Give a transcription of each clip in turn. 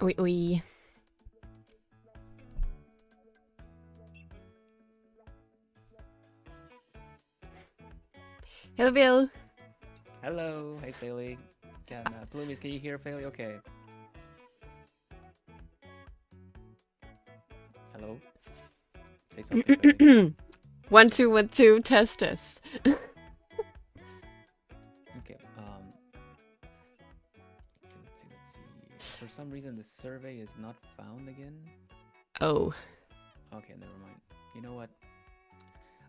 Oui, oui. Hello, Bill. Hello, hey Faelie. Bloomies, can you hear Faelie? Okay. Hello. Say something, Faelie. 1 2 1 2 test. Okay. Let's see. For some reason, the survey is not found again. Oh. Okay, never mind. You know what?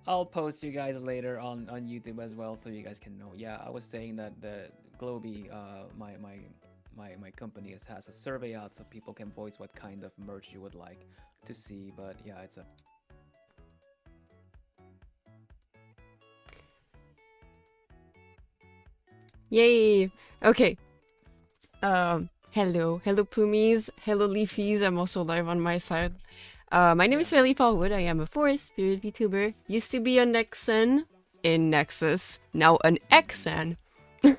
I'll post you guys later on YouTube as well, so you guys can know. Yeah, I was saying that the Globy, my company has a survey out, so people can voice what kind of merch you would like to see. But yeah, it's a Yay. Okay. Hello Plumies. Hello Leafies. I'm also live on my side. My name is ᵃᵠᵃ. I am a forest spirit VTuber. Used to be a Nexan in Nexus. Now an Xan. Oh,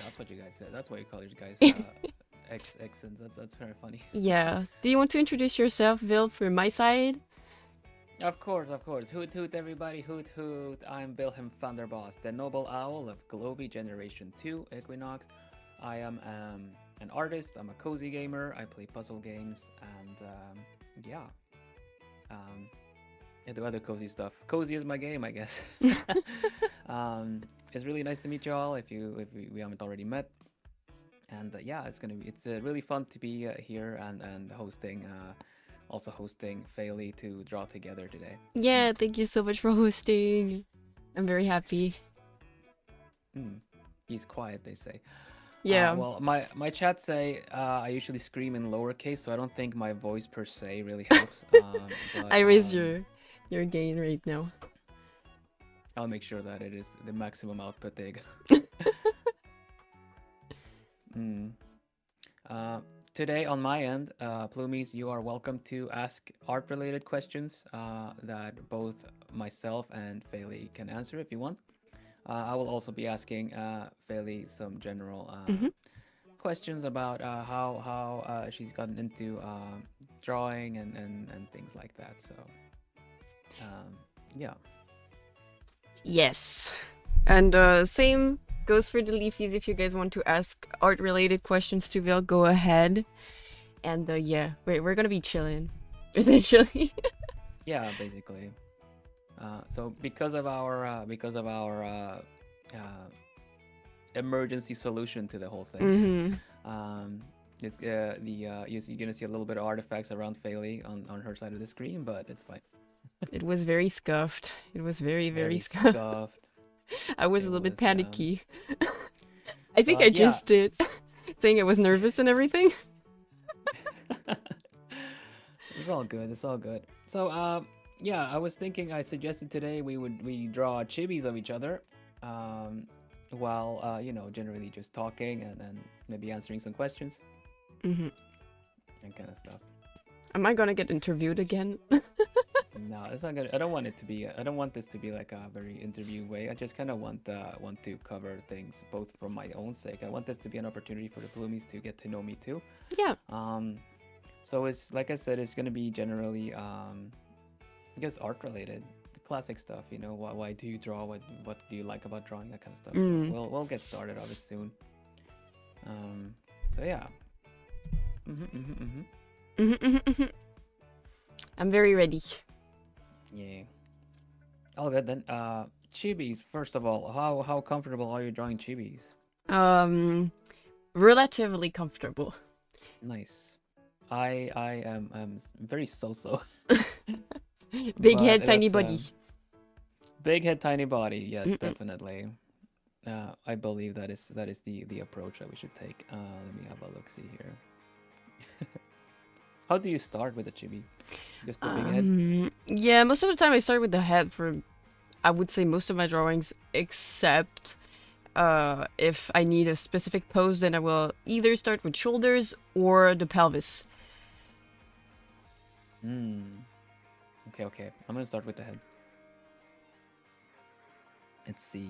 that's what you guys said. That's why you call your guys Xans. That's very funny. Yeah. Do you want to introduce yourself, Vil, from my side? Of course. Hoot hoot everybody, hoot hoot. I'm Vilhelm Vanderbos, the noble owl of Globy Generation 2 Equinox. I am an artist, I'm a cozy gamer, I play puzzle games, and yeah. I do other cozy stuff. Cozy is my game, I guess. It's really nice to meet you all if we haven't already met. And yeah, it's really fun to be here and hosting also hosting Faelie to draw together today. Yeah, thank you so much for hosting. I'm very happy. He's quiet, they say. Yeah. Well, my chat say I usually scream in lowercase, so I don't think my voice per se really helps. I raised your gain right now. I'll make sure that it is the maximum output they get. Today on my end, Plumies, you are welcome to ask art-related questions that both myself and Faelie can answer if you want. I will also be asking Faelie some general questions about how she's gotten into drawing and things like that. So, yeah. Yes. And same goes for the Leafies. If you guys want to ask art-related questions to Vil, go ahead. And yeah, we're gonna be chilling, essentially. Yeah, basically. So because of our emergency solution to the whole thing, it's you're gonna see a little bit of artifacts around Faelie on her side of the screen, but it's fine. It was very scuffed. It was very scuffed. I was a little bit panicky. I think I just did, saying I was nervous and everything. It's all good. It's all good. So yeah, I was thinking. I suggested today we draw chibis of each other, while generally just talking and maybe answering some questions, and kind of stuff. Am I gonna get interviewed again? No, it's not gonna. I don't want it to be. I don't want this to be like a very interview way. I just kind of want to cover things both from my own sake. I want this to be an opportunity for the Bloomies to get to know me too. Yeah. So it's like I said, it's gonna be generally I guess art related, classic stuff. You know, why do you draw? What do you like about drawing? That kind of stuff. So we'll get started on it soon. So yeah. I'm very ready. Yeah. All good then. Chibis. First of all, how comfortable are you drawing chibis? Relatively comfortable. Nice. I am very so-so. Big head, tiny body. Big head, tiny body. Yes, definitely. I believe that is the approach that we should take. Let me have a look. See here. How do you start with a chibi? Just a big head? Yeah, most of the time I start with the head for, I would say, most of my drawings, except if I need a specific pose, then I will either start with shoulders or the pelvis. Okay. I'm gonna start with the head. Let's see.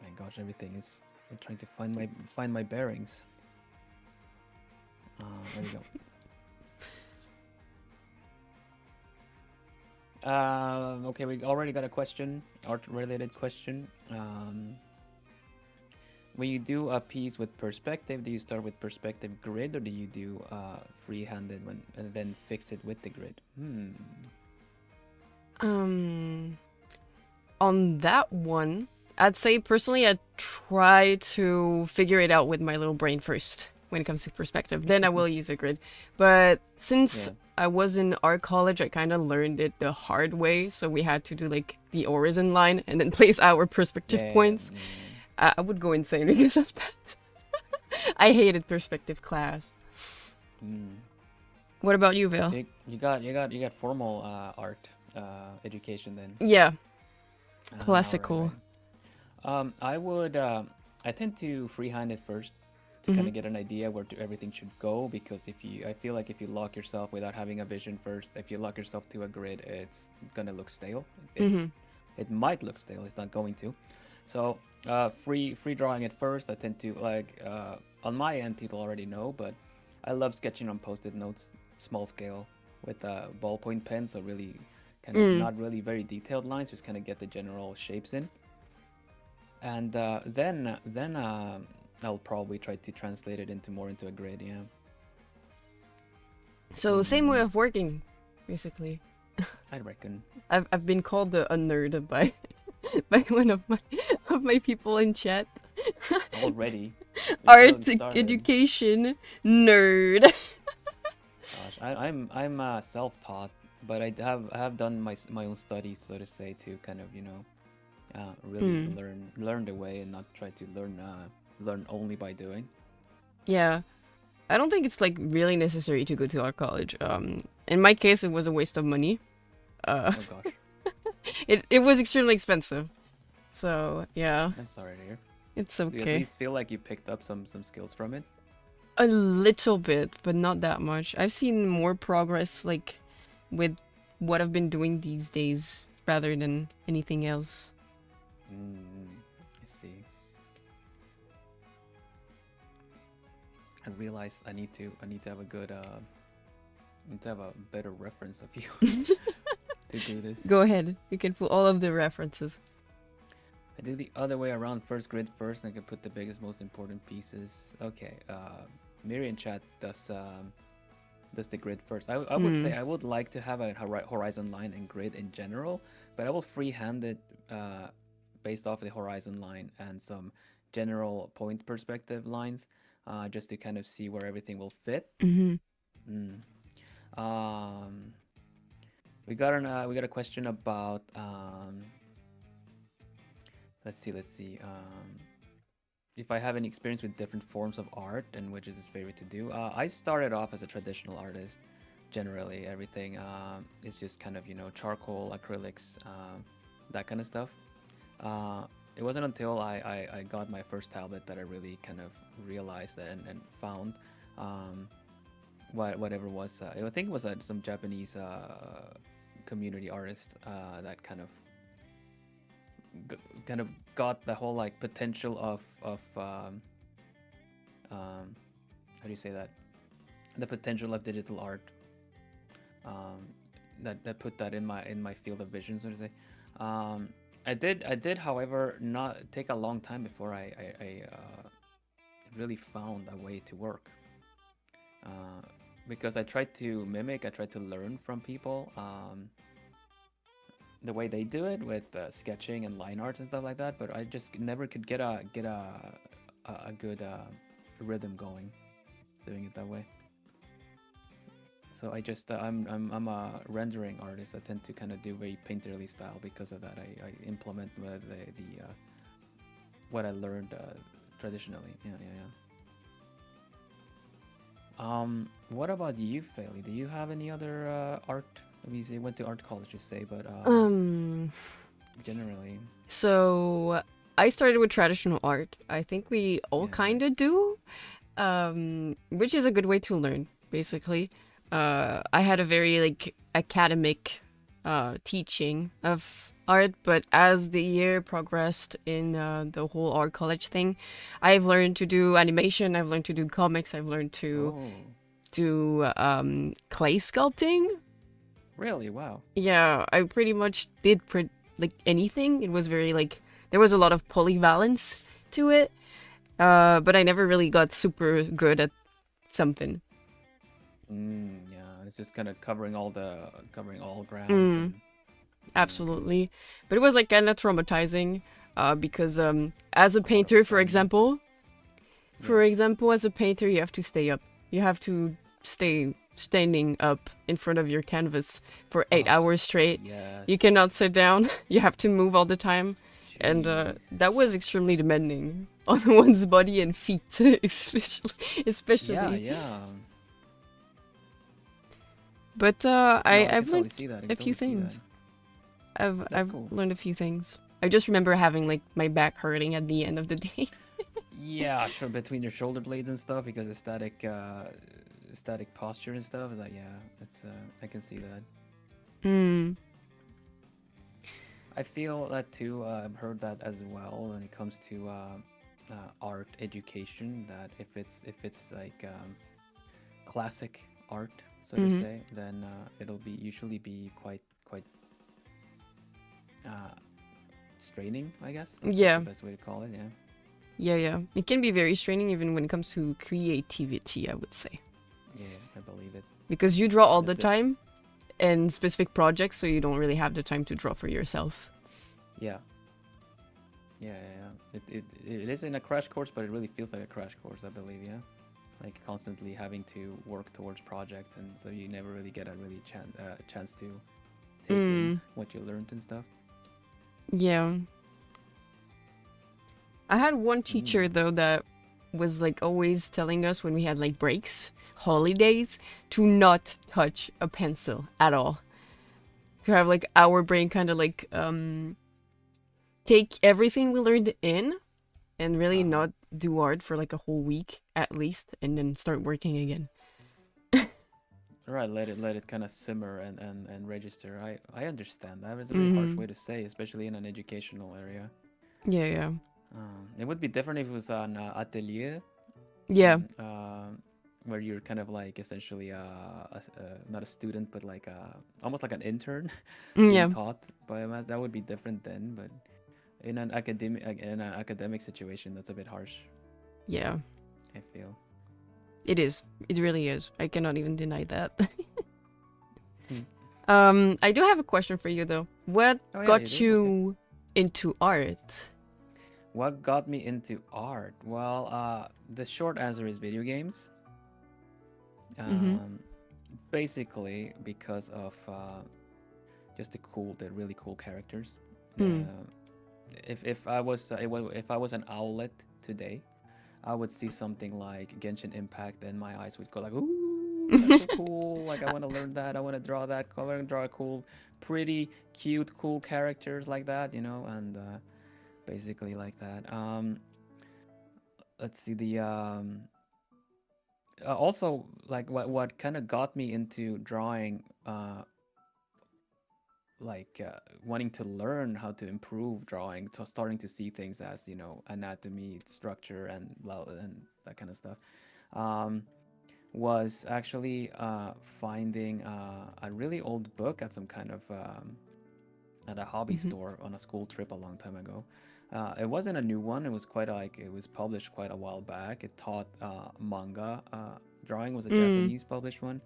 My gosh, everything is. I'm trying to find my bearings. There you go. Okay, we already got a question, art-related question. When you do a piece with perspective, do you start with perspective grid, or do you do free-handed and then fix it with the grid? On that one, I'd say personally I try to figure it out with my little brain first when it comes to perspective. Then I will use a grid. But since I was in art college, I kind of learned it the hard way. So we had to do like the horizon line and then place our perspective points. I would go insane because of that. I hated perspective class. What about you, Vil? You got formal art education then. Yeah. Classical. Right. I tend to freehand it first to kind of get an idea where everything should go, because I feel like if you lock yourself without having a vision first, if you lock yourself to a grid, it's gonna look stale. It might look stale. It's not going to. So free drawing it first. I tend to on my end, people already know, but I love sketching on post-it notes, small scale, with a ballpoint pen. So really, kind of not really very detailed lines, just kind of get the general shapes in. And then I'll probably try to translate it into a grid. Yeah. So same way of working, basically. I reckon. I've been called a nerd by one of my people in chat. Already. Art education nerd. Gosh, I'm self-taught, but I have done my own studies, so to say, to kind of really learn the way and not try to learn only by doing. Yeah, I don't think it's like really necessary to go to art college. In my case, it was a waste of money. Oh gosh. It was extremely expensive. So yeah. I'm sorry to hear. It's okay. Do you at least feel like you picked up some skills from it? A little bit, but not that much. I've seen more progress like with what I've been doing these days rather than anything else. I see. I realized I need to have a good need to have a better reference of you to do this. Go ahead. You can put all of the references. I do the other way around, first grid first, and I can put the biggest, most important pieces. Okay, Miri in chat does the grid first. I would say I would like to have a horizon line and grid in general, but I will freehand it based off the horizon line and some general point perspective lines, just to kind of see where everything will fit. We got a question about let's see. If I have any experience with different forms of art and which is his favorite to do. I started off as a traditional artist. Generally, everything is just kind of charcoal, acrylics, that kind of stuff. It wasn't until I got my first tablet that I really kind of realized that and found whatever was. I think it was some Japanese community artist that kind of got the whole like potential of how do you say that, the potential of digital art, that put that in my field of vision, so to say. I did however not take a long time before I really found a way to work, because I tried to learn from people the way they do it with sketching and line arts and stuff like that, but I just never could get a good rhythm going doing it that way. So I just I'm a rendering artist. I tend to kind of do very painterly style. Because of that, I implement the what I learned traditionally. What about you, Faelie? Do you have any other art? I mean, you went to art college, you say, but generally. So I started with traditional art. I think we all kind of do, which is a good way to learn, basically. I had a very like academic teaching of art, but as the year progressed in the whole art college thing, I've learned to do animation, I've learned to do comics, I've learned to to clay sculpting. Really? Wow. Yeah, I pretty much did like anything. It was very like there was a lot of polyvalence to it, but I never really got super good at something. Yeah, it's just kind of covering all grounds. Mm, absolutely, but it was like kind of traumatizing because as a painter, for example, as a painter, you have to stay up. You have to stay standing up in front of your canvas for 8 hours straight. Yes. You cannot sit down. You have to move all the time. And Jeez. that was extremely demanding on one's body and feet, especially. Yeah. But No, I I've can totally learned see that. I a can few totally see things. that. I've cool. learned a few things. I just remember having like my back hurting at the end of the day. Yeah, sure. Between your shoulder blades and stuff, because of static posture and stuff. Like, yeah, it's I can see that. Hmm. I feel that too. I've heard that as well when it comes to art education. That if it's like classic art, so to say, then it'll be usually be quite straining, I guess. That's Yeah. the best way to call it. Yeah. Yeah. It can be very straining even when it comes to creativity, I would say. Yeah, I believe it. Because you draw all the time in specific projects, so you don't really have the time to draw for yourself. Yeah. It is in a crash course, but it really feels like a crash course, I believe. Yeah, like constantly having to work towards projects, and so you never really get a really chance to take in what you learned and stuff. Yeah. I had one teacher though that was like always telling us when we had like breaks, holidays, to not touch a pencil at all. To have like our brain kind of like take everything we learned in and really not do art for like a whole week at least, and then start working again. Right, let it kind of simmer and register. I understand that. It's a really harsh way to say, especially in an educational area. Yeah. It would be different if it was an atelier. Yeah. Where you're kind of like essentially not a student, but like almost like an intern being taught by a math. That would be different then, but in an academic situation, that's a bit harsh. Yeah. I feel. It is. It really is. I cannot even deny that. I do have a question for you though. What got you into art? What got me into art? Well, the short answer is video games. Basically because of just the really cool characters. If I was an owlet today, I would see something like Genshin Impact, and my eyes would go like, "Ooh, that's so cool! Like I want to learn that. I want to draw that. I want to draw cool, pretty, cute, cool characters like that, you know." And basically like that. Let's see the also like what kind of got me into drawing, wanting to learn how to improve drawing, to starting to see things as, you know, anatomy, structure, and that kind of stuff, was actually finding a really old book at some kind of at a hobby store on a school trip a long time ago. It wasn't a new one. It was it was published quite a while back. It taught manga drawing. Was a Japanese published one.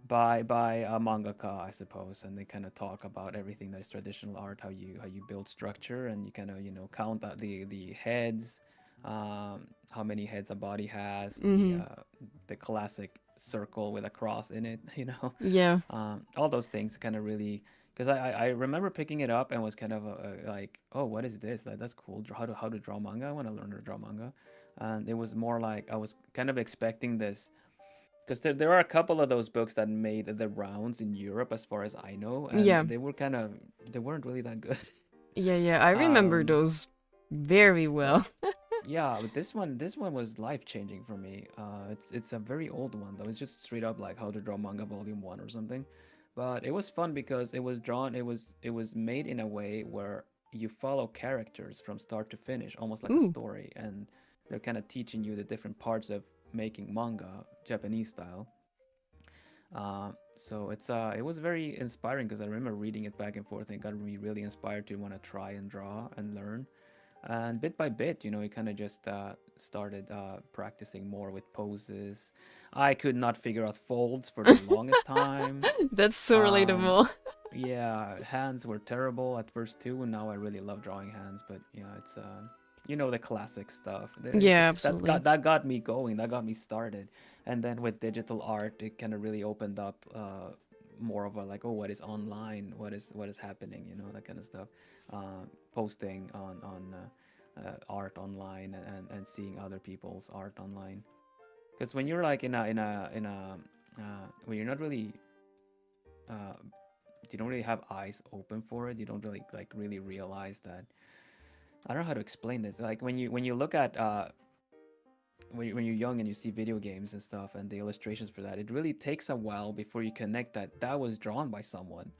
By a mangaka, I suppose, and they kind of talk about everything that is traditional art, how you build structure, and you kind of, you know, count out the heads, how many heads a body has, the classic circle with a cross in it, you know. Yeah. All those things kind of really, because I remember picking it up and was kind of like, oh, what is this? That's cool. How to draw manga? I want to learn to draw manga. And it was more like I was kind of expecting this, because there are a couple of those books that made the rounds in Europe, as far as I know, and they weren't really that good. Yeah. I remember those very well. Yeah, but this one was life changing for me. It's a very old one though. It's just straight up like How to Draw Manga Volume 1 or something. But it was fun because it was made in a way where you follow characters from start to finish, almost like a story, and they're kind of teaching you the different parts of making manga, Japanese style. So it was very inspiring because I remember reading it back and forth and got me really inspired to want to try and draw and learn. And bit by bit, you know, it kind of just started practicing more with poses. I could not figure out folds for the longest time. That's so Um, relatable. yeah, hands were terrible at first too, and now I really love drawing hands. But yeah, it's you know, the classic stuff. Yeah, That's absolutely. that got me going. That got me started. And then with digital art, it kind of really opened up more of a like, oh, what is online? What is happening? You know, that kind of stuff. Posting on art online and seeing other people's art online. Because when you're like in a when you're not really uh, you don't really have eyes open for it. You don't really like really realize that. I don't know how to explain this. Like when you look at when you're young and you see video games and stuff and the illustrations for that, it really takes a while before you connect that that was drawn by someone.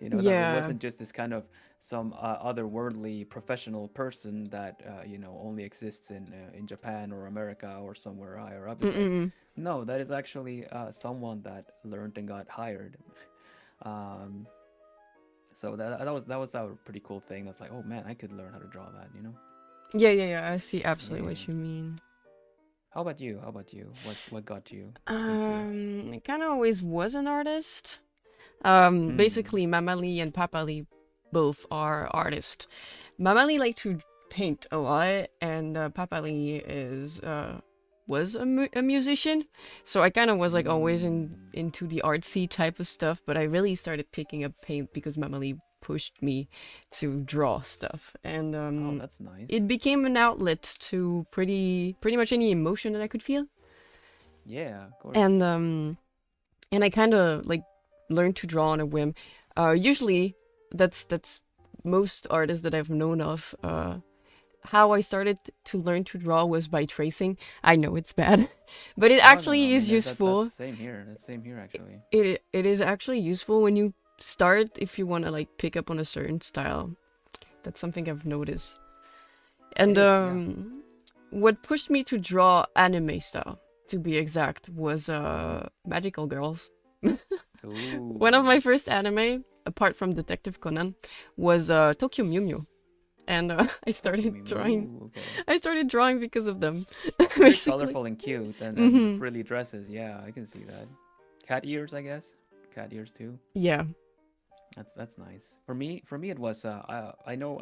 You know, that it Yeah. wasn't just this kind of some otherworldly professional person that you know only exists in Japan or America or somewhere higher up. It's like, Mm-mm. no, that is actually someone that learned and got hired. Um, so that was a pretty cool thing. That's like, oh man, I could learn how to draw that. You know? Yeah, yeah, yeah. I see absolutely Yeah. what you mean. How about you? How about you? What got you into? I kind of always was an artist. Hmm. Basically, Mamali and Papali both are artists. Mamali like to paint a lot, and Papali is was a musician. So I kind of was like always Hmm. into the artsy type of stuff, but I really started picking up paint because Mamali pushed me to draw stuff, and Oh, that's nice. it became an outlet to pretty much any emotion that I could feel, Yeah, of course. and I kind of like learned to draw on a whim. Usually, that's most artists that I've known of. How I started to learn to draw was by tracing. I know it's bad, but it No, no, no. I actually mean is that's useful. same here. That's same here actually. It is actually useful when you start if you want to like pick up on a certain style. That's something I've noticed. It And is, yeah. what pushed me to draw anime style, to be exact, was Magical Girls. One of my Ooh. first anime, apart from Detective Conan, was Tokyo Mew Mew, and I Tokyo started Mimi. drawing. Ooh, okay. I started drawing because of them, Very basically. colorful and cute, and the Hmm. frilly dresses. Yeah, I can see that. Cat ears, I guess. Cat ears too. Yeah. That's nice. For me, it was I know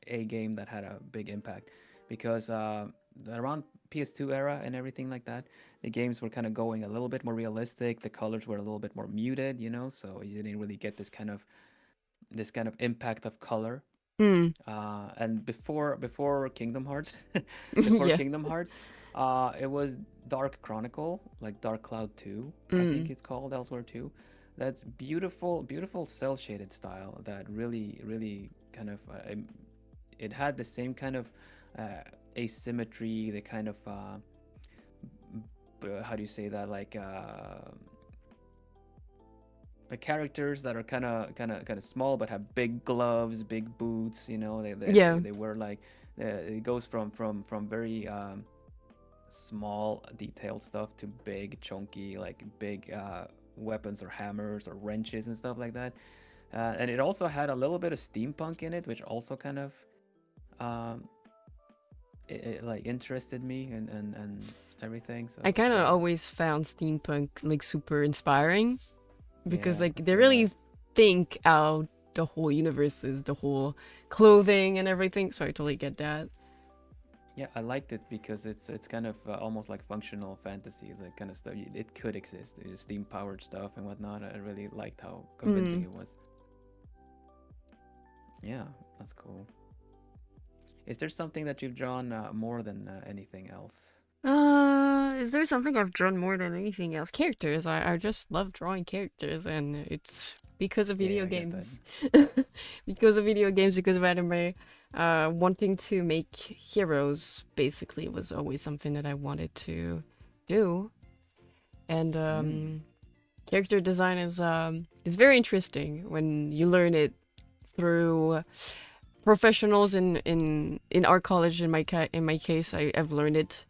a game that had a big impact because around PS2 era and everything like that, the games were kind of going a little bit more realistic. The colors were a little bit more muted, you know, so you didn't really get this kind of impact of color. Mm. And before Kingdom Hearts, before Yeah. Kingdom Hearts, it was Dark Chronicle, like Dark Cloud 2, I think Mm. it's called elsewhere too. That's beautiful, beautiful cell shaded style that really, really kind of it had the same kind of uh, asymmetry, the kind of how do you say that, like characters that are kind of small but have big gloves, big boots. You know, Yeah. they wear like it goes from very small detailed stuff to big chunky like big weapons or hammers or wrenches and stuff like that. And it also had a little bit of steampunk in it, which also kind of um, it like interested me and everything. So I kind it's of always found steampunk like super inspiring because yeah, like I they feel that. really think out the whole universe is the whole clothing and everything. So I totally get that. Yeah, I liked it because it's kind of almost like functional fantasy, the kind of stuff. It could exist, steam powered stuff and whatnot. I really liked how convincing Mm. it was. Yeah, that's cool. Is there something that you've drawn more than anything else? Is there something I've drawn more than anything else? Characters. I just love drawing characters, and it's because of Yeah, video I get that. games. Because of video games, because of anime. Wanting to make heroes basically was always something that I wanted to do, and Hmm. character design is very interesting when you learn it through professionals in art college. In my case, I've learned it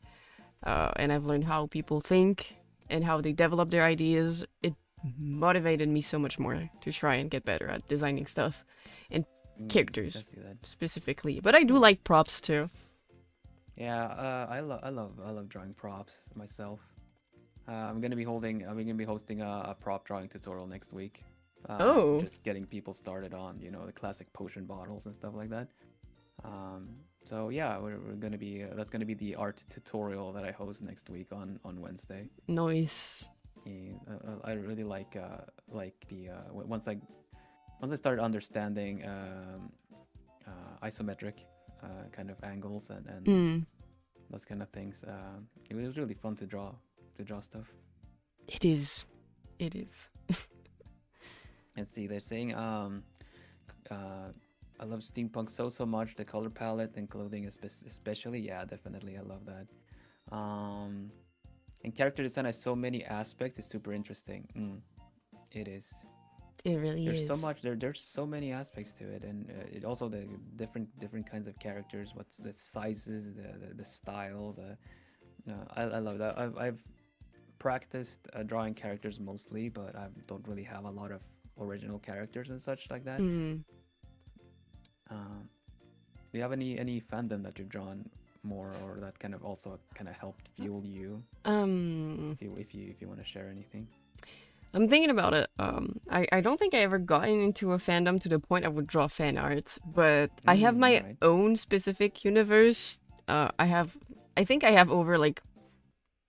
and I've learned how people think and how they develop their ideas. It motivated me so much more to try and get better at designing stuff and characters I see that. specifically. But I do like props too. Yeah, I love drawing props myself. I'm gonna be hosting a prop drawing tutorial next week. Oh. Just getting people started on, you know, the classic potion bottles and stuff like that. So yeah, we're gonna be that's gonna be the art tutorial that I host next week on Wednesday. Nice. Yeah, I really like the once I started understanding isometric kind of angles and those kind of things. It was really fun to draw stuff. It is. It is. Let's see, they're saying I love steampunk so much, the color palette and clothing especially. Yeah, definitely, I love that. And character design has so many aspects. It's super interesting. It is. It really There's is. so much. There's so many aspects to it, and it also the different kinds of characters. What's the sizes, the style. I love that. I've practiced drawing characters mostly, but I don't really have a lot of original characters and such like that. Do you have any fandom that you've drawn more, or that kind of also kind of helped fuel you? If you want to share anything. I'm thinking about it. I don't think I ever gotten into a fandom to the point I would draw fan art, but I have my right. own specific universe. I think I have over like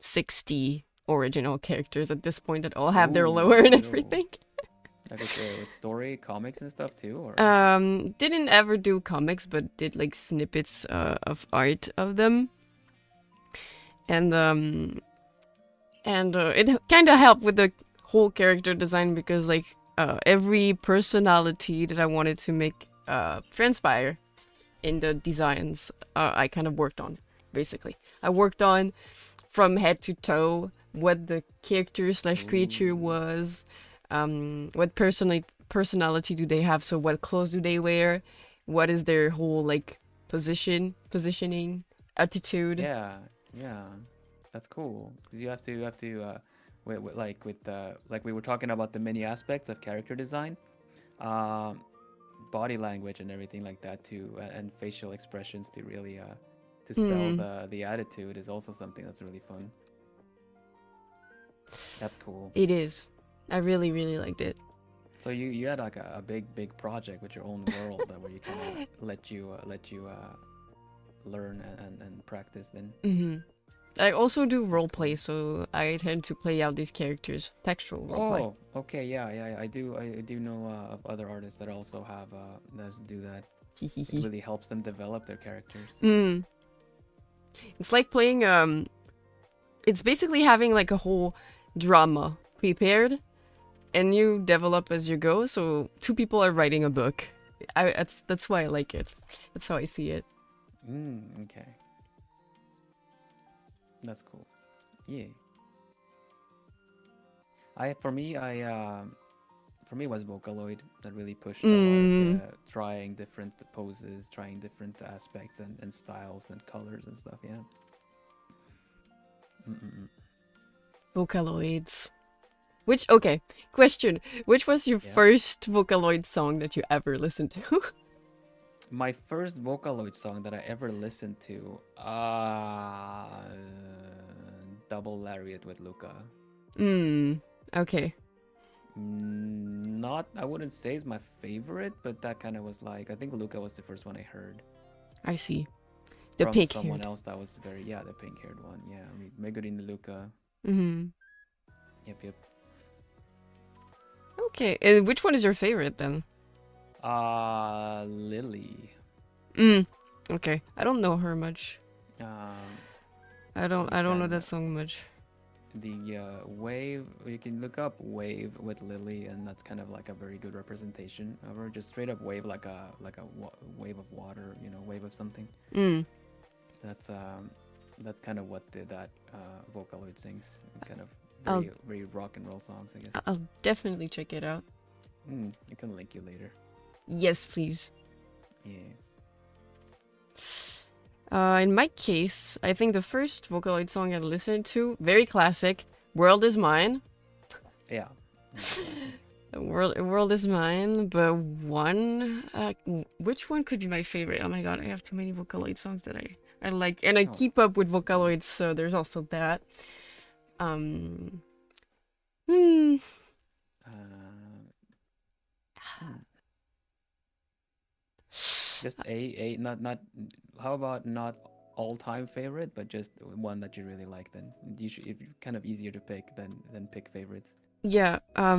60 original characters at this point that all have their lore and Ooh. everything. Like with story, comics and stuff too, or Didn't ever do comics, but did like snippets of art of them, and it kind of helped with the whole character design because like every personality that I wanted to make transpire in the designs, I kind of worked on. Basically, I worked on from head to toe what the character / creature was. What personality do they have? So what clothes do they wear? What is their whole like positioning, attitude? yeah, that's cool. Because you have to like we were talking about the many aspects of character design, body language and everything like that too, and facial expressions to really to sell the attitude is also something that's really fun. That's cool. It is. I really liked it. So you had like a big project with your own world where you kind of let you learn and practice then. I also do roleplay, so I tend to play out these characters. Textual roleplay. Oh, okay, yeah. I do know of other artists that also have that do that. It really helps them develop their characters. It's like playing it's basically having like a whole drama prepared, and you develop as you go. So two people are writing a book. That's why I like it. That's how I see it. Okay. That's cool. Yeah. For me it was Vocaloid that really pushed a lot of trying different poses, trying different aspects and styles and colors and stuff. Yeah. Vocaloids. Question. Which was your first Vocaloid song that you ever listened to? My first Vocaloid song that I ever listened to, Double Lariat with Luca. Okay. I wouldn't say it's my favorite, but that kind of was like, I think Luca was the first one I heard. I see. The from pink someone haired. else that was the pink haired one. Yeah, I mean, Megurin Luca. Yep. Okay, and which one is your favorite then? Lily. Okay, I don't know her much. I don't know that song much. The wave, you can look up wave with Lily, and that's kind of like a very good representation of her. Just straight up wave, like a wave of water, you know, wave of something. That's kind of what that Vocaloid sings. Kind of very rock and roll songs, I guess. I'll definitely check it out. I can link you later. Yes, please. Yeah. In my case, I think the first Vocaloid song I listened to, very classic, World is Mine. Yeah. World is Mine, but which one could be my favorite? Oh my god, I have too many Vocaloid songs that I like, and I keep up with Vocaloids, so there's also that. Um, hmm, Just not. How about not all-time favorite, but just one that you really like? Then you should. It's kind of easier to pick than pick favorites. yeah. I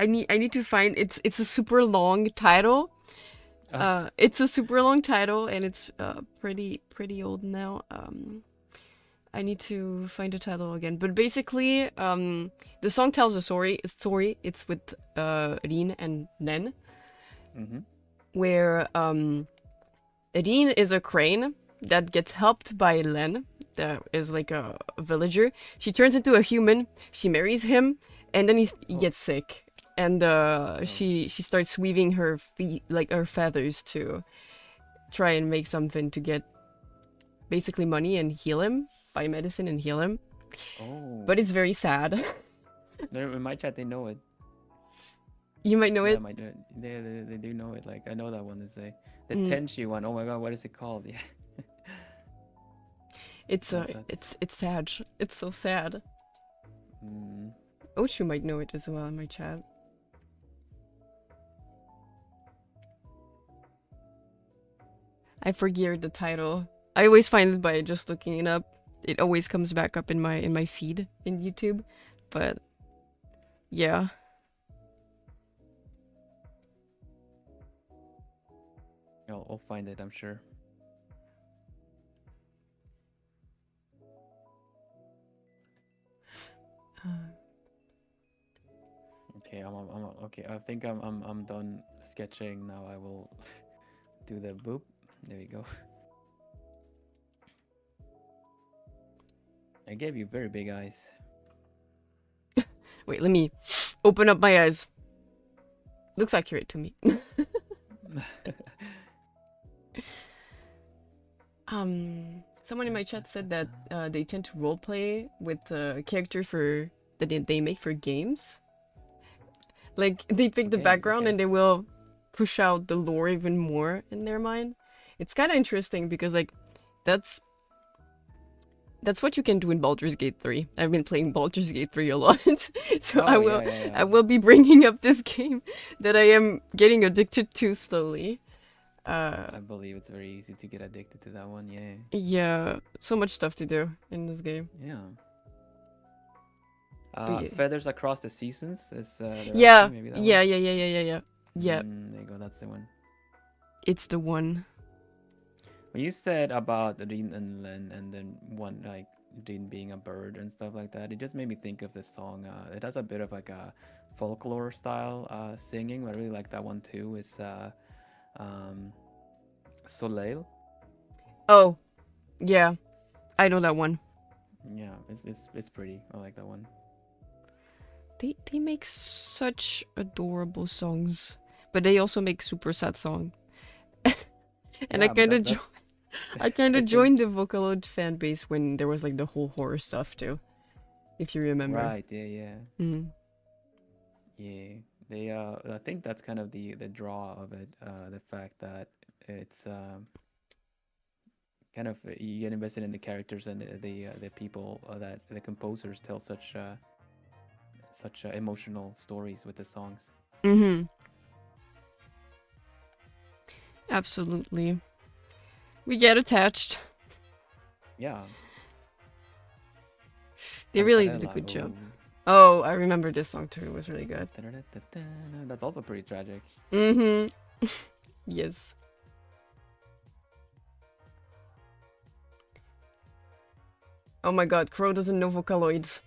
need to find it's a super long title. It's a super long title, and it's pretty old now. I need to find the title again, but basically, the song tells a story. It's with Rin and Nen, where Rin is a crane that gets helped by Len, that is like a villager. She turns into a human. She marries him, and then he gets sick, and she starts weaving her feet, like her feathers, to try and make something to get basically money and heal him, buy medicine and heal him. Oh. But it's very sad. In my chat, they know it. You might know it. Might know it. They do know it. Like I know that one is the Tenchi one. Oh my god, what is it called? Yeah. It's sad. It's so sad. Ochu might know it as well in my chat. I forget the title. I always find it by just looking it up. It always comes back up in my feed in YouTube. But yeah. I'll find it, I'm sure. Okay, okay. I think I'm done sketching now. I will do the boop. There we go. I gave you very big eyes. Wait, let me open up my eyes. Looks accurate to me. Someone in my chat said that they tend to roleplay with characters that they make for games. Like they pick the background and they will push out the lore even more in their mind. It's kind of interesting because like that's what you can do in Baldur's Gate 3. I've been playing Baldur's Gate 3 a lot, so I will be bringing up this game that I am getting addicted to slowly. I believe it's very easy to get addicted to that one. Yeah. Yeah, so much stuff to do in this game. Yeah. Feathers Across the Seasons is yeah. Maybe that Yeah. there you go. That's the one. It's the one. When you said about Rin and Len, and then one like Rin being a bird and stuff like that, it just made me think of this song. It has a bit of like a folklore style singing. I really like that one too. It's Soleil. Oh, yeah, I know that one. Yeah, it's pretty. I like that one. They make such adorable songs, but they also make super sad songs. And yeah, I kind of joined the Vocaloid fan base when there was like the whole horror stuff too, if you remember. Right. Yeah. Mm. Yeah. They I think that's kind of the draw of it. The fact that it's kind of you get invested in the characters and the people that the composers tell such emotional stories with the songs. Mm-hmm. Absolutely. We get attached. Yeah. They really did a good job. Oh, I remember this song too. It was really good. That's also pretty tragic. Mm-hmm. Yes. Oh my god, Crow doesn't know Vocaloids.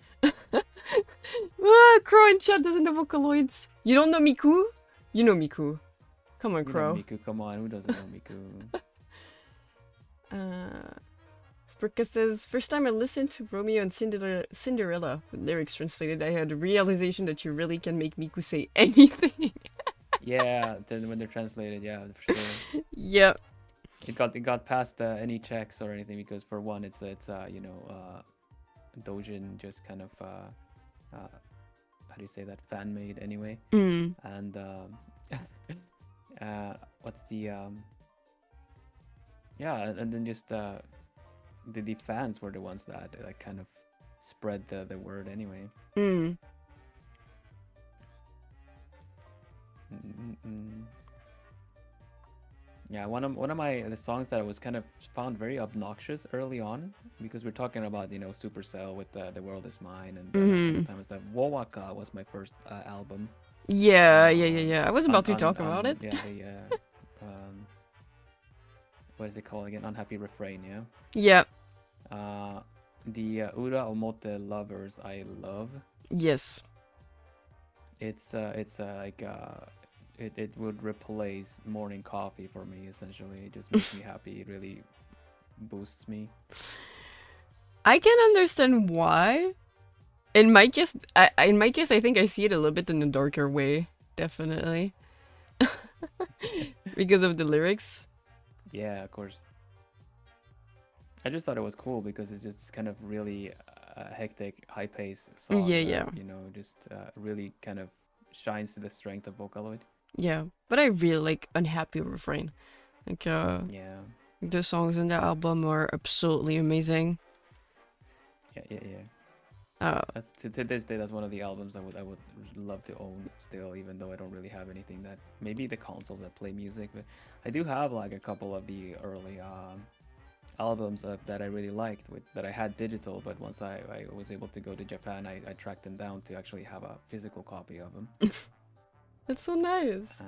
Crow in chat doesn't know Vocaloids. You don't know Miku? You know Miku. Come on, Crow. Miku, come on, who doesn't know Miku? Spricka says, first time I listened to Romeo and Cinderella with lyrics translated, I had a realization that you really can make Miku say anything. Yeah, when they're translated, yeah, for sure. Yep. it got past any checks or anything, because for one, it's Dojin just kind of how do you say that, fan made anyway. Mm. And what's the yeah, and then just the fans were the ones that like kind of spread the word anyway. Mm. Yeah, one of the songs that I was kind of found very obnoxious early on, because we're talking about Supercell with the World Is Mine and that kind of time, is that Wowaka was my first album. Yeah. I was about to talk about it. Yeah, the what is it called again? Unhappy Refrain, yeah. Yeah. The Ura Omote Lovers I Love. Yes. It's like it would replace morning coffee for me, essentially. It just makes me happy. It really boosts me. I can understand why. In my case, I think I see it a little bit in a darker way, definitely, because of the lyrics. Yeah, of course. I just thought it was cool because it's just kind of really hectic, high-paced song. Yeah. Just really kind of shines to the strength of Vocaloid. Yeah, but I really like Unhappy Refrain. Like, Yeah. the songs in the album are absolutely amazing. Yeah. That's to this day, that's one of the albums I would love to own still, even though I don't really have anything that, maybe the consoles that play music, but I do have like a couple of the early albums that I really liked that I had digital, but once I was able to go to Japan, I tracked them down to actually have a physical copy of them. That's so nice.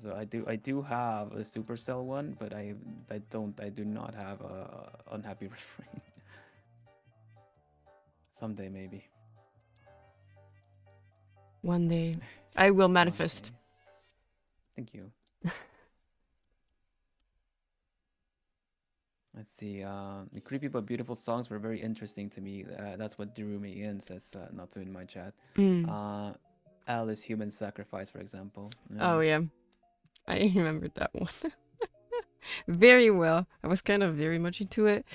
So I do have a Supercell one, but I do not have a Unhappy Refrain. Someday, maybe. One day, I will manifest. Thank you. Let's see. The creepy but beautiful songs were very interesting to me. That's what drew me in, says Natsu in my chat. Alice Human Sacrifice, for example. Oh yeah, I remembered that one very well. I was kind of very much into it.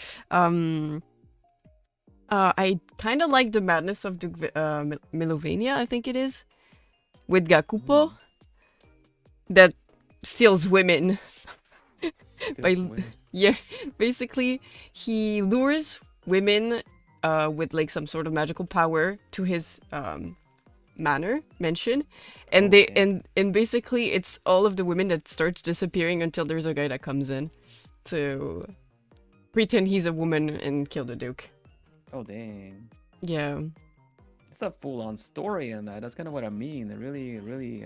I kind of like the Madness of Melovania, I think it is, with Gakupo, that steals women. Yeah, basically he lures women with like some sort of magical power to his mansion, and and basically it's all of the women that starts disappearing until there's a guy that comes in to pretend he's a woman and kill the Duke. Oh dang. Yeah. It's a full-on story in that. That's kind of what I mean. They really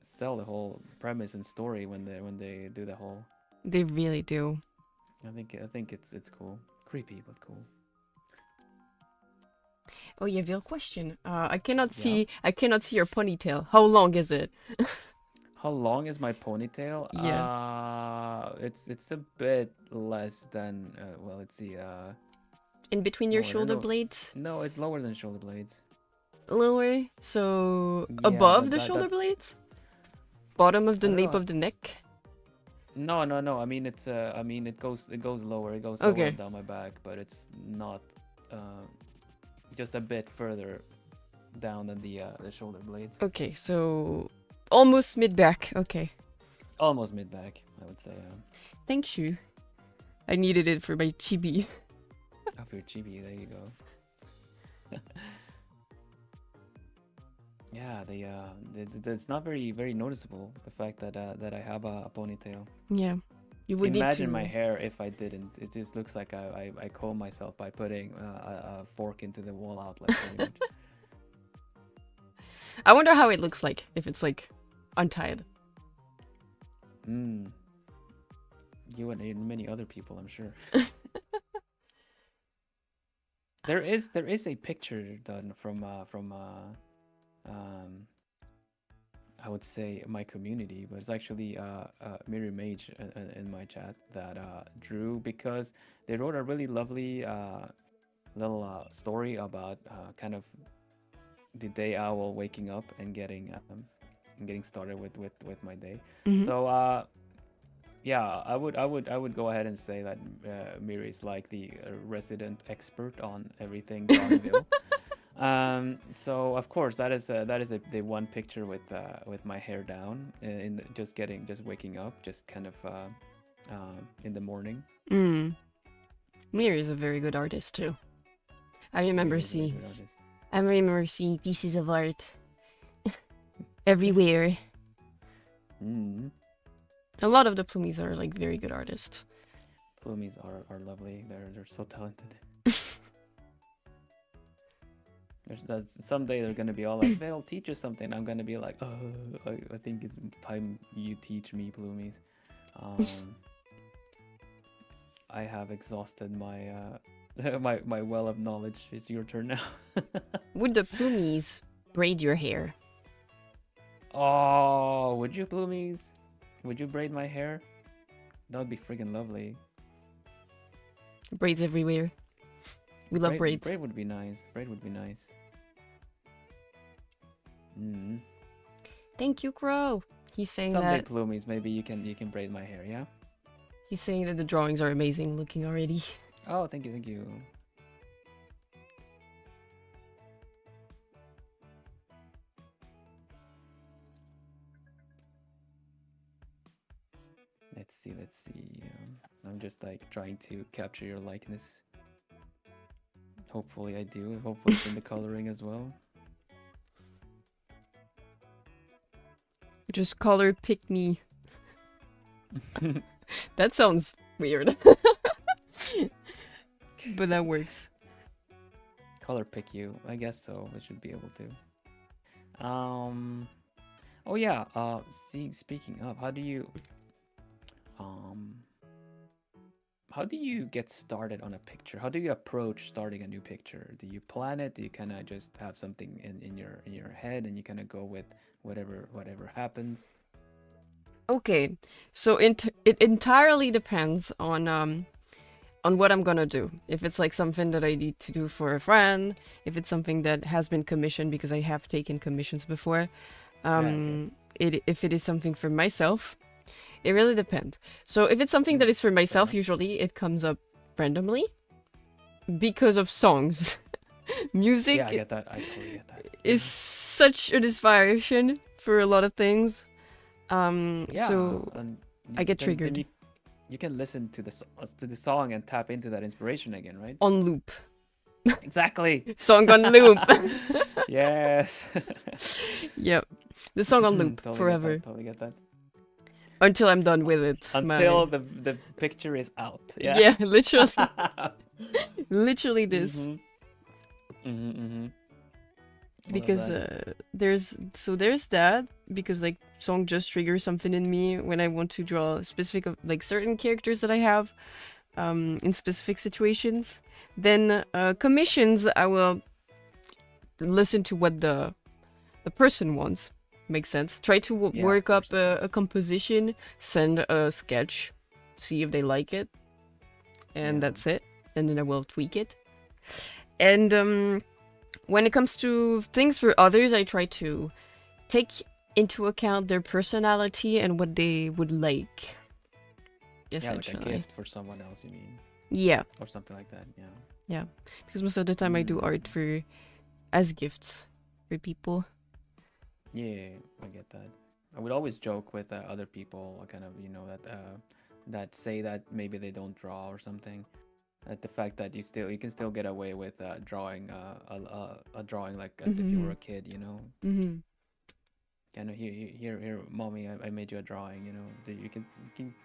sell the whole premise and story when they do the whole. They really do. I think it's cool. Creepy but cool. Oh, you have your question. I cannot see your ponytail. How long is it? How long is my ponytail? Yeah. It's a bit less than well, let's see. In between your shoulder blades? No, it's lower than shoulder blades. Lower? So above the shoulder blades? Bottom of the nape of the neck? No. I mean it goes lower. It goes lower down my back, but it's not just a bit further down than the shoulder blades. Okay, so almost mid back. Okay. Almost mid back, I would say. Thank you. I needed it for my chibi. Oh, for your chibi, there you go. Yeah, it's not very noticeable, the fact that I have a ponytail. Yeah, you would imagine my hair if I didn't. It just looks like I comb myself by putting a fork into the wall outlet. Pretty much. I wonder how it looks like if it's like untied. You and many other people, I'm sure. There is a picture done from I would say my community, but it's actually ᵀᶦᵖⁿ in my chat that drew, because they wrote a really lovely little story about kind of the day owl waking up and getting started with my day. So Yeah, I would go ahead and say that Miri is like the resident expert on everything Drawingville. So of course that is the one picture with my hair down just waking up, just kind of in the morning. Mm. Mir is a very good artist too. I remember Miri is a very seeing good artist. I remember seeing pieces of art everywhere. Mm. A lot of the Plumies are like very good artists. Plumies are lovely. They're so talented. Someday they're gonna be all like, "They'll teach us something." I'm gonna be like, "Oh, I think it's time you teach me, Plumies." I have exhausted my my well of knowledge. It's your turn now. Would the Plumies braid your hair? Oh, would you, Plumies? Would you braid my hair? That would be friggin' lovely. Braids everywhere. We love braids. Braid would be nice. Braid would be nice. Mm. Thank you, Crow. He's saying Someday, that Plumies, maybe you can braid my hair, yeah? he's saying that the drawings are amazing looking already. Oh, thank you, thank you. Let's see. I'm just like trying to capture your likeness. Hopefully I do. Hopefully it's in the coloring as well. Just color pick me. That sounds weird. But that works. Color pick you. I guess so. I should be able to. Oh yeah. Speaking of, how do you get started on a picture? How do you approach starting a new picture? Do you plan it? Do you kind of just have something in your head and you kind of go with whatever happens? Okay, so it entirely depends on what I'm gonna do. If it's like something that I need to do for a friend, if it's something that has been commissioned because I have taken commissions before, Okay. if it is something for myself, it really depends. So if it's something that is for myself, enough. usually it comes up randomly because of songs. Music Yeah, I get that. I totally get that. is such an inspiration for a lot of things. Yeah, So and I get then triggered you can listen to the song and tap into that inspiration again, right? on loop. Exactly. Song on loop. Yes. Yep. The song on loop Totally forever. Get that, totally get that. Until I'm done with it. Until the picture is out. Yeah. Yeah, literally. Literally this. Because there's that, because like song just triggers something in me when I want to draw specific of like certain characters that I have in specific situations. Then commissions, I will listen to what the person wants. Makes sense. Try to Yeah, work of up course. a composition, send a sketch, see if they like it, and Yeah. that's it. And then I will tweak it. And when it comes to things for others, I try to take into account their personality and what they would like. Essentially. Yeah, like a gift for someone else, you mean? Yeah. Or something like that, yeah. Yeah. Because most of the time I do art as gifts for people. Yeah, I get that. I would always joke with other people, kind of, that say that maybe they don't draw or something. At the fact that you can still get away with drawing a drawing like as if you were a kid, Mm-hmm. Kind of here, mommy, I made you a drawing, You can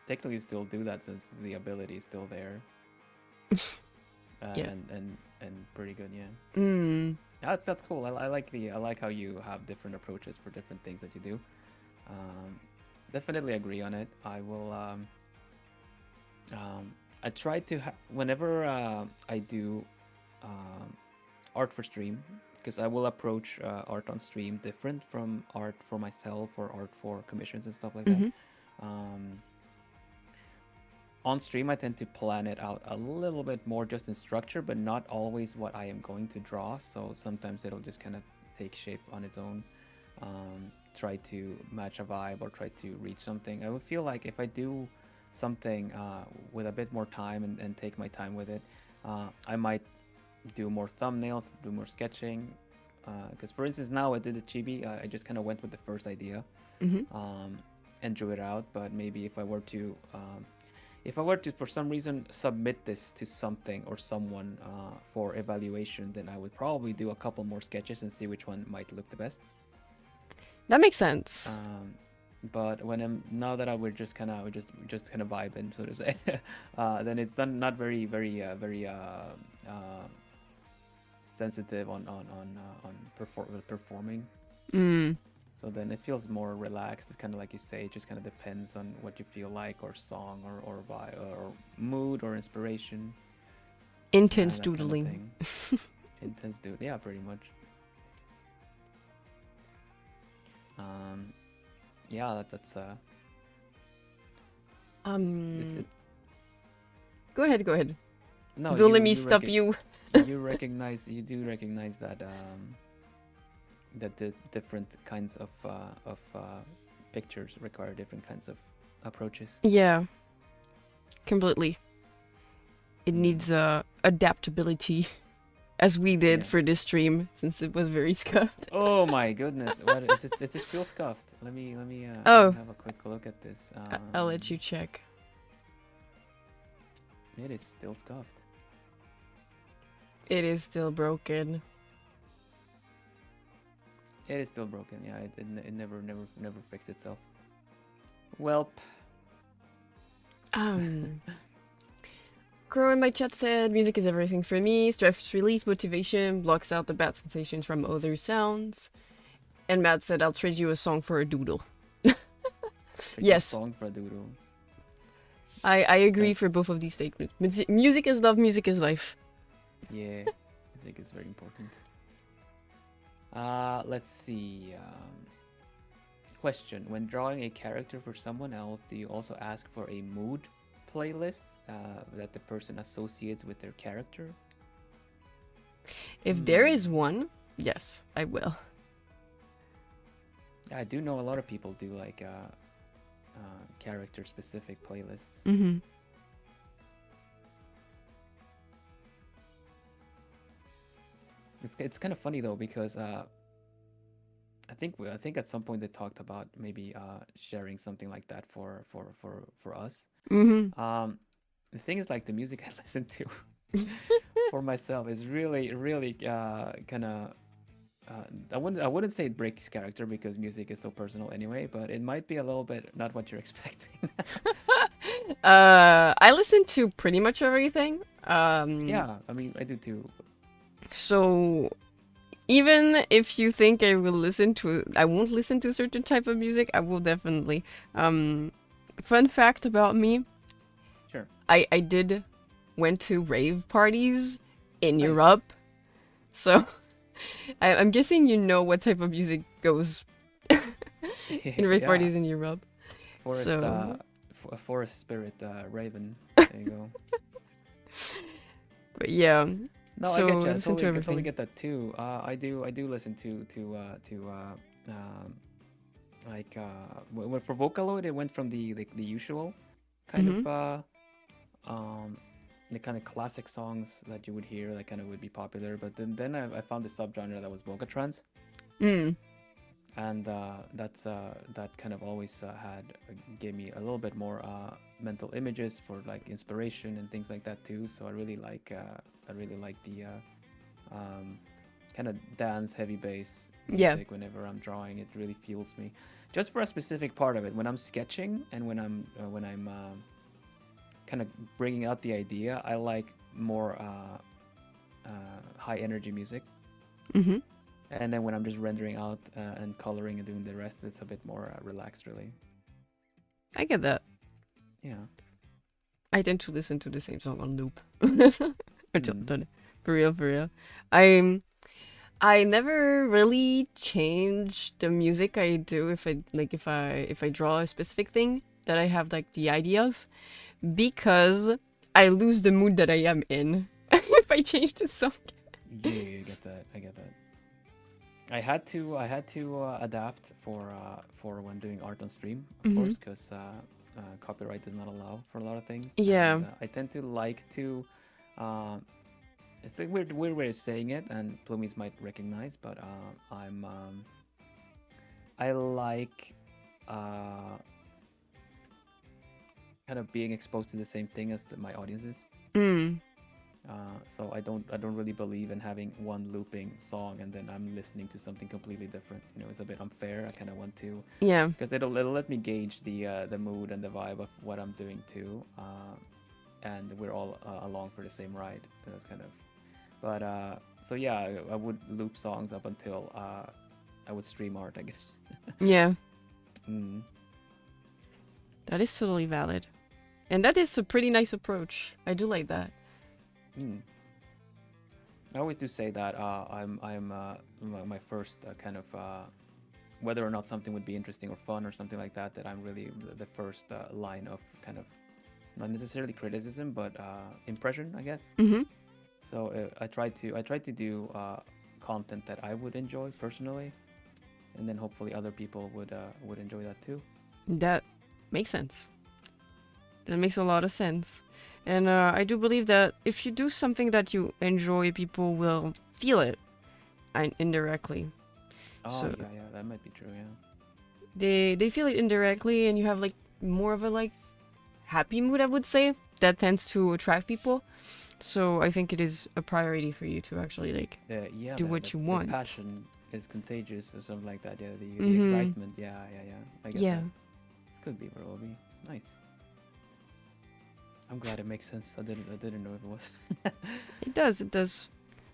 technically still do that since the ability is still there. Yeah. And pretty good, yeah. Mm. That's cool. I like how you have different approaches for different things that you do. Definitely agree on it. I will. I try to whenever I do art for stream, because I will approach art on stream different from art for myself or art for commissions and stuff like that. On stream, I tend to plan it out a little bit more just in structure, but not always what I am going to draw. So sometimes it'll just kind of take shape on its own. Try to match a vibe or try to reach something. I would feel like if I do something with a bit more time and take my time with it, I might do more thumbnails, do more sketching. Because for instance, now I did the chibi, I just kind of went with the first idea and drew it out. But maybe if I were to for some reason submit this to something or someone for evaluation, then I would probably do a couple more sketches and see which one might look the best. That makes sense. But now that we're just kind of vibing, so to say, then it's not very sensitive on performing. So then it feels more relaxed. It's kind of like you say, it just kind of depends on what you feel like, or song, or vibe, or mood, or inspiration. Intense doodling. Kind of intense doodling, yeah, pretty much. Yeah, that's Go ahead. No, don't let me stop you. You do recognize that that the different kinds of pictures require different kinds of approaches. Yeah, completely. It needs adaptability, as we did for this stream, since it was very scuffed. Oh my goodness! What is it? Is it still scuffed? Let me Oh, have a quick look at this. I'll let you check. It is still scuffed. It is still broken. It is still broken. Yeah, it never fixed itself. Welp. Crow in my chat said, music is everything for me. Stress relief, motivation, blocks out the bad sensations from other sounds. And Matt said, I'll trade you a song for a doodle. Yes. A song for a doodle. I agree for both of these statements. Music is love, music is life. Yeah, music is very important. Let's see. Question: when drawing a character for someone else, do you also ask for a mood playlist that the person associates with their character? If there is one, yes, I will. I do know a lot of people do like character-specific playlists. It's kind of funny though, because I think at some point they talked about maybe sharing something like that for us. The thing is, like, the music I listen to for myself is really kind of I wouldn't say it breaks character, because music is so personal anyway, but it might be a little bit not what you're expecting. I listen to pretty much everything. Yeah, I mean, I do too. So even if you think I won't listen to a certain type of music, I will definitely. Fun fact about me. Sure. I did went to rave parties in Europe. So I'm guessing you know what type of music goes in rave parties in Europe. Forest spirit, Raven. There you go. But yeah. No, so I get you. I totally get that too. I do listen to like for Vocaloid, it went from the usual kind of the kind of classic songs that you would hear that kind of would be popular, but then I found the subgenre that was Voca Trance. And that kind of always gave me a little bit more mental images for like inspiration and things like that too. So I really like the kind of dance heavy bass music whenever I'm drawing. It really fuels me, just for a specific part of it. When I'm sketching and when I'm kind of bringing out the idea, I like more high energy music. And then when I'm just rendering out and coloring and doing the rest, it's a bit more relaxed, really. I get that. Yeah. I tend to listen to the same song on loop. For real. I never really change the music I do if I draw a specific thing that I have like the idea of, because I lose the mood that I am in if I change the song. Yeah, I get that. I had to adapt for when doing art on stream, of course, because copyright does not allow for a lot of things. Yeah. And, I tend to like to. It's a weird way of saying it, and Plumies might recognize, but I like kind of being exposed to the same thing as my audience is. Mm. So I don't really believe in having one looping song and then I'm listening to something completely different. You know, it's a bit unfair. I kind of want to, Yeah. because it'll let me gauge the mood and the vibe of what I'm doing too, and we're all along for the same ride. That's kind of, but so yeah, I would loop songs up until I would stream art, I guess. Yeah. Mm. That is totally valid. And that is a pretty nice approach. I do like that. I always do say that I'm my first kind of whether or not something would be interesting or fun or something like that, that I'm really the first line of kind of not necessarily criticism but impression, I guess. Mm-hmm. So I try to do content that I would enjoy personally, and then hopefully other people would enjoy that too. That makes sense. That makes a lot of sense. And I do believe that if you do something that you enjoy, people will feel it indirectly. Oh, So- yeah, that might be true, yeah. They feel it indirectly, and you have like more of a like happy mood, I would say, that tends to attract people. So I think it is a priority for you to actually like Yeah, do what you want. The passion is contagious or something like that. Yeah, the Mhm. excitement. Yeah. I get yeah. that. Could be, probably. Nice. I'm glad it makes sense. I didn't know if it was. It does.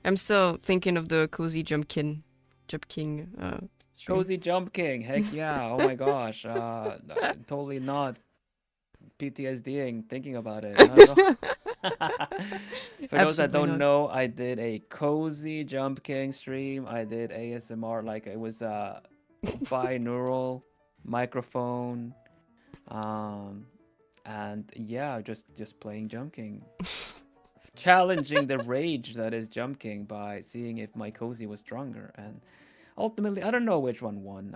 I'm still thinking of the cozy Jump King stream. Cozy Jump King. Heck yeah. Oh my gosh. Totally not PTSDing thinking about it. Not at all. For those that Absolutely don't not. know, I did a cozy Jump King stream. I did ASMR, like it was a binaural microphone, and yeah, just playing Jump King, challenging the rage that is Jump King by seeing if my cozy was stronger. And ultimately, I don't know which one won.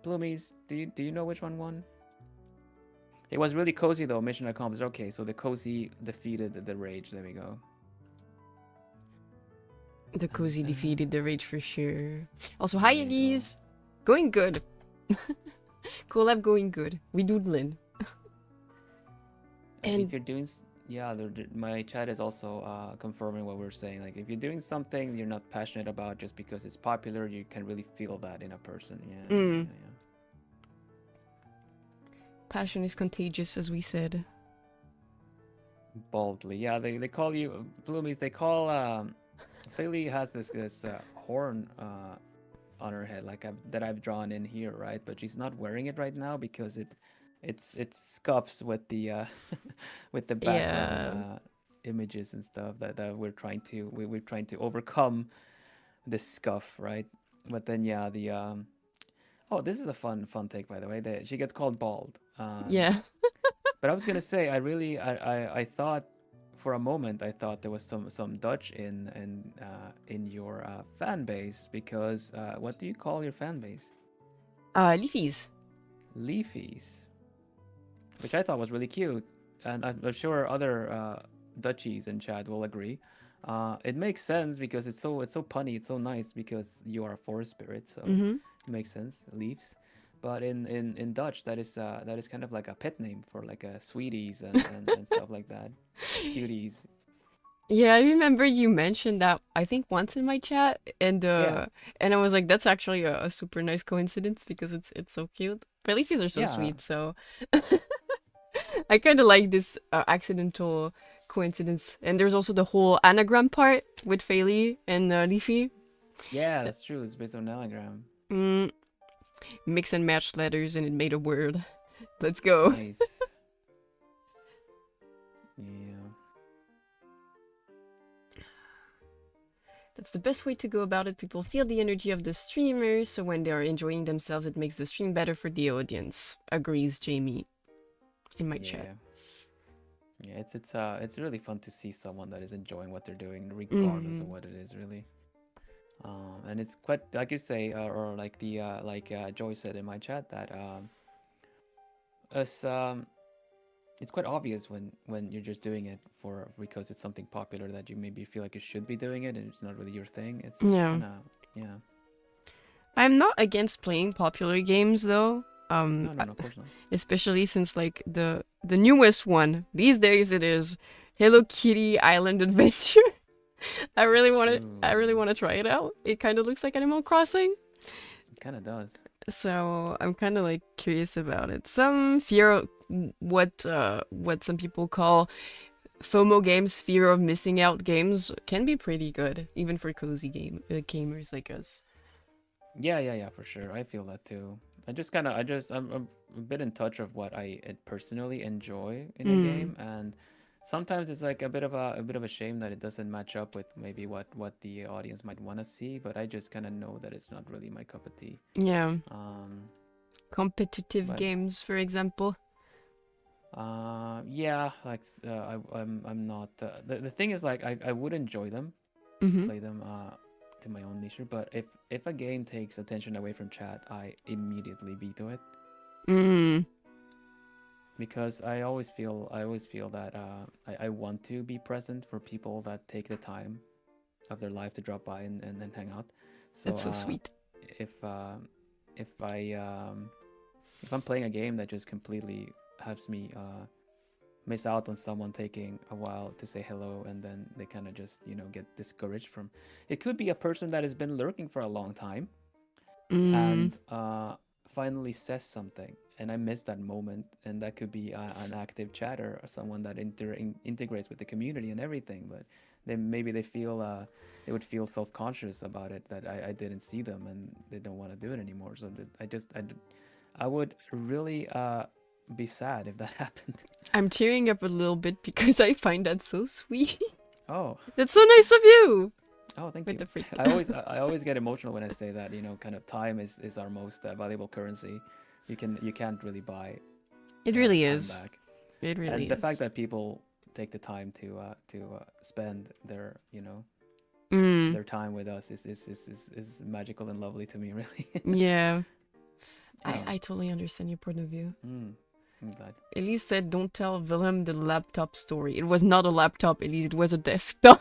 Plumies, do you know which one won? It was really cozy though. Mission accomplished. Okay, so the cozy defeated the rage. There we go. The cozy defeated the rage for sure. Also, hi There you go. Elise! Going good. Collab going good. We doodling. And And- if you're doing, my chat is also confirming what we're saying. Like if you're doing something you're not passionate about just because it's popular, you can really feel that in a person. Yeah. Mm. Passion is contagious, as we said. Boldly, yeah. They call you Bloomies. They call Faelie has this horn on her head, like that I've drawn in here, right? But she's not wearing it right now because it scuffs with the with the background images and stuff that we're trying to overcome this scuff, right? But then yeah, the oh, this is a fun take, by the way. She gets called bald. Yeah. But I was gonna say, I thought for a moment I thought there was some Dutch in your fan base, because what do you call your fan base? Leafies. Leafies, which I thought was really cute, and I'm sure other Dutchies in chat will agree. It makes sense because it's so punny, it's so nice because you are a forest spirit, so Mm-hmm. it makes sense. Leaves. But in Dutch, that is kind of like a pet name for like sweeties and stuff like that, cuties. Yeah, I remember you mentioned that I think once in my chat, and Yeah. and I was like, that's actually a super nice coincidence because it's so cute. But leafies are so Yeah. sweet, so I kind of like this accidental coincidence. And there's also the whole anagram part with Faelie and Leafy. Yeah, that's true. It's based on an anagram. Mm, mix and match letters, and it made a word. Let's go. Nice. Yeah. That's the best way to go about it. People feel the energy of the streamers, so when they are enjoying themselves, it makes the stream better for the audience. Agrees Jamie in my chat. Yeah, it's really fun to see someone that is enjoying what they're doing, regardless of what it is, really. And it's quite, like you say, or like Joy said in my chat, that it's quite obvious when you're just doing it for because it's something popular that you maybe feel like you should be doing it and it's not really your thing. It's Yeah. kind of yeah. I'm not against playing popular games though. No, of course not. Especially since like the newest one these days it is Hello Kitty Island Adventure. I really want to try it out. It kind of looks like Animal Crossing. It kind of does. So I'm kind of like curious about it. Some fear of what some people call FOMO games, fear of missing out games, can be pretty good, even for cozy gamers like us. Yeah, for sure. I feel that too. I'm a bit in touch of what I personally enjoy in a game, and sometimes it's like a bit of a shame that it doesn't match up with maybe what the audience might want to see. But I just kind of know that it's not really my cup of tea. Yeah. Um, Competitive games, for example. Yeah, like I'm not. The thing is, like, I would enjoy them, play them to my own leisure. But if a game takes attention away from chat, I immediately veto it. Because I always feel that I want to be present for people that take the time of their life to drop by and hang out. So, that's so sweet. If I'm playing a game that just completely has me miss out on someone taking a while to say hello, and then they kind of just get discouraged from it. Could be a person that has been lurking for a long time and finally says something, and I miss that moment, and that could be an active chatter or someone that integrates with the community and everything, but then maybe they would feel self-conscious about it, that I didn't see them and they don't want to do it anymore. So I would really be sad if that happened. I'm tearing up a little bit because I find that so sweet. Oh, that's so nice of you. Oh, thank with you. The freak. I always get emotional when I say that. Kind of time is our most valuable currency. You can't really buy. It really is. Back. It really and is. The fact that people take the time to spend their their time with us is magical and lovely to me, really. Yeah. I totally understand your point of view. I'm glad. Elise said, "Don't tell Vilhelm the laptop story. It was not a laptop, Elise. It was a desktop."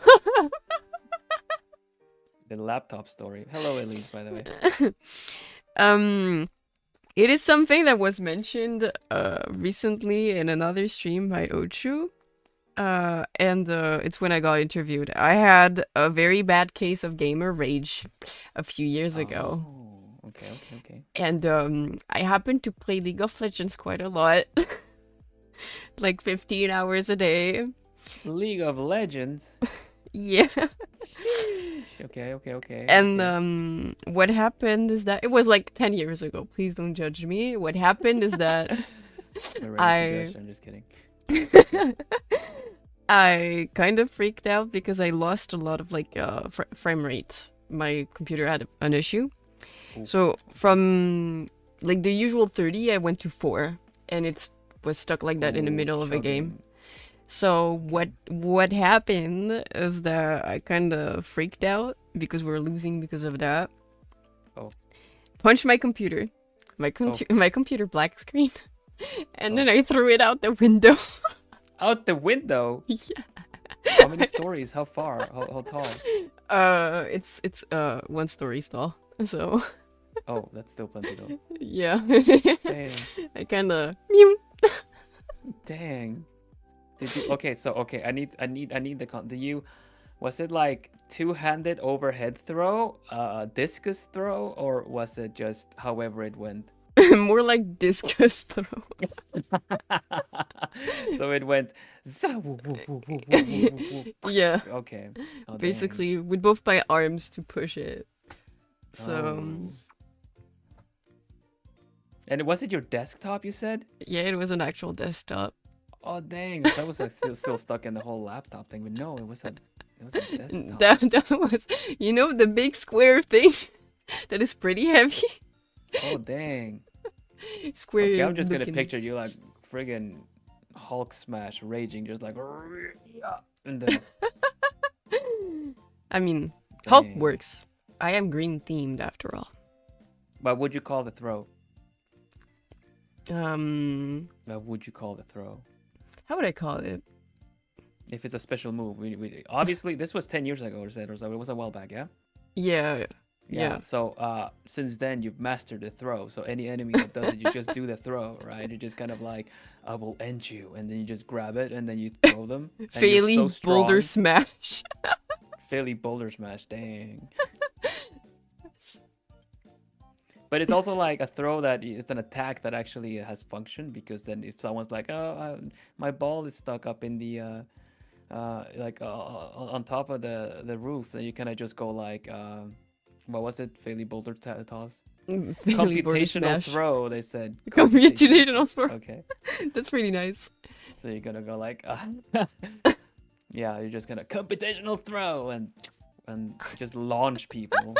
The laptop story. Hello, Elise, by the way. It is something that was mentioned recently in another stream by Ochu. And it's when I got interviewed. I had a very bad case of gamer rage a few years ago. Okay. And I happened to play League of Legends quite a lot. Like 15 hours a day. League of Legends? Yeah. Okay. And what happened is that it was like 10 years ago. Please don't judge me. What happened is that I'm just kidding. I kind of freaked out because I lost a lot of like frame rate. My computer had an issue. Ooh. So from like the usual 30, I went to 4, and it was stuck like that in the middle of a game. So what happened is that I kind of freaked out because we were losing because of that. Punched my computer. My computer black screen. And then I threw it out the window. Out the window? Yeah. How many stories? How far? How tall? It's 1 story tall. So. Oh, that's still plenty though. Yeah. Dang. I kind of. Dang. I need the was it like 2-handed overhead throw, discus throw, or was it just however it went? More like discus throw. So it went. Yeah. Okay. Oh, basically, with both my arms to push it. So. And was it your desktop? You said? Yeah, it was an actual desktop. Oh dang! That was like still stuck in the whole laptop thing. But no, it was a desktop. That was, the big square thing that is pretty heavy. Oh dang! Square. Okay, I'm just gonna picture you like friggin' Hulk smash, raging, just like. And then. I mean, Hulk works. I am green themed after all. But would you call the throw? What would you call the throw? How would I call it? If it's a special move, we obviously this was 10 years ago or so. It was a while back, yeah. Yeah. Yeah. So since then you've mastered the throw. So any enemy that does it, you just do the throw, right? You just kind of like, I will end you, and then you just grab it and then you throw them. And you're Faelie so boulder strong. smash. Faelie boulder smash, dang. But it's also like a throw that it's an attack that actually has function, because then if someone's like, oh, my ball is stuck up in the on top of the roof, then you kind of just go like, what was it? Faelie boulder toss? Faelie boulder Computational smash. throw, they said. Computational throw. Okay. That's pretty nice. So you're gonna go like, yeah, you're just gonna computational throw and just launch people.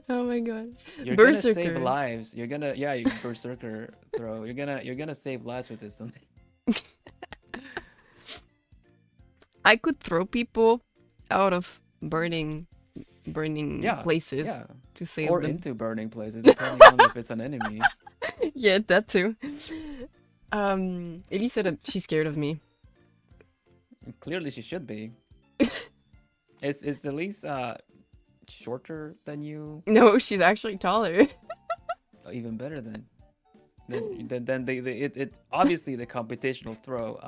Oh my god. You're Berserker. gonna save lives. You're gonna, yeah, you berserker throw. You're gonna save lives with this someday. I could throw people out of burning places Yeah. to save Or them. into burning places, depending on if it's an enemy. Yeah, that too. Ellie said that she's scared of me. Clearly, she should be. Is Elise shorter than you? No, she's actually taller. Oh, even better then. Then it obviously the computational throw,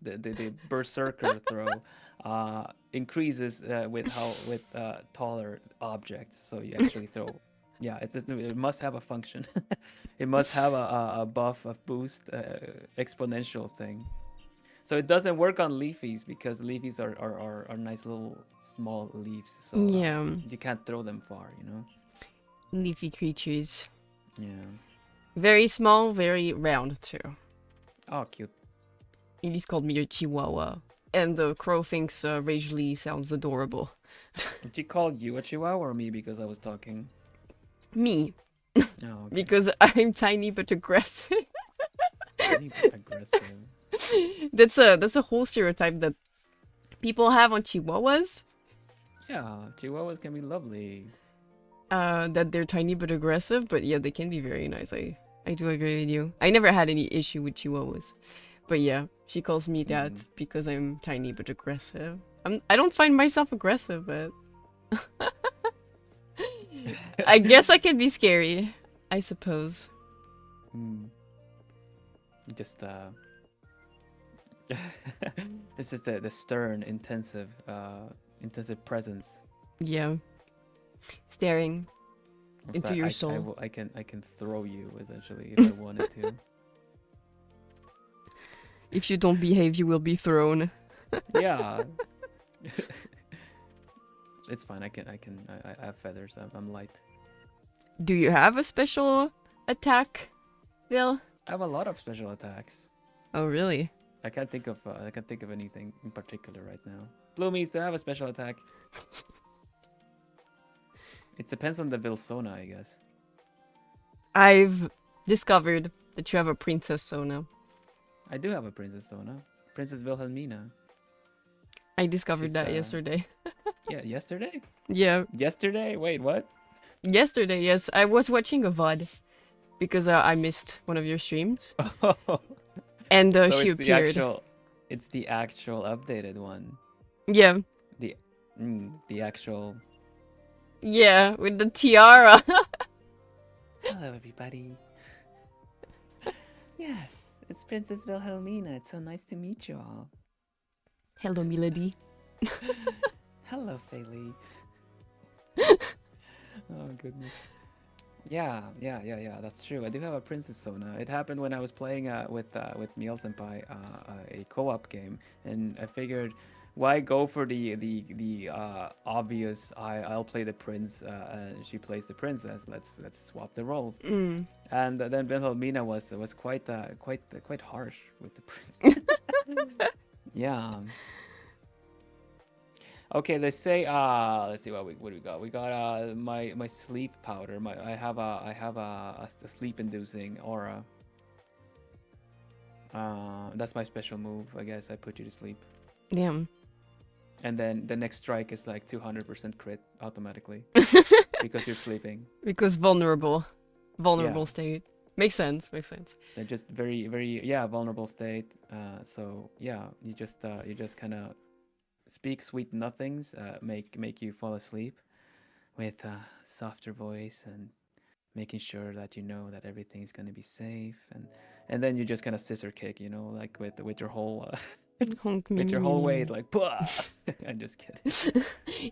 the berserker throw, increases with taller objects. So you actually throw. Yeah, it must have a function. It must have a buff, a boost, exponential thing. So it doesn't work on leafies, because leafies are nice little small leaves. So Yeah. you can't throw them far, you know. Leafy creatures. Yeah. Very small, very round too. Oh, cute. Elise called me a chihuahua. And the crow thinks Rage Lee sounds adorable. Did she call you a chihuahua or me because I was talking? Me. Oh, okay. Because I'm tiny but aggressive. Tiny but aggressive. That's a whole stereotype that people have on chihuahuas. Yeah, chihuahuas can be lovely. That they're tiny but aggressive, but yeah, they can be very nice. I do agree with you. I never had any issue with chihuahuas. But yeah, she calls me that because I'm tiny but aggressive. I don't find myself aggressive, but I guess I can be scary, I suppose. Just this is the stern, intensive presence. Yeah. Staring of into that your soul. I can throw you essentially if I wanted to. If you don't behave, you will be thrown. Yeah. It's fine. I have feathers. I'm light. Do you have a special attack, Vil? I have a lot of special attacks. Oh, really? I can't think of anything in particular right now. Bloomies, do I have a special attack? It depends on the Vilsona, I guess. I've discovered that you have a Princess Sona. I do have a Princess Sona. Princess Vilhelmina. I discovered She's, that yesterday. Yeah, yesterday? Yeah, Yesterday? Wait, what? yesterday, yes. I was watching a VOD because I missed one of your streams. And So she it's appeared. it's the actual updated one. Yeah. The actual. Yeah, with the tiara. Hello, everybody. Yes, it's Princess Wilhelmina. It's so nice to meet you all. Hello, Milady. Hello, Faelie. Oh, goodness. Yeah, that's true. I do have a Princess Sona. It happened when I was playing with ᵀᶦᵖⁿ a co-op game, and I figured, why go for the obvious? I'll play the prince, and she plays the princess. Let's swap the roles. And then Wilhelmina was quite harsh with the prince. Yeah. Okay, let's say let's see what we got. We got my sleep powder. I have a sleep-inducing aura. That's my special move. I guess I put you to sleep. Damn. And then the next strike is like 200% crit automatically because you're sleeping. Because vulnerable Yeah. state. Makes sense. Makes sense. They're just very, very, vulnerable state. So yeah, you just kind of speak sweet nothings, make you fall asleep with a softer voice and making sure that you know that everything's gonna be safe, and then you just kind of scissor kick, like with your whole with your whole weight, like, "Pah!" I'm just kidding.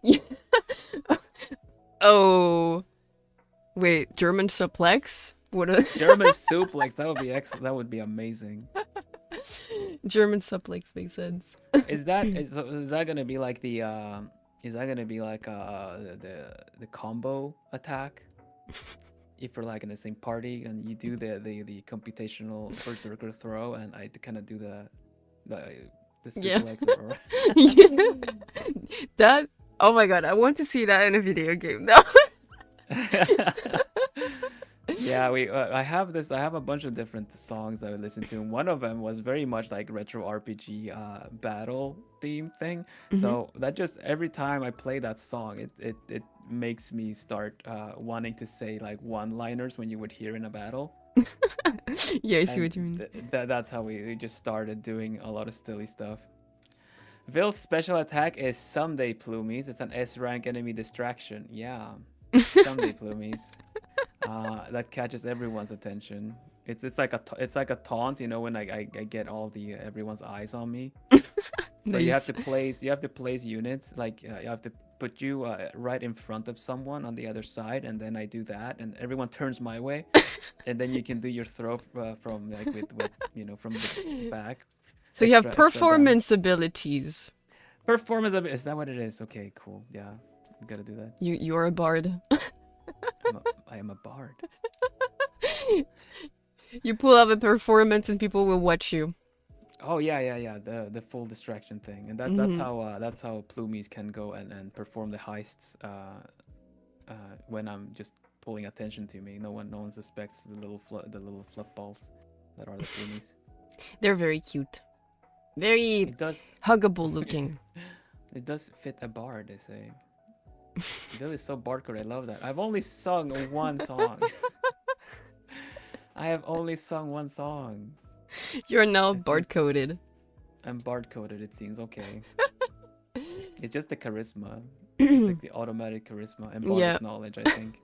Yeah. Oh, wait, German suplex? What a German suplex, that would be excellent. That would be amazing. German suplex makes sense. Is that gonna be like the the combo attack? If we're like in the same party and you do the computational berserker throw, and I kind of do the suplex. Or... Yeah. That, oh my god, I want to see that in a video game now. Yeah, I have a bunch of different songs that I listen to, and one of them was very much like retro RPG battle theme thing. So that just every time I play that song, it makes me start wanting to say like one-liners when you would hear in a battle. Yeah, I see what you mean. That's how we just started doing a lot of silly stuff. Vil's special attack is Someday Plumies. It's an S rank enemy distraction. Yeah, Someday Plumies. That catches everyone's attention. It's like a taunt, when I get all the everyone's eyes on me. So Nice. you have to place units, like you have to put you right in front of someone on the other side, and then I do that, and everyone turns my way, and then you can do your throw from like with from the back. So you have extra damage. performance abilities. Performance is that what it is? Okay, cool. Yeah, you gotta do that. You're a bard. I am a bard. You pull out a performance and people will watch you. Oh yeah. The full distraction thing, and that's how Plumies can go and perform the heists when I'm just pulling attention to me. No one suspects the little fluff balls that are the Plumies. They're very cute. Very huggable looking. It does fit a bard, they say. Bill is so bardcore. I love that. I've only sung one song. I have only sung one song. You're now bard coded. I'm bard coded, it seems. Okay. It's just the charisma. It's like the automatic charisma and bardic knowledge, I think.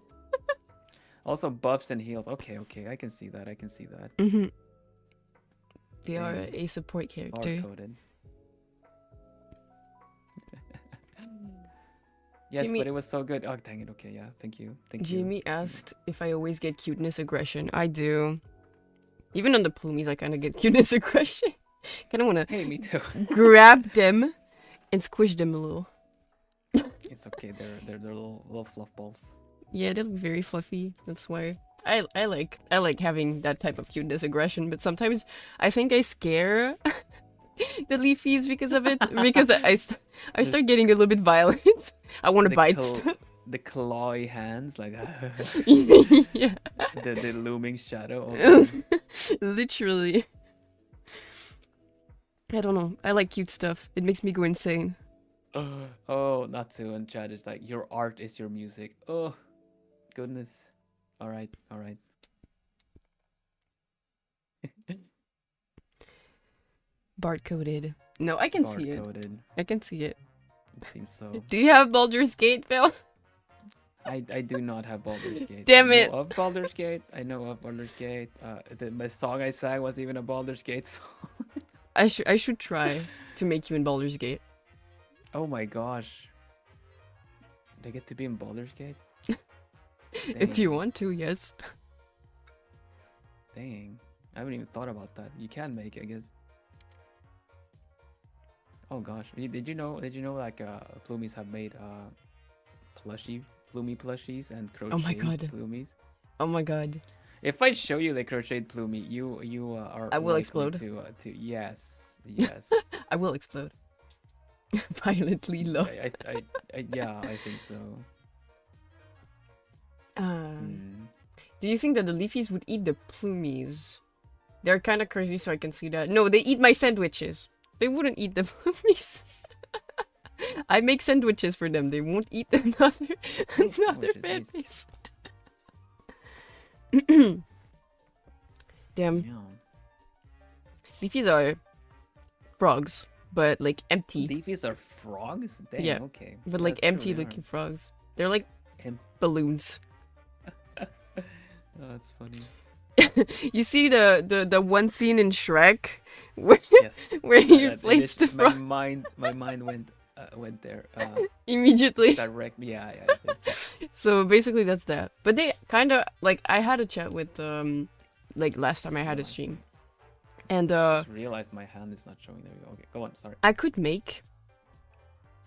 Also buffs and heals. Okay, I can see that. They are a support character. Bard coded. Yes, Jimmy, but it was so good. Oh, dang it. Okay, yeah. Thank you. Jimmy asked if I always get cuteness aggression. I do. Even on the Plumies, I kind of get cuteness aggression. Kind of want to me too. grab them and squish them a little. It's okay. They're little fluff balls. Yeah, they look very fluffy. That's why I like having that type of cuteness aggression. But sometimes I think I scare the leafies because of it. Because I start getting a little bit violent. I want to bite stuff. The clawy hands, like Yeah. the looming shadow. Literally. I don't know. I like cute stuff. It makes me go insane. Oh, Natsu and Chad is like, your art is your music. Oh, goodness. All right. Bard coded. No, I can Bard see it. coded. I can see it. It seems so. Do you have Baldur's Gate, Phil? I do not have Baldur's Gate. Damn it! I know of Baldur's Gate. My song I sang was even a Baldur's Gate song. I should try to make you in Baldur's Gate. Oh my gosh. They get to be in Baldur's Gate? If you want to, yes. Dang. I haven't even thought about that. You can make it, I guess. Oh gosh. Did you know like Plumies have made Plumie plushies and crocheted Plumies? Oh my god. If I show you the crocheted Plumie, you are I will explode. To yes. I will explode. Violently love. Yeah, I think so. Do you think that the leafies would eat the Plumies? They're kind of crazy, so I can see that. No, they eat my sandwiches. They wouldn't eat the Plumies. I make sandwiches for them. They won't eat another fan base. Damn. Yeah. Leafies are frogs, but like empty. Leafies are frogs? Dang, Yeah, okay. But Yeah, like that's true, empty they looking frogs. They're like Em- balloons. Oh, that's funny. You see the one scene in Shrek where, Yes. where he inflates the my frog mind went there. immediately. Direct. Yeah, yeah. I think. So basically that's that. But they kind of like I had a chat with like last time I had a stream. And I just realized my hand is not showing. There we go. Okay, go on. Sorry. I could make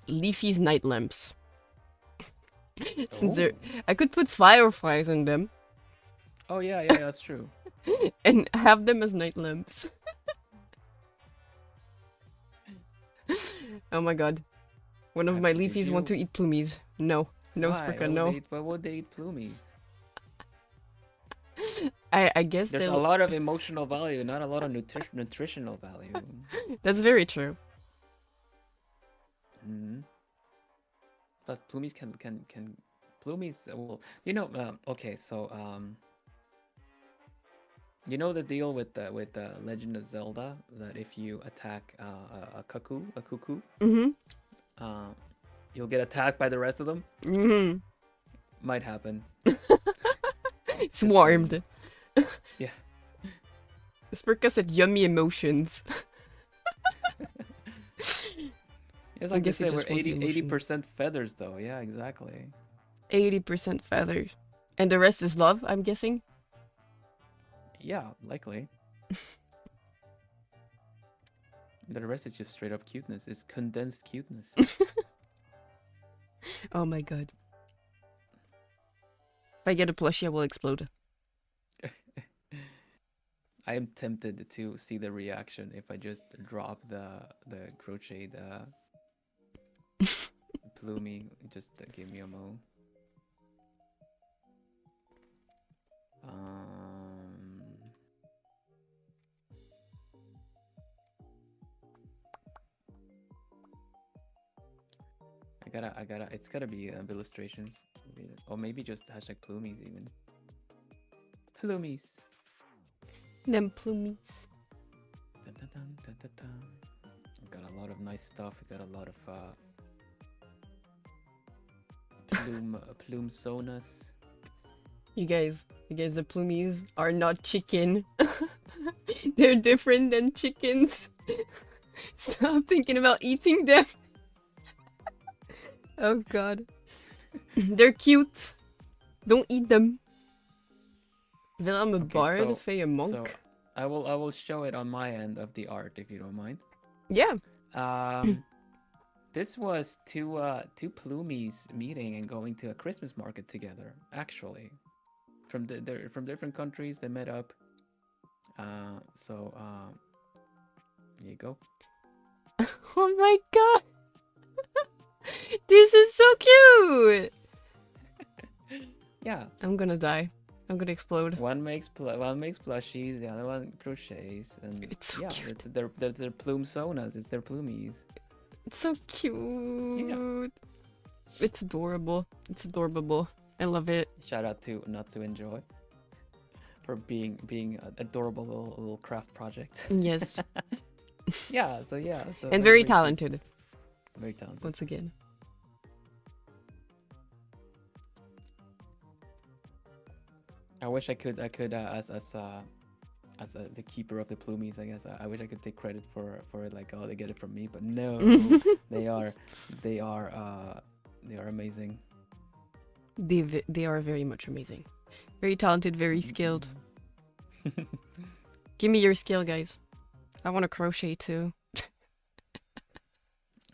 Leafy's night lamps. Since they're I could put fireflies in them Oh yeah, yeah, that's true. and have them as night lamps. Oh my god. One of my Did leafies want to you- eat plumies. No. No, Why? Sprika, no. Why would they eat plumies? I guess There's a they'll... lot of emotional value, not a lot of nutritional value. That's very true. Hmm. But plumies can plumies. Well, you know. Okay, so you know the deal with the Legend of Zelda that if you attack a cuckoo, Mm-hmm. you'll get attacked by the rest of them. Mm-hmm. Might happen. Swarmed. Yeah. Sprika said yummy emotions. It's I like I guess he said, we're just wants emotion. 80% feathers though. Yeah, exactly. 80% feathers. And the rest is love, I'm guessing? Yeah, likely. The rest is just straight up cuteness. It's condensed cuteness. Oh my god. If I get a plushie, I will explode. I am tempted to see the reaction if I just drop the crocheted plumie. Just give me a mo. I gotta. It's gotta be illustrations, or maybe just hashtag plumies even. Plumies. Them plumies. Dun, dun, dun, dun, dun, dun. We got a lot of nice stuff. We got a lot of plume sonas. You guys, the plumies are not chicken. They're different than chickens. Stop thinking about eating them. Oh god. They're cute. Don't eat them. Vilhelm a bard, Faye a monk. So I will show it on my end of the art if you don't mind. Yeah. This was two plumies meeting and going to a Christmas market together. Actually, from from different countries, they met up. Here you go. Oh my god. This is so cute. Yeah. I'm gonna die. I'm gonna explode. One makes plushies, the other one crochets, and It's so cute. They're plume sonas. It's their plumies. It's so cute. Yeah. It's adorable. It's adorable. I love it. Shout out to Not to Enjoy for being an adorable little craft project. Yes. Yeah. So And very talented. Very talented. Once again. I wish I could as the keeper of the plumies, I guess I wish I could take credit for it, like, oh, they get it from me, but no. they are amazing. They are very much amazing. Very talented, very skilled. Give me your skill, guys. I want to crochet too. I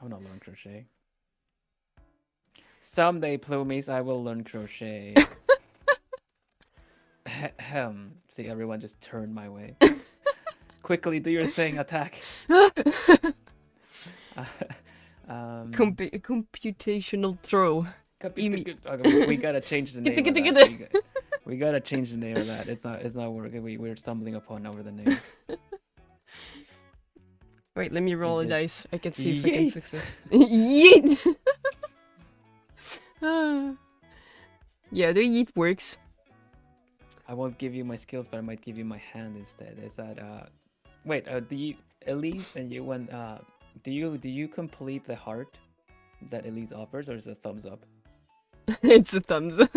want to learn crochet. Someday, plumies, I will learn crochet. See, everyone just turned my way. Quickly, do your thing, attack. Computational throw. We gotta change the name of that. We gotta change the name of that. It's not working. We're stumbling upon over the name. Wait, let me roll a It's dice. I can see if I can yeet. success. Yeet! Yeah, the yeet works. I won't give you my skills, but I might give you my hand instead. Is that wait, do you Elise and you when do you complete the heart that Elise offers, or is it a thumbs up? It's a thumbs up.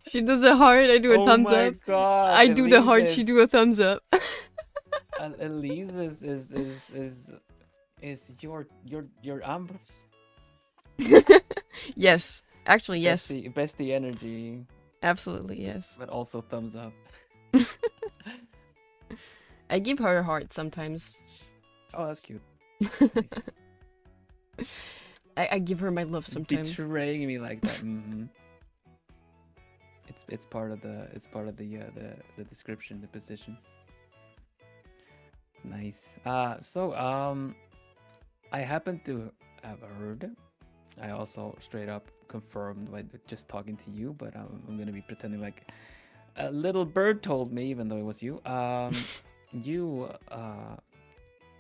She does a heart, I do a thumbs my up. God, I do the heart, she Elise do a thumbs up. Elise is your Ambrose. Yes. Actually, yes. Bestie energy, Absolutely, yes. but also thumbs up. I give her a heart sometimes. Oh, that's cute. Nice. I give her my love sometimes. Betraying me like that. It's part of the description, the position. Nice. So I happen to have heard. I also straight up confirmed by just talking to you, but I'm gonna be pretending like a little bird told me, even though it was you. You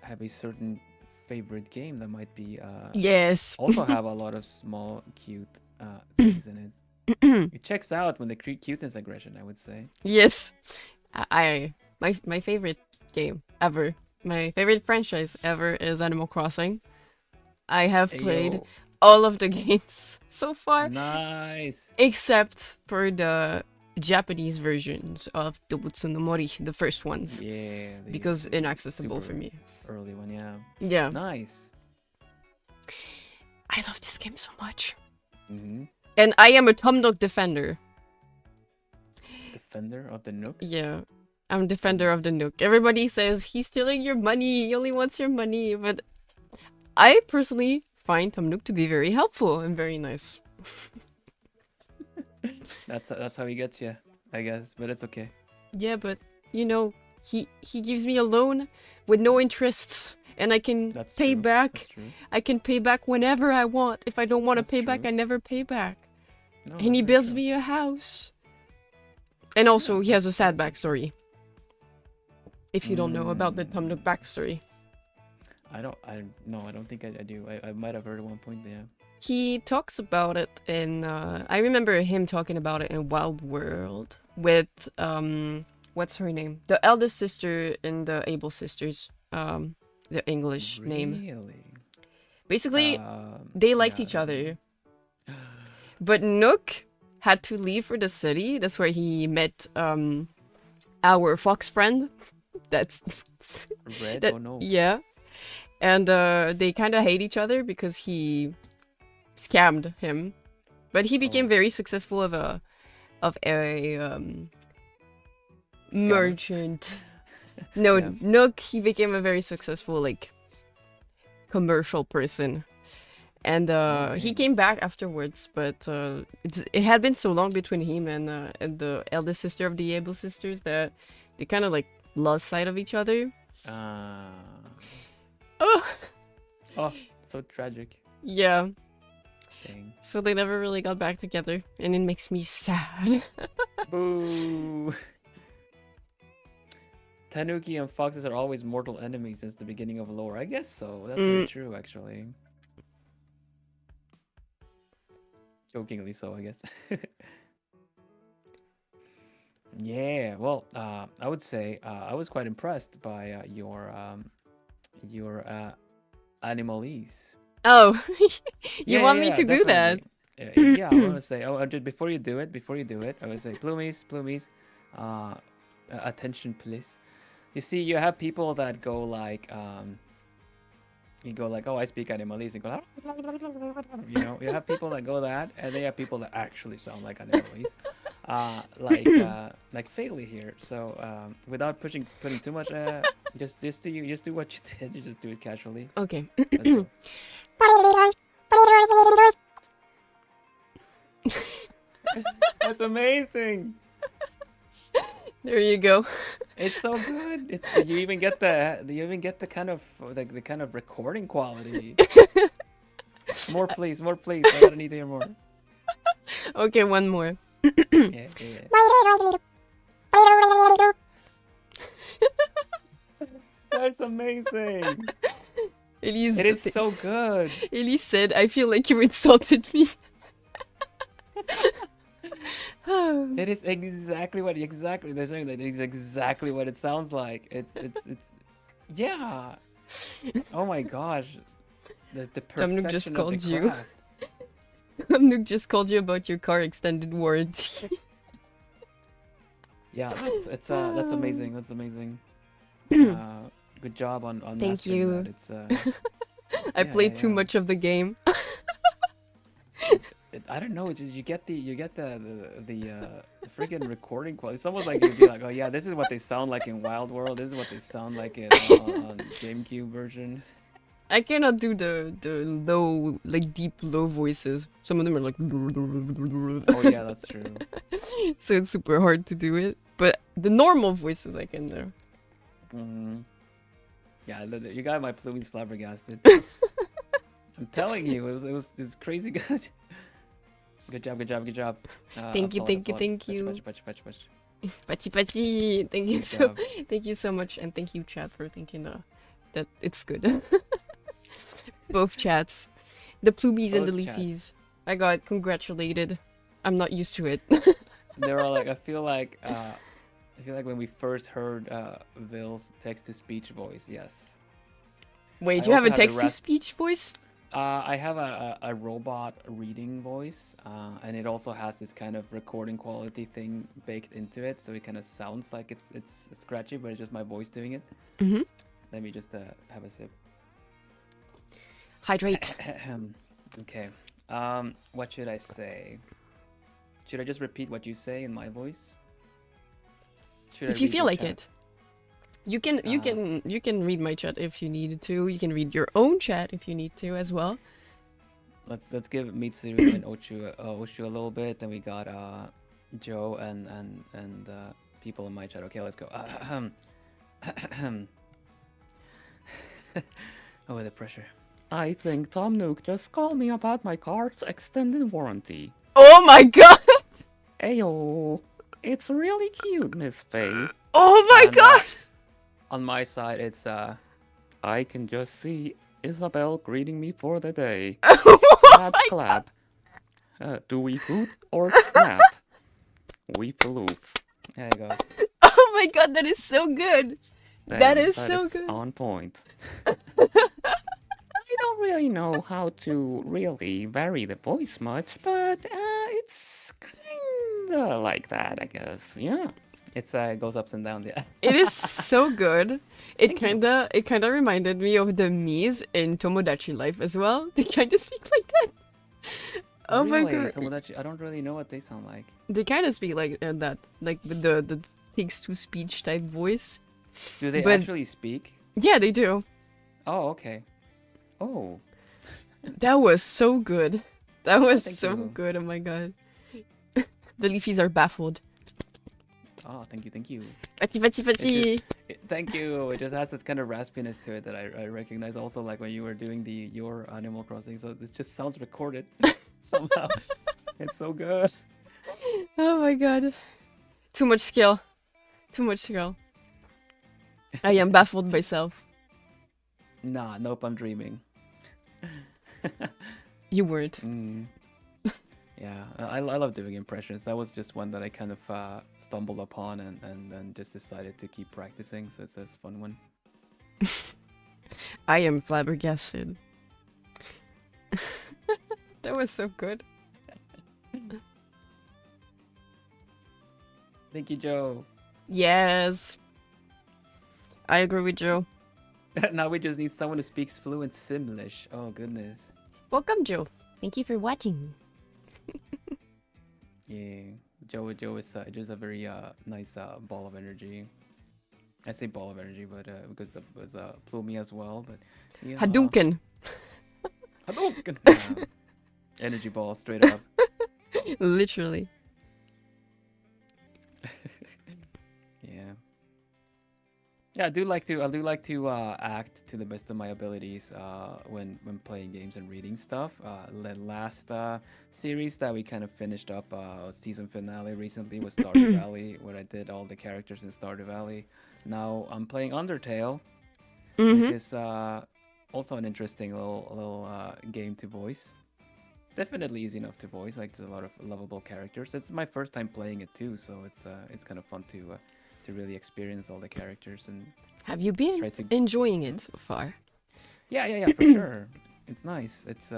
have a certain favorite game that might be Yes. also have a lot of small cute things in it. It checks out when the cuteness aggression, I would say. Yes. My favorite game ever. My favorite franchise ever is Animal Crossing. I have played Ayo. all of the games so far, Nice. except for the Japanese versions of ᵀᶦᵖⁿᵃ, the first ones, Yeah. because inaccessible super for me. early one, yeah. Yeah. Nice. I love this game so much. Mm-hmm. And I am a Tom Nook defender. Defender of the Nook. Yeah. I'm defender of the Nook. Everybody says he's stealing your money, he only wants your money, but I personally find Tom Nook to be very helpful and very nice. That's how he gets you, I guess, but it's okay. Yeah, but you know, he gives me a loan with no interests, and I can That's pay true. back. That's true. I can pay back whenever I want. If I don't want to That's pay back, true. I never pay back. No, And he that's very builds true. me a house. And also, he has a sad backstory. If you don't know about the Tom Nook backstory. I don't think I do. I might have heard at one point, yeah. He talks about it in, I remember him talking about it in Wild World with, what's her name? The eldest sister in the Able Sisters, the English name. Really? Basically, they liked yeah, each other. But Nook had to leave for the city. That's where he met, our fox friend. That's... Red? that, Oh no. Yeah. And they kind of hate each other because he scammed him, but he became very successful of a merchant. No, Yeah. Nook, he became a very successful like commercial person, and he came back afterwards. But it had been so long between him and the eldest sister of the Able Sisters that they kind of like lost sight of each other. Oh, so tragic. Yeah. Dang. So they never really got back together, and it makes me sad. Boo. Tanuki and foxes are always mortal enemies since the beginning of lore. I guess so. That's very true, actually. Jokingly so, I guess. Yeah, well, I would say I was quite impressed by your animalese. Oh, you want me Yeah, to do that? definitely. Yeah, I want to say. Oh, just before you do it, I would say, Plumies, attention, please. You see, you have people that go like, oh, I speak animalese, and go, you know, you have people that go that, and they have people that actually sound like animalese, like Faelie here. So, without putting too much, just do what you did. You just do it casually. Okay. Let's go. That's amazing. There you go. It's so good. You even get the kind of the kind of recording quality. More please. I don't need to hear more. Okay, one more. Yeah. That's amazing. Elise, It is so good. Elise said, "I feel like you insulted me." It is exactly what they're saying that it is exactly what it sounds like. It's yeah. Oh my gosh. The Jamnuk just perfection of the called you. craft. Jamnuk just called you about your car extended warranty. Yeah, that's amazing. That's amazing. Good job on Thank mastering you. that. It's I played too much of the game. I don't know. You get the freaking recording quality. It's almost like you'd be like, oh yeah, this is what they sound like in Wild World. This is what they sound like on GameCube versions. I cannot do the low, like deep low voices. Some of them are like. Oh yeah, that's true. So it's super hard to do it. But the normal voices I can do. Yeah, you got my plumies flabbergasted. I'm telling you, it was crazy good. Good job. Thank you. Pachi. Thank you so much, and thank you, chat, for thinking that it's good. Both chats, the plumies and the leafies. I got congratulated. I'm not used to it. They're all like, I feel like when we first heard Vil's text-to-speech voice, yes. Wait, do you have a text-to-speech voice? I have a robot reading voice, and it also has this kind of recording quality thing baked into it, so it kind of sounds like it's scratchy, but it's just my voice doing it. Let me just have a sip. Hydrate. Okay. What should I say? Should I just repeat what you say in my voice? If you feel like it. You can read my chat if you need to. You can read your own chat if you need to as well. Let's give Mitsuru and Oshu a little bit. Then we got Joe and people in my chat. Okay, let's go. Oh, the pressure. I think Tom Nook just called me about my car's extended warranty. Oh my god! Ayo, it's really cute, Miss Faye. Oh my god! On my side, it's I can just see Isabel greeting me for the day. Clap. Do we hoot or snap? We floof. There you go. Oh my god, that is so good. Damn, that is so good. On point. I don't really know how to really vary the voice much, but it's kinda like that, I guess. Yeah. It's it goes ups and downs, yeah. It is so good. It kinda reminded me of the Mii's in Tomodachi Life as well. They kinda speak like that. Oh really? my god. Tomodachi, I don't really know what they sound like. They kinda speak like that, like with the text-to-speech type voice. Do they actually speak? Yeah, they do. Oh, okay. Oh. That was so good. That was so you. good, oh my god. The leafies are baffled. Oh, thank you. Pachi. Thank you. It just has this kind of raspiness to it that I recognize also, like when you were doing your Animal Crossing. So this just sounds recorded somehow. It's so good. Oh my god. Too much skill. I am baffled myself. Nah, nope, I'm dreaming. You weren't. Yeah, I love doing impressions. That was just one that I kind of stumbled upon and just decided to keep practicing. So it's a fun one. I am flabbergasted. That was so good. Thank you, Joe. Yes. I agree with Joe. Now we just need someone who speaks fluent Simlish. Oh, goodness. Welcome, Joe. Thank you for watching. Yeah, Joe is just a very nice ball of energy. I say ball of energy, but because it was Plumie as well. But yeah. Hadouken. Yeah. Energy ball, straight up. Literally. Yeah, I do like to act to the best of my abilities when playing games and reading stuff. The last series that we kind of finished up, season finale recently was Stardew Valley, where I did all the characters in Stardew Valley. Now I'm playing Undertale, which is also an interesting little game to voice. definitely easy enough to voice. Like there's a lot of lovable characters. It's my first time playing it too, so it's kind of fun to really experience all the characters and Have you been try to. enjoying it so far? Yeah, for sure. It's nice. It's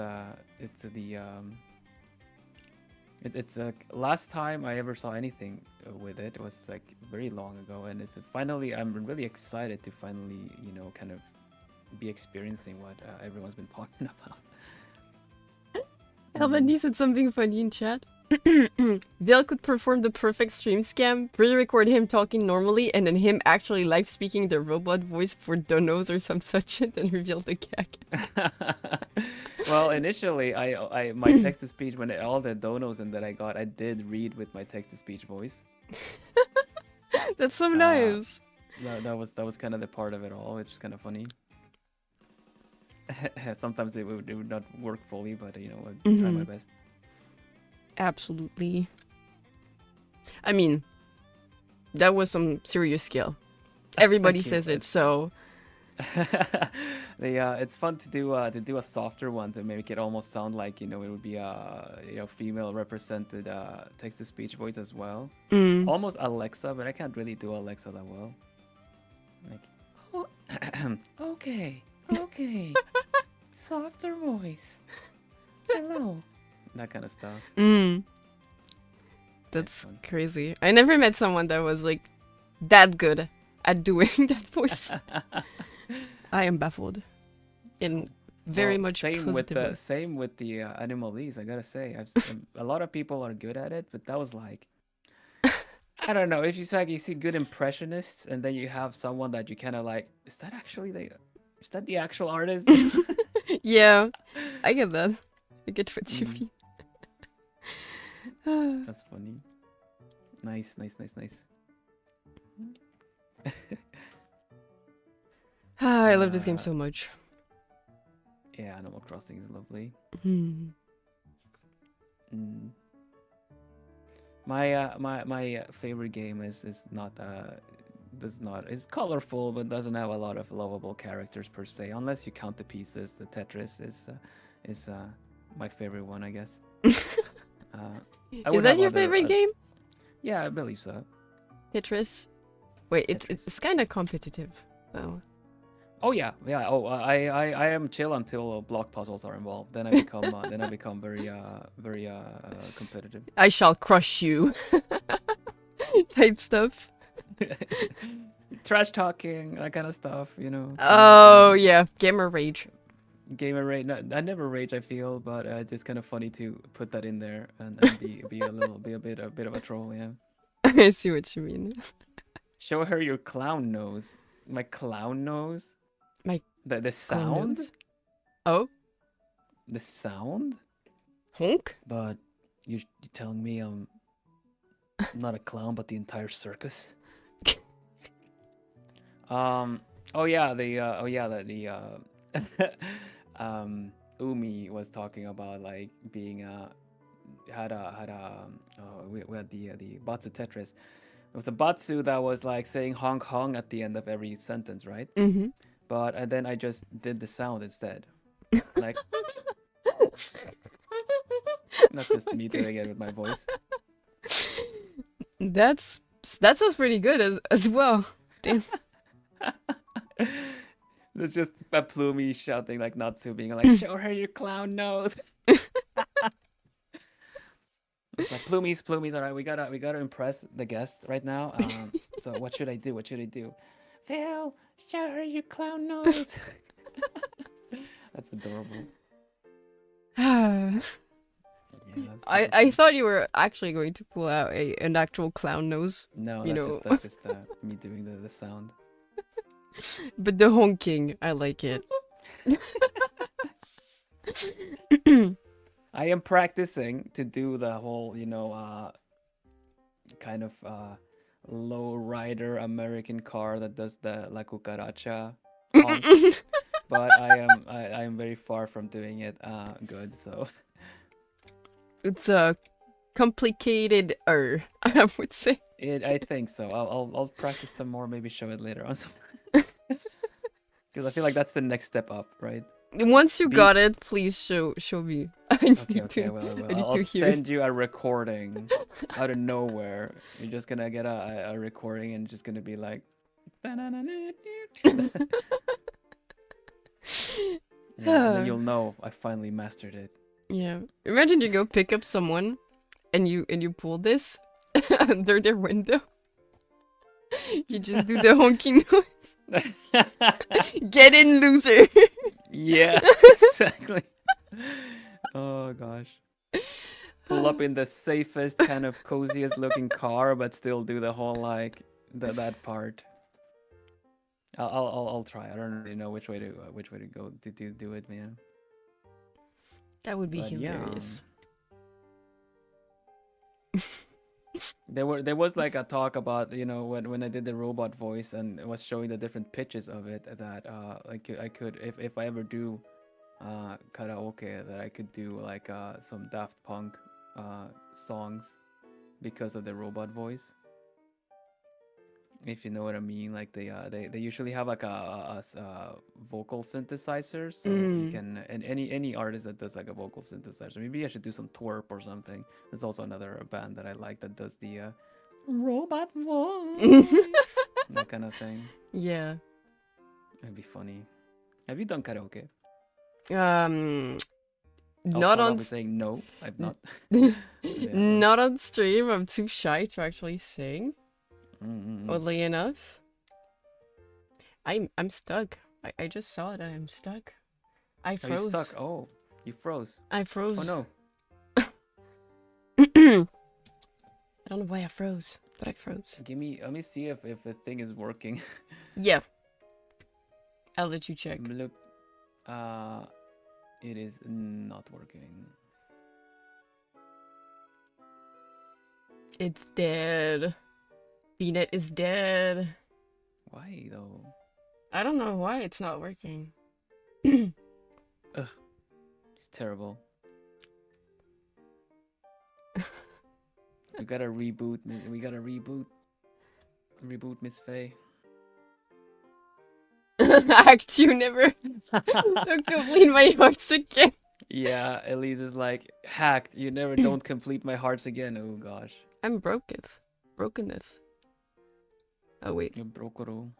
last time I ever saw anything with it was like very long ago, and it's finally I'm really excited to finally kind of be experiencing what everyone's been talking about. Elvandi said something funny in chat. Vil could perform the perfect stream scam, pre-record him talking normally, and then him actually live speaking the robot voice for donos or some such shit, then reveal the gag. Well, initially, I my text to speech when all the donos and that I got, I did read with my text to speech voice. That's so nice. That was kind of the part of it all, which is kind of funny. Sometimes it would not work fully, but I try my best. Absolutely. I mean, that was some serious skill. Everybody says it, so. It's fun to do a softer one to make it almost sound like it would be a female represented text to speech voice as well. Almost Alexa, but I can't really do Alexa that well. Like, oh, okay, softer voice. Hello. That kind of stuff. That's crazy. I never met someone that was like that good at doing that voice. I am baffled. In very much positive way. Same with the animalese, I gotta say. A lot of people are good at it, but that was like, I don't know. If you see good impressionists, and then you have someone that you kind of like, is that the actual artist? Yeah, I get that. I get what you mean. That's funny. Nice. I love this game so much. Yeah, Animal Crossing is lovely. My favorite game is not it's colorful, but doesn't have a lot of lovable characters per se, unless you count the pieces. The Tetris is my favorite one, I guess. Is that your favorite game? Yeah, I believe so. Tetris. Wait, it's kind of competitive, though. Oh yeah. Oh, I am chill until block puzzles are involved. Then I become very competitive. I shall crush you. Type stuff. Trash talking, that kind of stuff, Oh yeah, gamer rage. Gamer rage. No, I never rage. I feel, but it's just kind of funny to put that in there and be a bit of a troll. Yeah. I see what you mean. Show her your clown nose. My clown nose. The sound. Oh. The sound. Honk. But you're telling me I'm not a clown, but the entire circus. Umi was talking about like being we had the Batsu Tetris. It was a Batsu that was like saying honk honk at the end of every sentence, right? Mm-hmm. But and then I just did the sound instead, like that's just me doing it with my voice. That sounds pretty good as well. Damn. It's just a Plumie shouting like Natsu, being like, "Show her your clown nose." It's like Plumies. All right, we gotta impress the guest right now. So what should I do? Phil, show her your clown nose. That's adorable. Yeah, I thought you were actually going to pull out an actual clown nose. No, that's just me doing the sound. But the honking, I like it. I am practicing to do the whole, kind of low rider American car that does the La Cucaracha honk. But I am very far from doing it good, so it's a complicated I would say. I think so. I'll practice some more, maybe show it later on. Because I feel like that's the next step up, right? Once you got it, please show me. Okay, well, I need I'll to hear. send you a recording out of nowhere. You're just gonna get a recording and just gonna be like, yeah, and then you'll know I finally mastered it. Yeah. Imagine you go pick up someone and you pull this under their window. You just do the honking noise. Get in, loser. Yeah, exactly. Oh gosh. Pull up in the safest, kind of coziest looking car, but still do the whole like that part. I'll try. I don't really know which way to go to do it, man. That would be But hilarious. There was like a talk about, you know, when I did the robot voice and it was showing the different pitches of it, that like I could, if I ever do karaoke, that I could do like some Daft Punk songs because of the robot voice. If you know what I mean, like they usually have like a vocal synthesizer, so you can, and any artist that does like a vocal synthesizer. Maybe I should do some twerp or something. There's also another band that I like that does the robot voice, that kind of thing. Yeah. It'd be funny. Have you done karaoke? Not on saying no, I've not. not on stream. I'm too shy to actually sing. Oddly enough, I'm stuck. I just saw it and I'm stuck. I froze. Are you stuck? Oh, you froze. I froze. Oh no. I don't know why I froze, but I froze. Let me see if the thing is working. Yeah. I'll let you check. Look, it is not working. It's dead. VNet is dead. Why though? I don't know why it's not working. Ugh, it's terrible. We gotta reboot. We gotta reboot. Reboot Miss Faye. Act you never complete my hearts again. Yeah, Elise is like, hacked. You never don't complete my hearts again. Oh gosh. I'm brokenness. Oh wait. You broke it all.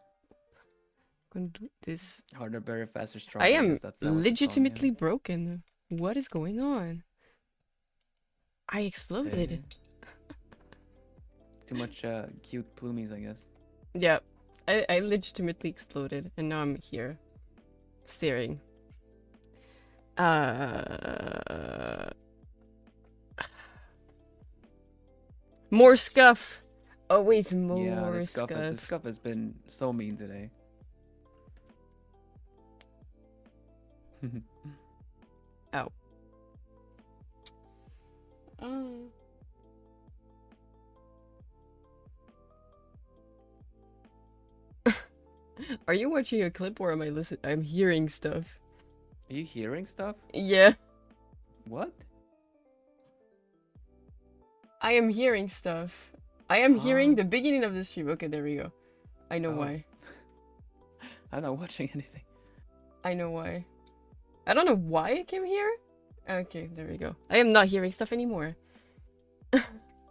Gonna do this. Harder, better, faster, stronger. I am That was the song, legitimately yeah. broken. What is going on? I exploded. Hey. Too much cute plumies, I guess. Yeah, I legitimately exploded, and now I'm here, staring. More scuff. Always more Yeah, the scuff. scuff has been so mean today. Ow. Are you watching a clip or am I listening? I'm hearing stuff. Are you hearing stuff? Yeah. What? I am hearing stuff. I am hearing the beginning of the stream. Okay, there we go. I know why. I'm not watching anything. I know why. I don't know why it came here. Okay, there we go. I am not hearing stuff anymore.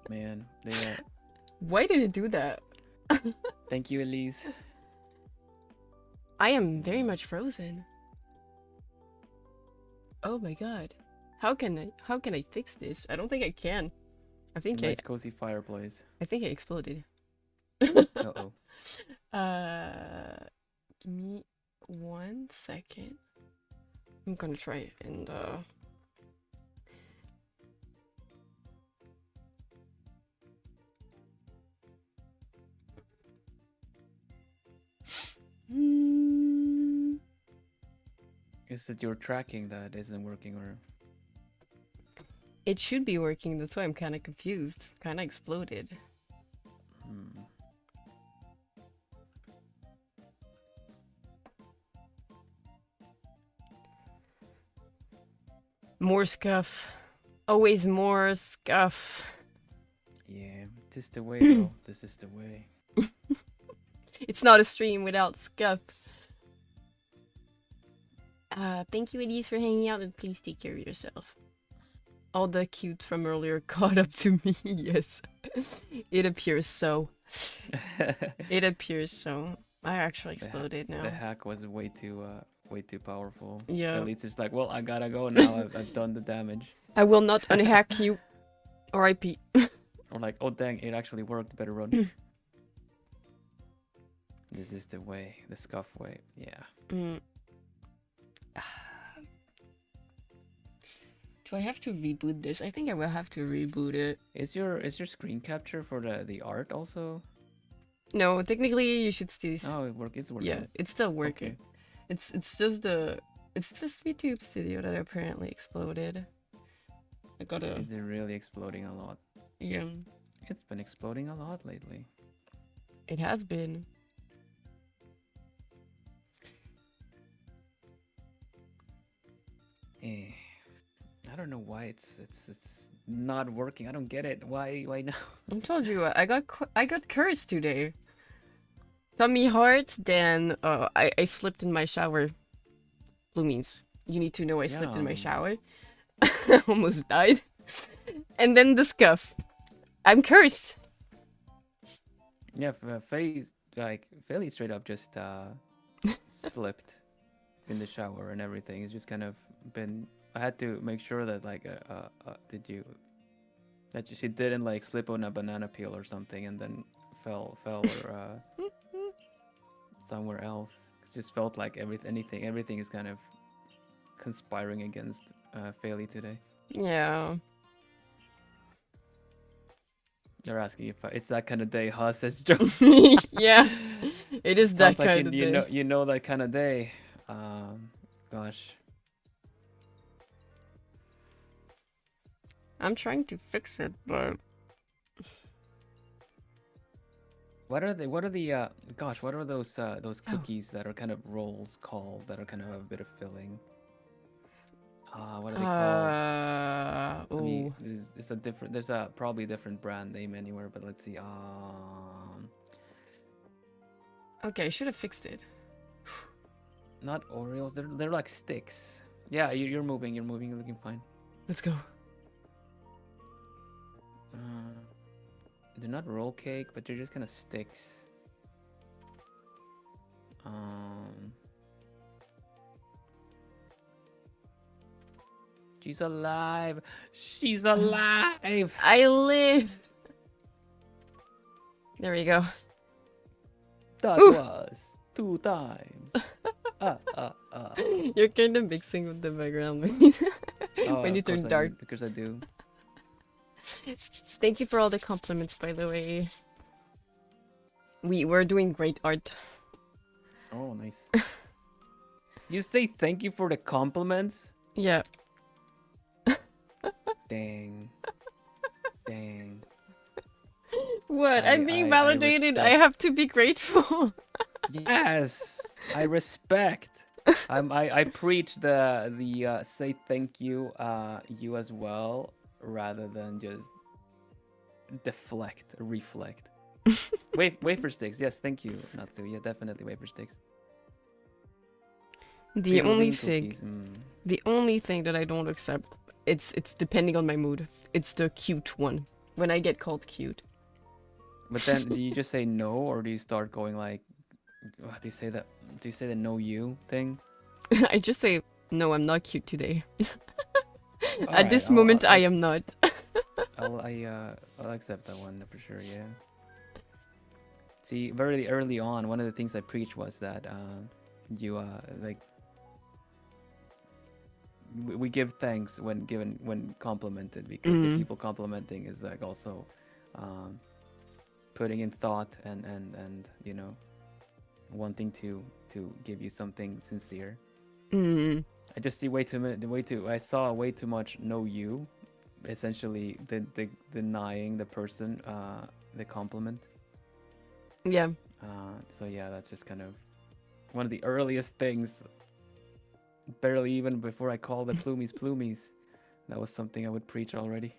Man, they Why did it do that? Thank you, Elise. I am very much frozen. Oh my god. How can I fix this? I don't think I can. I think nice cozy fireplace. I think I exploded. Uh-oh. Give me 1 second. I'm gonna try it and Is it your tracking that isn't working, or? it should be working, that's why I'm kinda confused. Kinda exploded. More scuff. Always more scuff. Yeah, this is the way, bro. This is the way. It's not a stream without scuff. Thank you, Elise, for hanging out, and please take care of yourself. all the cute from earlier caught up to me. Yes. It appears so. It appears so. I actually exploded now. The hack was way too powerful. Yeah. At least it's like, well, I gotta go now. I've done the damage. I will not unhack you. R.I.P. Or like, oh dang, it actually worked. Better run. This is the way, the scuff way. Yeah. Do I have to reboot this? I think I will have to reboot it. Is your screen capture for the art also? No, technically you should still. Oh, it's working. Yeah, it's still working. Okay. It's just YouTube Studio that apparently exploded. I gotta. Is it really exploding a lot? Yeah. It's been exploding a lot lately. It has been. I don't know why it's not working. I don't get it. Why now? I told you I got cursed today. Tummy hard, then I slipped in my shower. Blue means you need to know I slipped in my shower. I almost died. And then the scuff. I'm cursed. Yeah, Faelie straight up just slipped in the shower and everything. It's just kind of been. I had to make sure that she didn't like slip on a banana peel or something and then fell or somewhere else. It just felt like everything is kind of conspiring against Faelie today. Yeah. They're asking if it's that kind of day, huh? Says Joe. Yeah, it is that like kind of day. You know that kind of day. Gosh. I'm trying to fix it, but what are the gosh, what are those cookies that are kind of rolls called that are kind of have a bit of filling? What are they called? I mean, there's a probably different brand name anywhere, but let's see. Okay, I should have fixed it. Not Oreos, they're like sticks. Yeah, you're moving, you're looking fine. Let's go. They're not roll cake, but they're just kind of sticks. She's alive. She's alive. I live. There we go. That was 2 times. You're kind of mixing with the background when you turn dark. Because I do. Thank you for all the compliments, by the way. We're doing great art. Oh, nice. You say thank you for the compliments? Yeah. Dang. Dang. What? I'm being validated. I have to be grateful. Yes, I respect. I preach the say thank you you as well, rather than just reflect. Wafer sticks, yes, thank you, Natsu. Yeah, definitely wafer sticks. The only thing that I don't accept, it's depending on my mood. It's the cute one. When I get called cute. But then do you just say no, or do you start going like, do you say that? Do you say the no you thing? I just say no, I'm not cute today. At this moment, I am not. I'll accept that one for sure. Yeah. See, very early on, one of the things I preached was that you like we give thanks when complimented, because the people complimenting is like also putting in thought and you know, wanting to give you something sincere. I just see I saw way too much no you, essentially the denying the person the compliment. Yeah. So yeah, that's just kind of one of the earliest things, barely even before I called the plumies. That was something I would preach already.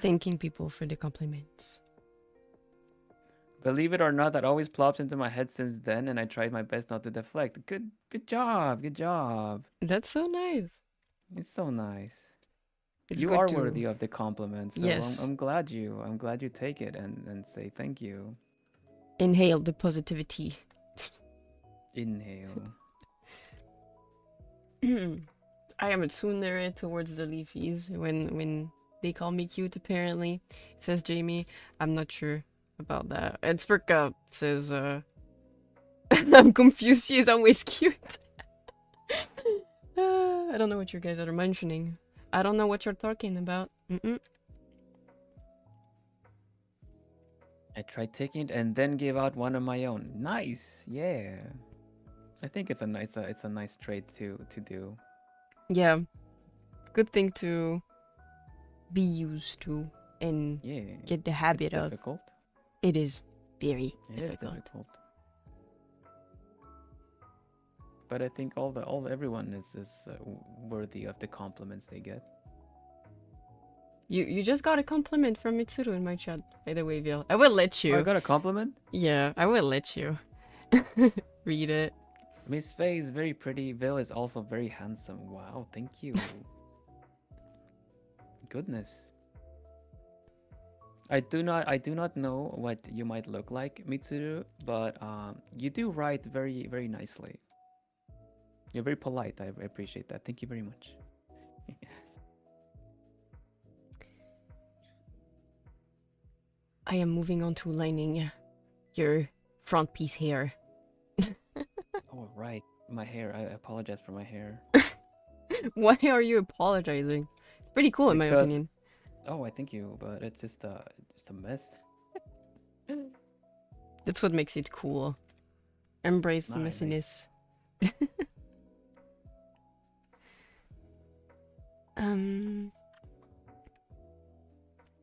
Thanking people for the compliments. Believe it or not, that always plops into my head since then, and I tried my best not to deflect. Good job. That's so nice. It's so nice. It's You good are to... worthy of the compliment, so Yes. I'm glad you take it and say thank you. Inhale the positivity. Inhale. I am a tsundere towards the leafies when they call me cute, apparently. Says Jamie. I'm not sure about that. And Spurka says, I'm confused, she is always cute. I don't know what you guys are mentioning. I don't know what you're talking about. I tried taking it and then gave out one of my own. Nice, yeah. I think it's a nice trait to do. Yeah. Good thing to be used to and Yeah. get the habit It's of. difficult. It is very It difficult. is difficult. But I think everyone is worthy of the compliments they get. You just got a compliment from Mitsuru in my chat, by the way, Vil. I will let you. Oh, I got a compliment? Yeah, I will let you read it. Miss Faye is very pretty. Vil is also very handsome. Wow, thank you. Goodness. I do not know what you might look like, Mitsuru, but you do write very, very nicely. You're very polite. I appreciate that. Thank you very much. I am moving on to lining your front piece hair. Oh, right. My hair. I apologize for my hair. Why are you apologizing? It's pretty cool in my opinion. Oh, I thank you, but it's just a mess. That's what makes it cool. Embrace the Nice. messiness.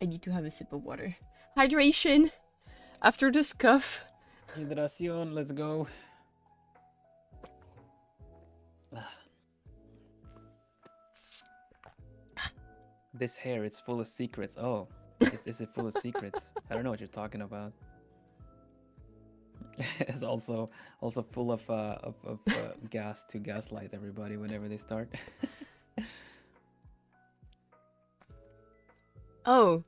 I need to have a sip of water. Hydration! After this cough. Hidración, let's go. This hair, it's full of secrets. Oh, is it full of secrets? I don't know what you're talking about. It's also full of gas to gaslight everybody whenever they start. Oh,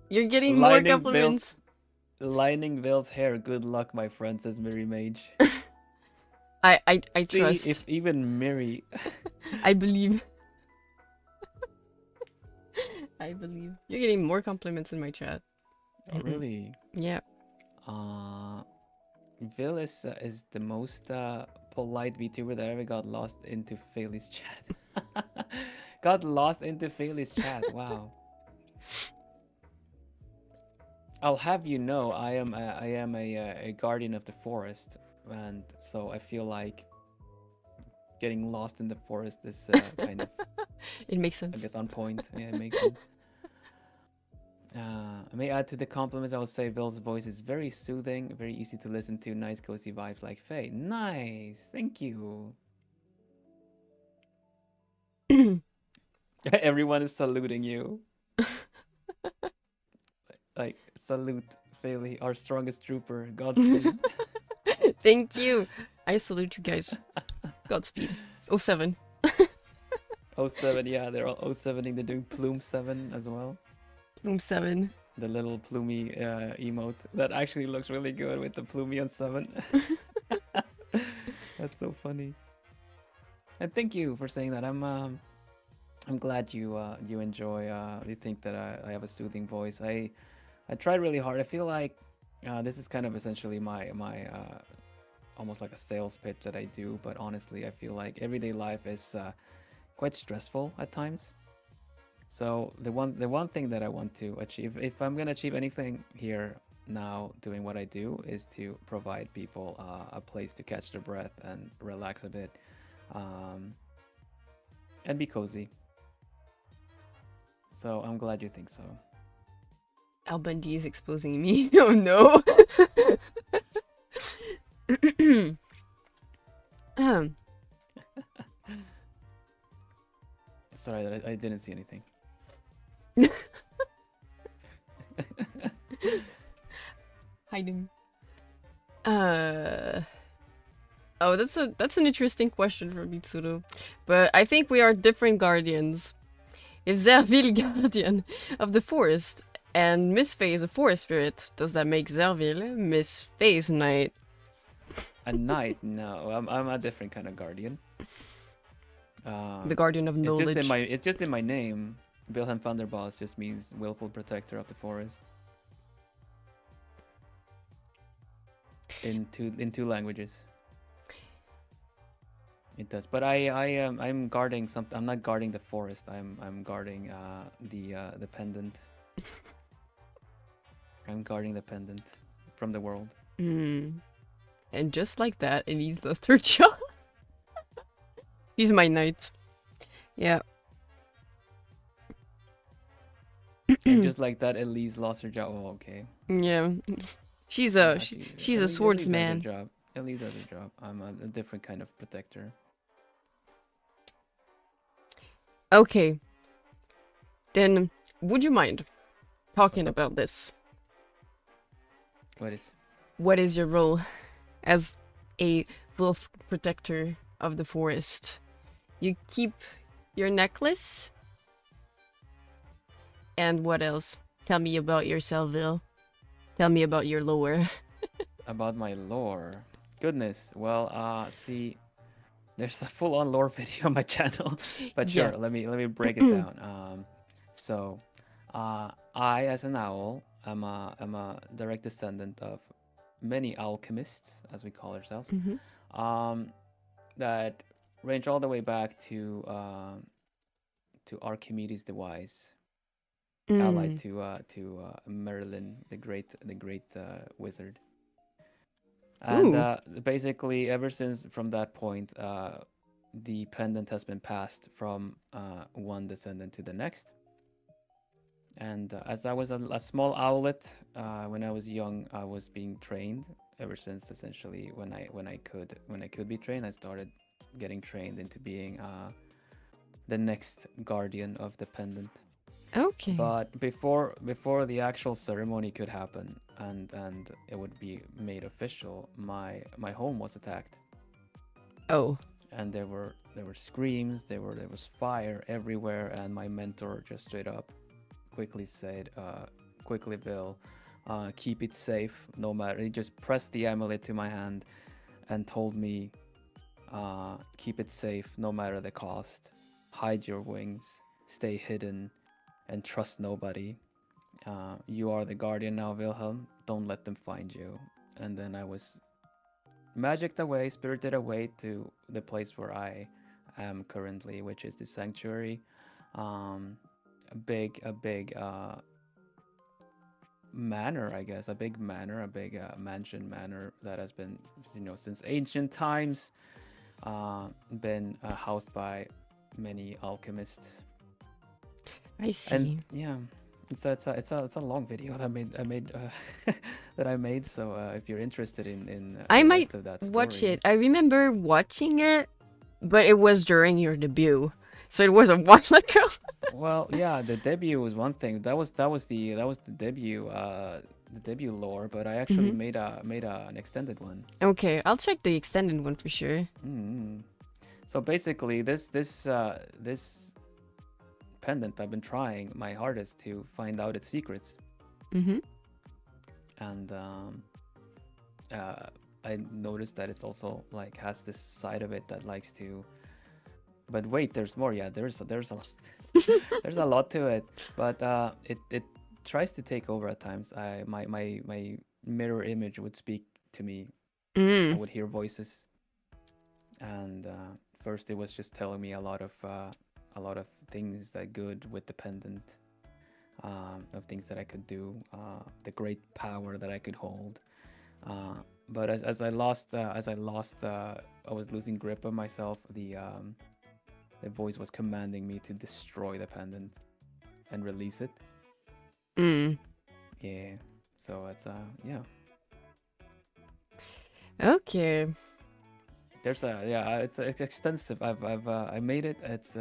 you're getting more compliments. Lining Vil's hair. Good luck, my friend, says Miri Mage. I See trust. if even Miri. I believe. I believe. You're getting more compliments in my chat. Oh, really? Yeah. Vil is the most polite VTuber that ever got lost into Faelie's chat. Got lost into Faelie's chat. Wow. I'll have you know, I am a guardian of the forest, and so I feel like getting lost in the forest is kind of. It makes sense. I guess on point. Yeah, it makes sense. I may add to the compliments. I will say Vil's voice is very soothing, very easy to listen to, nice cozy vibes like Faye. Nice, thank you. Everyone is saluting you. Like salute Faelie, our strongest trooper. Godspeed. Thank you. I salute you guys. Godspeed. 07. 07, yeah, they're all 07ing. They're doing Plume 7 as well. Plume 7. The little Plumey emote that actually looks really good with the Plumey on 7. That's so funny. And thank you for saying that. I'm glad you enjoy. You think that I have a soothing voice. I tried really hard. I feel like this is kind of essentially my almost like a sales pitch that I do. But honestly, I feel like everyday life is quite stressful at times. So the one thing that I want to achieve, if I'm gonna achieve anything here now doing what I do, is to provide people a place to catch their breath and relax a bit, and be cozy. So I'm glad you think so. Al Bundy is exposing me. Oh no. Sorry that I didn't see anything. Hiding. Oh, that's an interesting question from Mitsuru. But I think we are different guardians. If ṟervil guardian of the forest and Miss Fae is a forest spirit, does that make ẓervil Miss Fae's knight? A knight? No, I'm a different kind of guardian. The guardian of knowledge. It's just in my name. Vilhelm Vanderbos just means willful protector of the forest. In two languages. It does, but I'm guarding something. I'm not guarding the forest. I'm guarding the pendant. I'm guarding the pendant from the world. And just like that, Elise lost her job. She's my knight. Yeah. And just like that, Elise lost her job. Oh, okay. Yeah. She's a swordsman. Elise has a job. I'm a different kind of protector. Okay. Then, would you mind talking about this? What is your role as a wolf protector of the forest? You keep your necklace? And what else? Tell me about yourself, Vil. Tell me about your lore. About my lore? Goodness. Well, see, there's a full-on lore video on my channel. But sure, Yeah. let me break it down. So, I, as an owl, am a direct descendant of many alchemists, as we call ourselves, that range all the way back to Archimedes the Wise, allied to Merlin the great wizard. And basically, ever since from that point, the pendant has been passed from one descendant to the next. And as I was a small owlet, when I was young, I was being trained. Ever since, essentially, when I could be trained, I started getting trained into being the next guardian of the pendant. Okay. But before the actual ceremony could happen and it would be made official, my home was attacked. Oh. And there were screams, there was fire everywhere, and my mentor just straight up quickly said, quickly, Bill, keep it safe no matter. He just pressed the amulet to my hand and told me, keep it safe no matter the cost. Hide your wings, stay hidden, and trust nobody. You are the guardian now, Vilhelm. Don't let them find you. And then I was magicked away, spirited away to the place where I am currently, which is the sanctuary. A big manor, I guess. A big mansion manor that has been, since ancient times, been housed by many alchemists. I see. And yeah, it's a long video that I made. So if you're interested in I the might rest of that story, watch it. I remember watching it, but it was during your debut, so it was a while ago. Well, yeah, the debut was one thing. That was the debut lore, but I actually made an extended one. Okay, I'll check the extended one for sure. So basically, this pendant, I've been trying my hardest to find out its secrets. And I noticed that it's also has this side of it that likes to. But wait, there's more. Yeah, there's a lot. There's a lot to it, but it tries to take over at times. My mirror image would speak to me. I would hear voices, and first it was just telling me a lot of things that good with the pendant, of things that I could do, the great power that I could hold. But as I was losing grip of myself. The voice was commanding me to destroy the pendant and release it. Yeah. So it's yeah. Okay. There's it's extensive. I made it. It's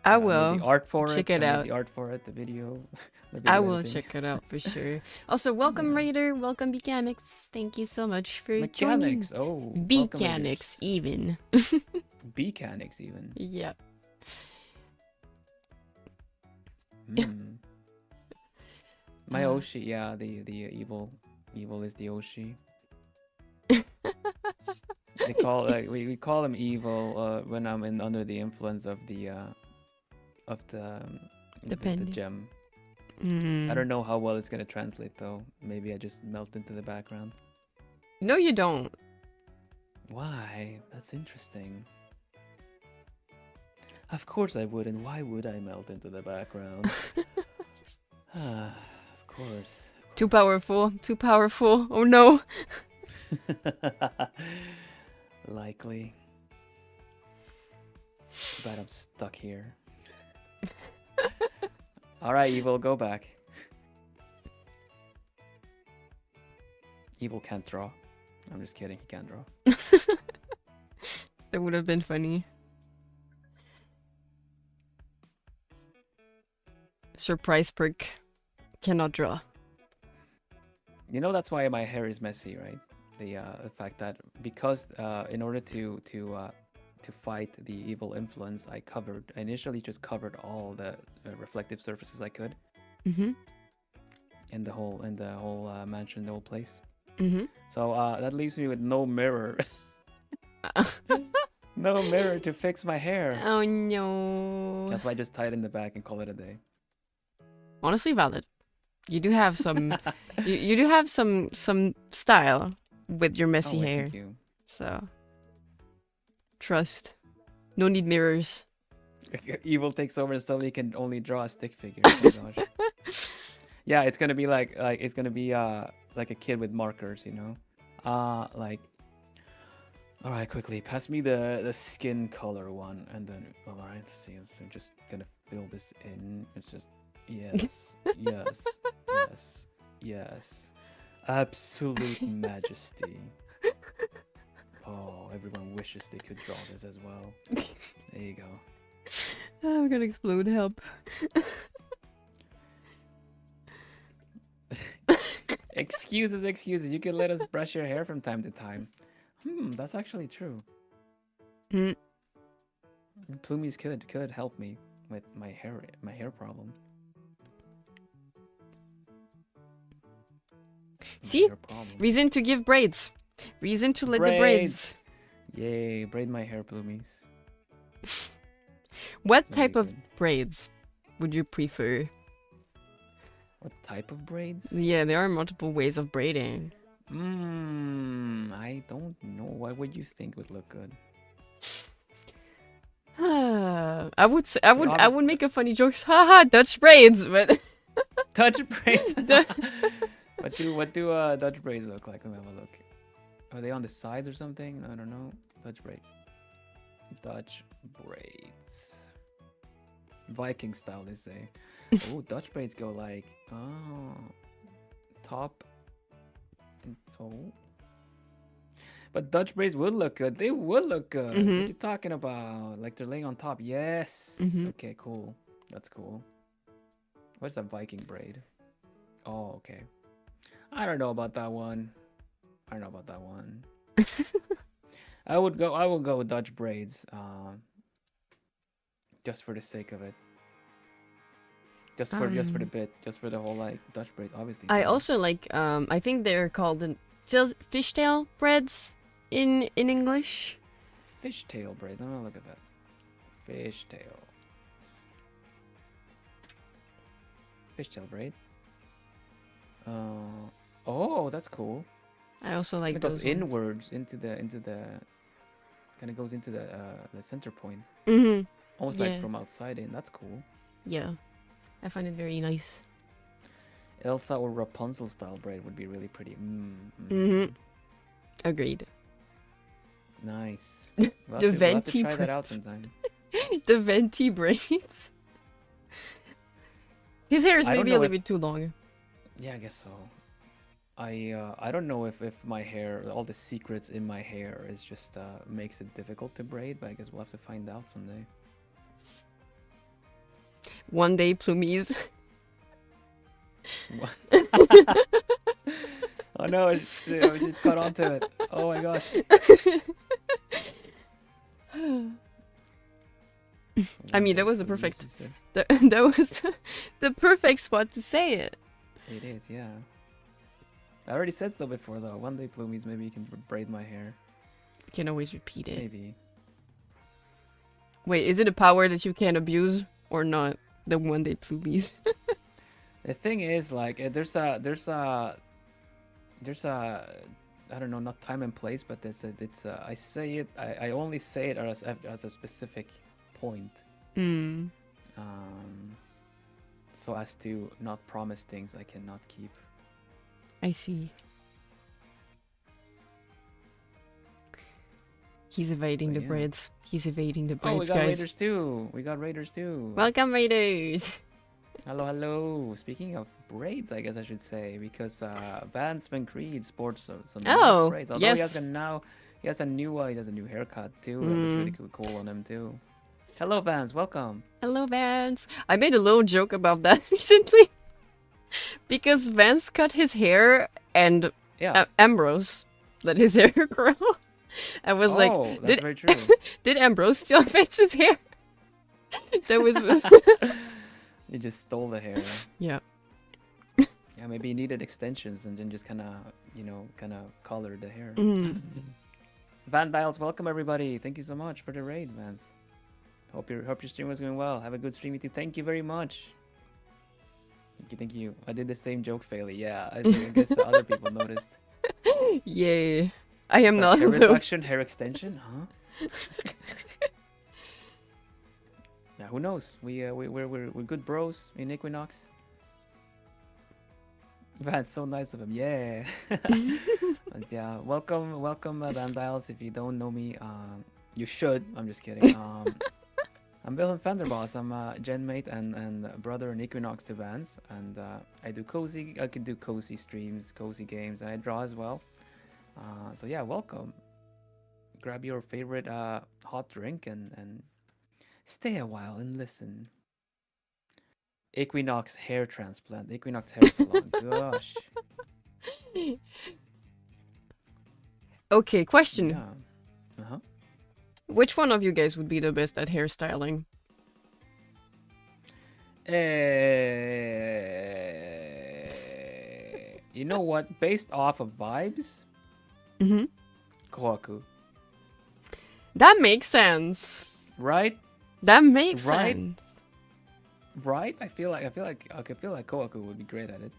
I made will the art for check it. it I out. made the art for it. The video. The I video will editing. check it out for sure. Also, welcome Yeah. Raider, welcome Mechanics. Thank you so much for Mechanics. joining. Oh, welcome, Raiders. Mechanics even. Mechanics even. Yeah. Hmm. My Oshi, yeah, the evil is the Oshi. They call we call him evil when I'm under the influence of the Depending. gem. Mm. I don't know how well it's gonna translate though. Maybe I just melt into the background. No, you don't. Why? That's interesting. Of course I wouldn't. Why would I melt into the background? Of course. Too powerful. Too powerful. Oh no. Likely. But I'm stuck here. Alright, Evil, go back. Evil can't draw. I'm just kidding, he can't draw. That would have been funny. Surprise perk. Cannot draw. You know that's why my hair is messy, right? The fact that because in order to fight the evil influence, I initially just covered all the reflective surfaces I could. Mm-hmm. In the whole mansion, the whole place. Mm-hmm. So that leaves me with no mirror. No mirror to fix my hair. Oh no. That's why I just tie it in the back and call it a day. Honestly valid. You do have some you do have some style with your messy hair. Thank you. So trust. No need mirrors. Evil takes over and suddenly can only draw a stick figure. Oh my gosh. Yeah, it's gonna be like it's gonna be like a kid with markers, you know? Like, all right, quickly pass me the skin color one, and then all right, let's see. So I'm just gonna fill this in. It's just yes, yes, yes, yes. Absolute majesty. Oh, everyone wishes they could draw this as well. There you go. I'm gonna explode, help. Excuses. You can let us brush your hair from time to time. That's actually true. Plumies could help me with my hair problem. See? Reason to give braids. Reason to let the braids. Yay, braid my hair, Plumies. What type of braids would you prefer? What type of braids? Yeah, there are multiple ways of braiding. I don't know. What would you think would look good? I would make a funny jokes. Haha, Dutch braids, but Dutch braids. What do Dutch braids look like? Let me have a look. Are they on the sides or something? I don't know. Dutch braids. Dutch braids. Viking style, they say. Oh, Dutch braids go like top. Oh. But Dutch braids would look good. They would look good. What you talking about? Like they're laying on top. Yes. Okay, cool. That's cool. What's a Viking braid? Oh, okay. I don't know about that one. I will go with Dutch braids. Just for the sake of it. Just for the bit. Just for the whole like Dutch braids, obviously. I also like I think they're called fishtail braids in English. Fishtail braid. Let me look at that. Fishtail. Fishtail braid. Oh, that's cool. I also like it those goes ones. inwards into the kind of goes into the center point. Almost like from outside in. That's cool. Yeah, I find it very nice. Elsa or Rapunzel style braid would be really pretty. Agreed. Nice. The venti try that out braids. sometime. The venti braids. His hair is I don't maybe a know little bit too long. Yeah, I guess so. I don't know if my hair, all the secrets in my hair is just makes it difficult to braid, but I guess we'll have to find out someday. One day plumies. What? Oh no, I just caught onto it. Oh my gosh. I mean, that was the perfect. That was the perfect spot to say it. It is, yeah. I already said so before, though. One day plumies, maybe you can braid my hair. You can always repeat it. Maybe. Wait, is it a power that you can abuse or not? The one day plumies. The thing is, like, there's a I don't know, not time and place, but I say it, I only say it as a specific point. So as to not promise things I cannot keep. I see. He's evading the braids. He's evading the braids, we got guys. Raiders too. We got Raiders too. Welcome, Raiders. Hello, hello. Speaking of braids, I guess I should say, because Vanderbos sports some nice braids. Although yes. he has a new haircut too. That looks really cool on him too. Hello, Vans. Welcome. Hello, Vans. I made a little joke about that recently. Because Vance cut his hair and Ambrose let his hair grow. I was like, that's very true. Did Ambrose steal Vance's hair? That was... He just stole the hair. Yeah. Yeah, maybe he needed extensions and then just kind of colored the hair. Van Dials, welcome everybody. Thank you so much for the raid, Vance. Hope your stream was going well. Have a good stream with you. Thank you very much. Thank you. I did the same joke, Faelie. Yeah, I guess other people noticed. Yay. I am not. Hair reduction, hair extension, huh? Yeah, who knows? We're good bros in Equinox. That's so nice of him. Yeah. But yeah, welcome, Vandials. If you don't know me, you should. I'm just kidding. I'm Vilhelm Vanderbos. I'm a gen mate and brother in Equinox to Vans, and I can do cozy streams, cozy games, and I draw as well. So yeah, welcome. Grab your favorite hot drink and stay a while and listen. Equinox hair transplant, Equinox hair salon. Gosh. Okay, question. Yeah. Which one of you guys would be the best at hairstyling? You know what? Based off of vibes, Kohaku. That makes sense. Right? That makes sense. Right? I feel like Kohaku would be great at it.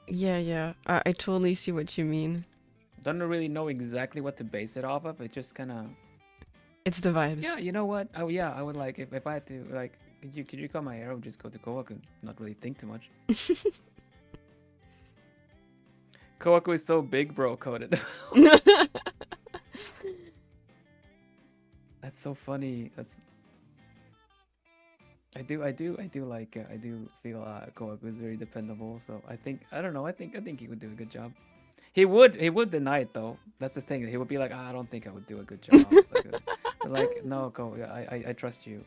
Yeah. I totally see what you mean. Don't really know exactly what to base it off of. It just kind of. It's the vibes. Yeah, you know what? Oh yeah, I would like if I had to like. Could you cut my hair? I would just go to Kohaku and not really think too much. Kohaku is so big, bro. Coded. That's so funny. I do feel Kohaku is very dependable. So I think I think he would do a good job. He would deny it though. That's the thing. He would be like, I don't think I would do a good job. Like, no, Ko, I trust you.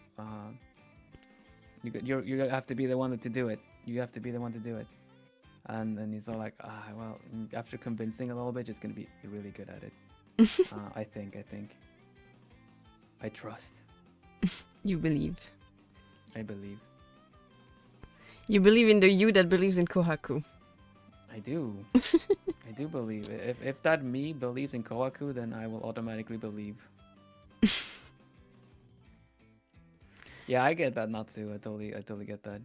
You have to be the one to do it. You have to be the one to do it. And then he's all like, well, after convincing a little bit, just gonna be really good at it. I think. I trust. You believe. I believe. You believe in the you that believes in Kohaku. I do. I do believe. If that me believes in Kohaku, then I will automatically believe. Yeah, I get that. Not to. I totally get that.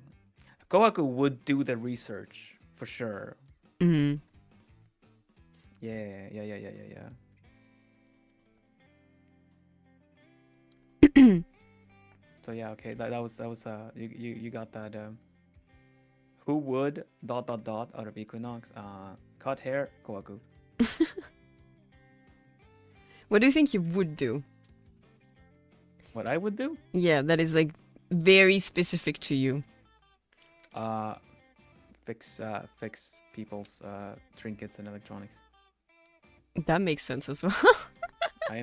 Kohaku would do the research for sure. Mm-hmm. Yeah. So yeah, okay. That was you got that. Who would ... out of Equinox cut hair? Kohaku. What do you think you would do? What I would do? Yeah, that is like very specific to you. Fix people's trinkets and electronics. That makes sense as well. I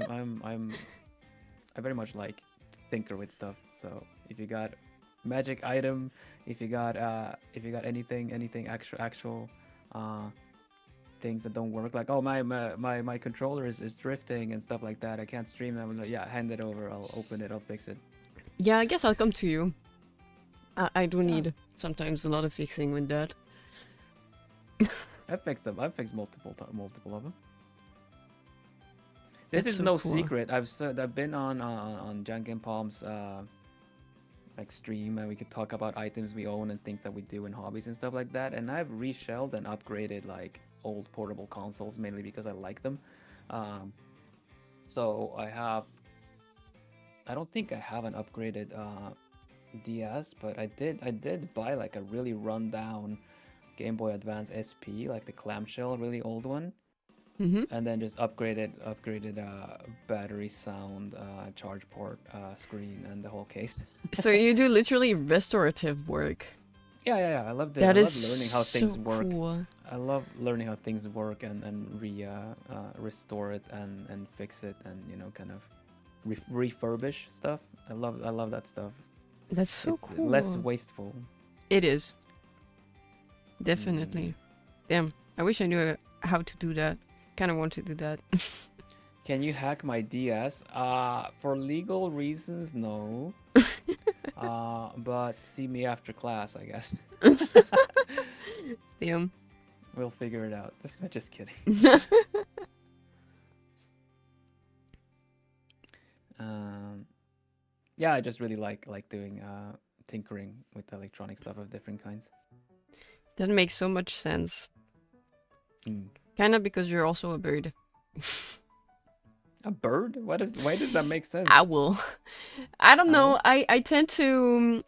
very much like tinker with stuff. So if you got magic item, if you got anything actual things that don't work, like, oh, my controller is drifting and stuff like that, I can't stream them. Like, yeah, hand it over, I'll open it, I'll fix it. Yeah, I guess I'll come to you. I do need sometimes a lot of fixing with that. I've fixed them. I've fixed multiple of them. This That's is so no cool. secret. I've been on Janken Palm's like stream, and we could talk about items we own and things that we do and hobbies and stuff like that. And I've reshelled and upgraded like old portable consoles, mainly because I like them. So I don't think I have an upgraded DS, but I did buy like a really rundown Game Boy Advance SP, like the clamshell, really old one. And then just upgraded battery, sound, charge port, screen, and the whole case. So you do literally restorative work. Yeah. I love That is learning how things so work. cool. I love learning how things work and restore it and fix it, and kind of refurbish stuff. I love that stuff. That's so It's cool. less wasteful. It is. Definitely. Damn, I wish I knew how to do that. Kind of want to do that. Can you hack my DS? For legal reasons, no. But see me after class, I guess. Damn. We'll figure it out. Just kidding. Yeah, I just really like doing tinkering with electronic stuff of different kinds. That makes so much sense. Kind of because you're also a bird. A bird? Why does that make sense? Owl. I don't know. Owl? I tend to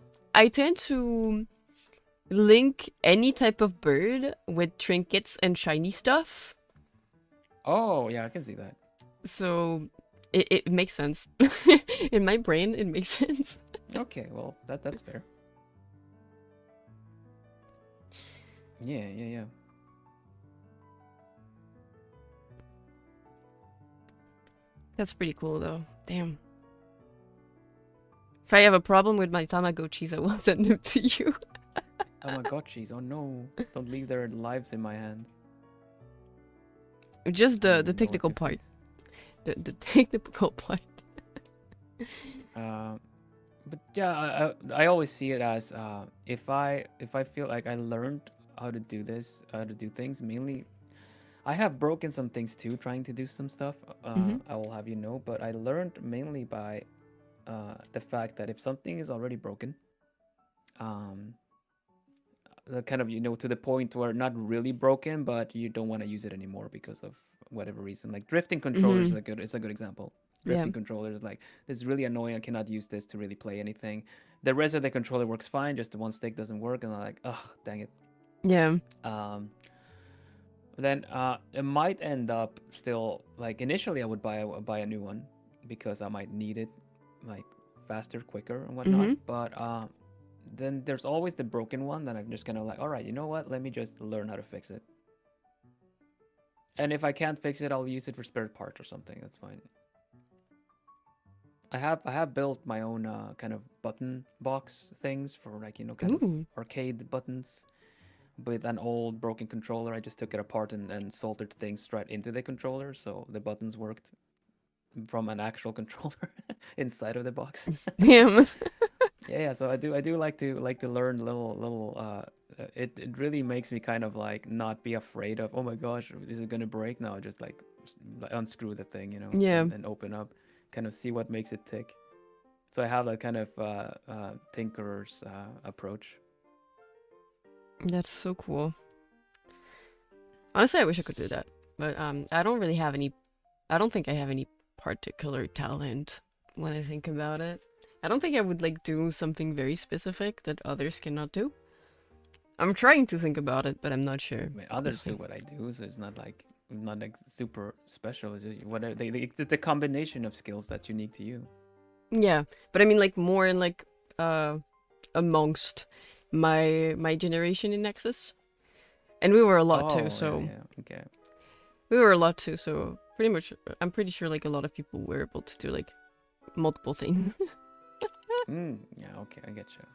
link any type of bird with trinkets and shiny stuff. Oh, yeah, I can see that. So it makes sense. In my brain, it makes sense. Okay, well, that's fair. Yeah. That's pretty cool, though. Damn. If I have a problem with my Tamagotchis, I will send them to you. Tamagotchis, oh no. Don't leave their lives in my hand. Just the No technical part. activities. The technical part. But yeah, I always see it as if I feel like I learned how to do this, how to do things, mainly I have broken some things too, trying to do some stuff. I will have you know, but I learned mainly by the fact that if something is already broken, the kind of to the point where not really broken, but you don't want to use it anymore because of whatever reason. Like drifting controllers is a good example. Drifting controllers, like, this is really annoying. I cannot use this to really play anything. The rest of the controller works fine, just the one stick doesn't work, and I'm like, ugh, dang it. Yeah. Then it might end up still, like, initially I would buy a new one because I might need it, like, faster, quicker, and whatnot. But then there's always the broken one that I'm just gonna like, all right, you know what? Let me just learn how to fix it. And if I can't fix it, I'll use it for spare part or something. That's fine. I have built my own kind of button box things for, like, kind of arcade buttons with an old broken controller. I just took it apart and soldered things straight into the controller, so the buttons worked from an actual controller inside of the box. Damn. Yeah. So I do like to learn little. It really makes me kind of like not be afraid of, oh my gosh, is it gonna break? No, just like unscrew the thing, Yeah. and open up, kind of see what makes it tick. So I have that kind of tinkerer's approach. That's so cool. Honestly, I wish I could do that, but I don't really have any. I don't think I have any particular talent when I think about it. I don't think I would like do something very specific that others cannot do. I'm trying to think about it, but I'm not sure. I mean, others do what I do, so it's not like super special. It's just whatever it's the combination of skills that's unique to you. Yeah, but I mean, like, more in like amongst my generation in Nexus, and we were a lot too. So yeah. Okay. we were a lot too. So pretty much, I'm pretty sure like a lot of people were able to do like multiple things. Yeah. Okay, I get you.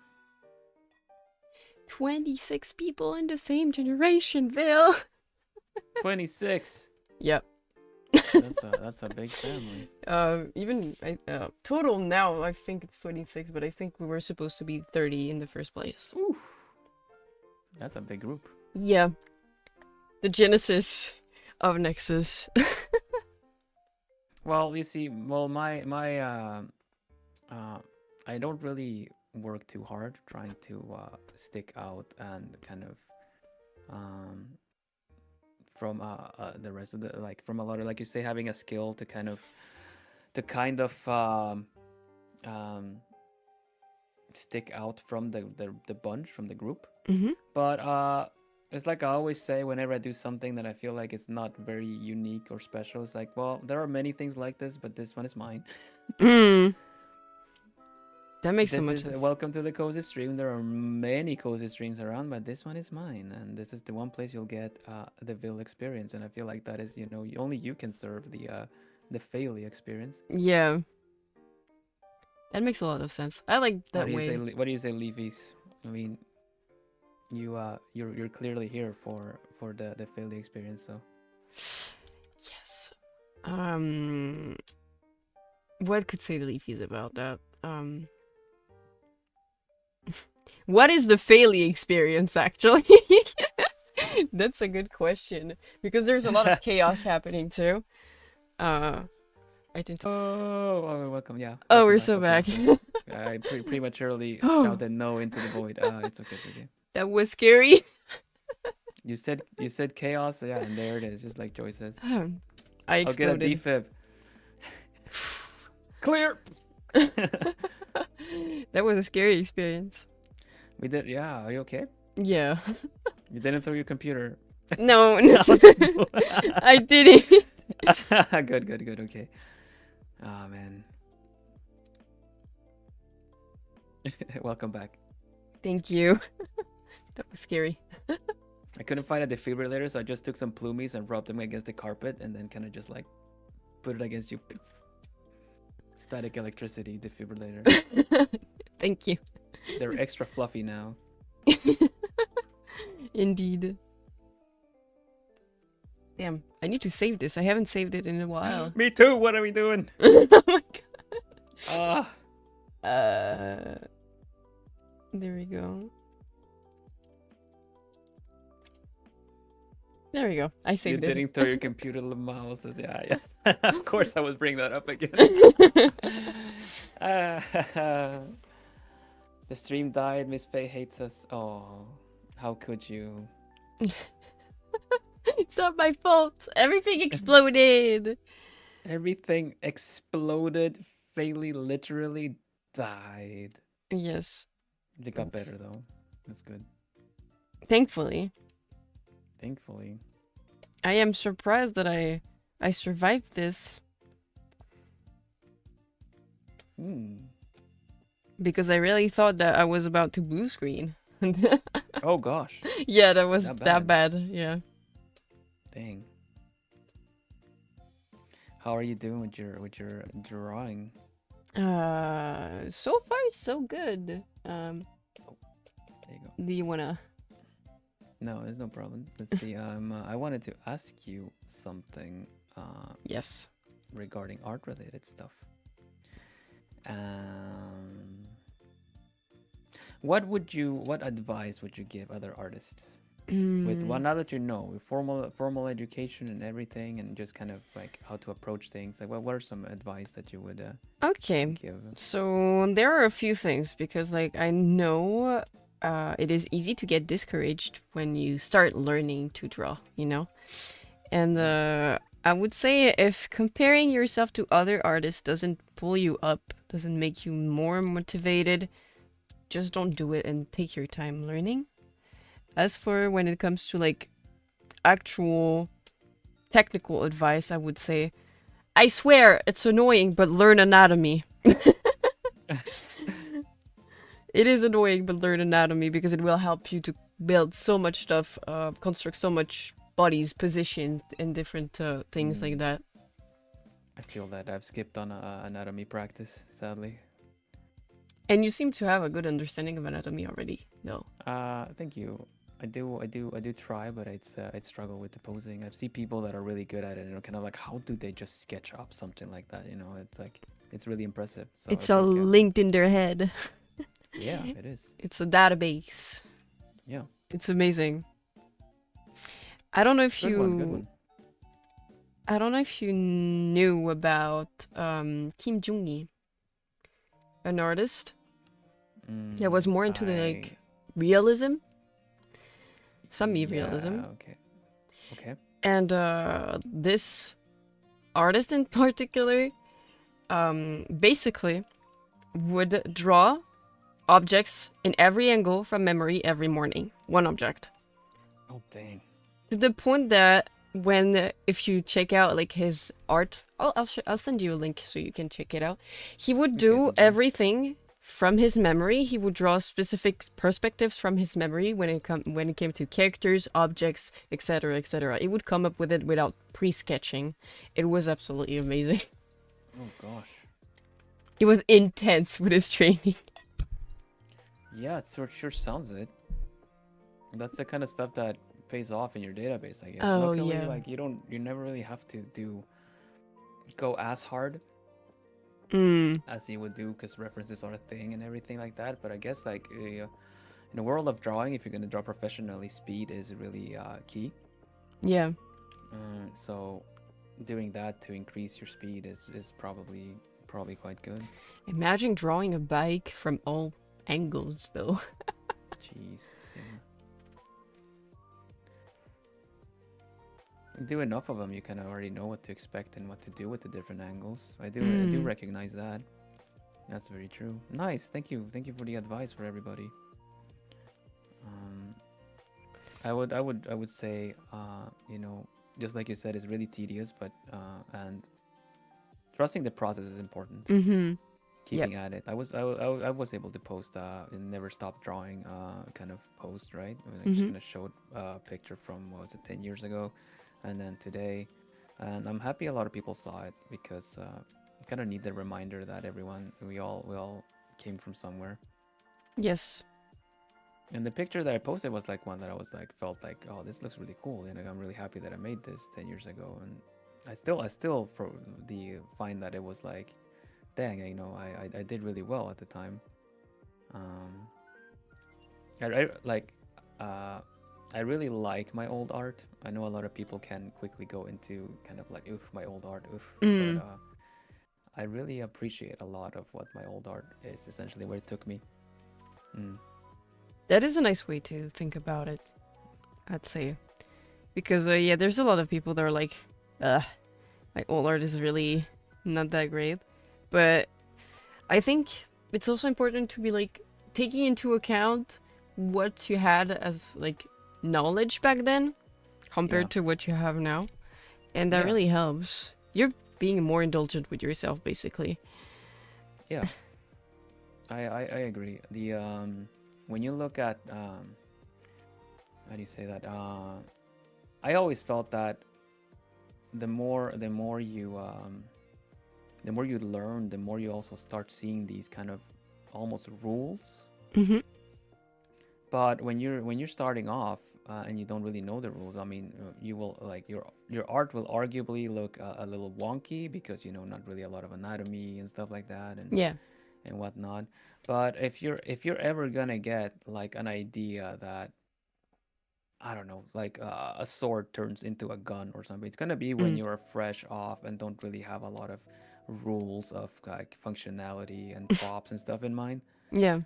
26 people in the same generation, Vil. 26. Yep. That's a big family. Even total now, I think it's 26, but I think we were supposed to be 30 in the first place. Ooh. That's a big group. Yeah. The genesis of Nexus. Well, you see, well, my I don't really work too hard trying to stick out and kind of from the rest of the, like, from a lot of, like you say, having a skill to kind of stick out from the bunch, from the group. But it's like I always say, whenever I do something that I feel like it's not very unique or special, it's like, well, there are many things like this, but this one is mine. That makes so much sense. Welcome to the cozy stream. There are many cozy streams around, but this one is mine, and this is the one place you'll get the Vil experience. And I feel like that is, you know, only you can serve the Faelie experience. Yeah, that makes a lot of sense. I like that way. What do you say, Leafies? I mean, you're clearly here for the Faelie experience, so. Yes. What could say the Leafies about that? What is the Faelie experience, actually? That's a good question, because there's a lot of chaos happening too. I think. Oh, welcome. Yeah. Oh, welcome we're back, so welcome back. I prematurely shouted no into the void. It's okay. It's okay. That was scary. You said chaos, yeah, and there it is, just like Joy says. I exploded. I'll get a defib. Clear. That was a scary experience. We did, yeah. Are you okay? Yeah. You didn't throw your computer. No. I didn't. Good. Okay. Oh man. Welcome back. Thank you. That was scary. I couldn't find a defibrillator, so I just took some plumies and rubbed them against the carpet, and then kind of just like put it against you. Static electricity defibrillator. Thank you. They're extra fluffy now. Indeed. Damn, I need to save this. I haven't saved it in a while. Me too. What are we doing? Oh my god. There we go. There we go. I saved it. You didn't throw your computer to the mouse. Yeah, yes. Of course I would bring that up again. The stream died. Miss Faye hates us. Oh, how could you? It's not my fault. Everything exploded. Everything exploded. Faelie literally died. Yes. It got better though. That's good. Thankfully. I am surprised that I survived this. Because I really thought that I was about to blue screen. Oh gosh. Yeah, that was that bad. Yeah. Dang. How are you doing with your drawing? So far so good. There you go. Do you wanna? No, there's no problem. Let's see. I wanted to ask you something. Yes. Regarding art-related stuff. What advice would you give other artists? With one, now that you know, with formal education and everything, and just kind of like how to approach things, like what are some advice that you would give? So there are a few things, because like I know it is easy to get discouraged when you start learning to draw, you know? And I would say if comparing yourself to other artists doesn't pull you up, doesn't make you more motivated, just don't do it and take your time learning. As for when it comes to like actual technical advice, I would say, I swear it's annoying, but learn anatomy. It is annoying, but learn anatomy, because it will help you to build so much stuff, construct so much bodies, positions, and different things like that. I feel that I've skipped on anatomy practice, sadly. And you seem to have a good understanding of anatomy already, though. Thank you. I do try, but I struggle with the posing. I've seen people that are really good at it, and kind of like, how do they just sketch up something like that? You know, it's like, it's really impressive. So It's I all think, linked in their head. yeah, it is. It's a database. Yeah. It's amazing. I don't know if Good one. I don't know if you knew about Kim Jung-gi, an artist that was more into the like realism, semi-realism. Okay. Okay. And this artist in particular basically would draw objects in every angle from memory every morning. One object. Oh, dang. To the point that if you check out like his art, I'll send you a link so you can check it out. He would do everything from his memory. He would draw specific perspectives from his memory when it came to characters, objects, etc., etc. He would come up with it without pre-sketching. It was absolutely amazing. Oh gosh. He was intense with his training. Yeah, it sure sounds it. That's the kind of stuff that pays off in your database, I guess. Oh, Luckily, yeah. like you never really have to go as hard as you would do, because references are a thing and everything like that. But I guess like in the world of drawing, if you're gonna draw professionally, speed is really key. Yeah. So doing that to increase your speed is probably quite good. Imagine drawing a bike from all angles, though. Jesus, yeah. You do enough of them, you kind of already know what to expect and what to do with the different angles. I do recognize that. That's very true. Nice, thank you for the advice for everybody. I would say, you know, just like you said, it's really tedious, but and trusting the process is important. Keeping at it. I was able to post never stop drawing kind of post, right? I just kind of showed a picture from, what was it, 10 years ago, and then today, and I'm happy a lot of people saw it, because I kind of need the reminder that we all came from somewhere. Yes. And the picture that I posted was like one that I was like, felt like, oh, this looks really cool, and I'm really happy that I made this 10 years ago, and I still find that it was like, dang, you know, I did really well at the time. I really like my old art. I know a lot of people can quickly go into kind of like, oof, my old art, oof. But I really appreciate a lot of what my old art is, essentially where it took me. That is a nice way to think about it, I'd say. Because, yeah, there's a lot of people that are like, my old art is really not that great. But I think it's also important to be like taking into account what you had as like knowledge back then compared to what you have now. And that really helps. You're being more indulgent with yourself, basically. Yeah. I agree. The when you look at how do you say that? I always felt that the more you learn, the more you also start seeing these kind of almost rules. But when you're starting off and you don't really know the rules, I mean, you will like your art will arguably look a little wonky, because you know, not really a lot of anatomy and stuff like that, and whatnot. But if you're ever gonna get like an idea that, I don't know, like a sword turns into a gun or something, it's gonna be when you're fresh off and don't really have a lot of rules of like functionality and props and stuff in mind. Yeah.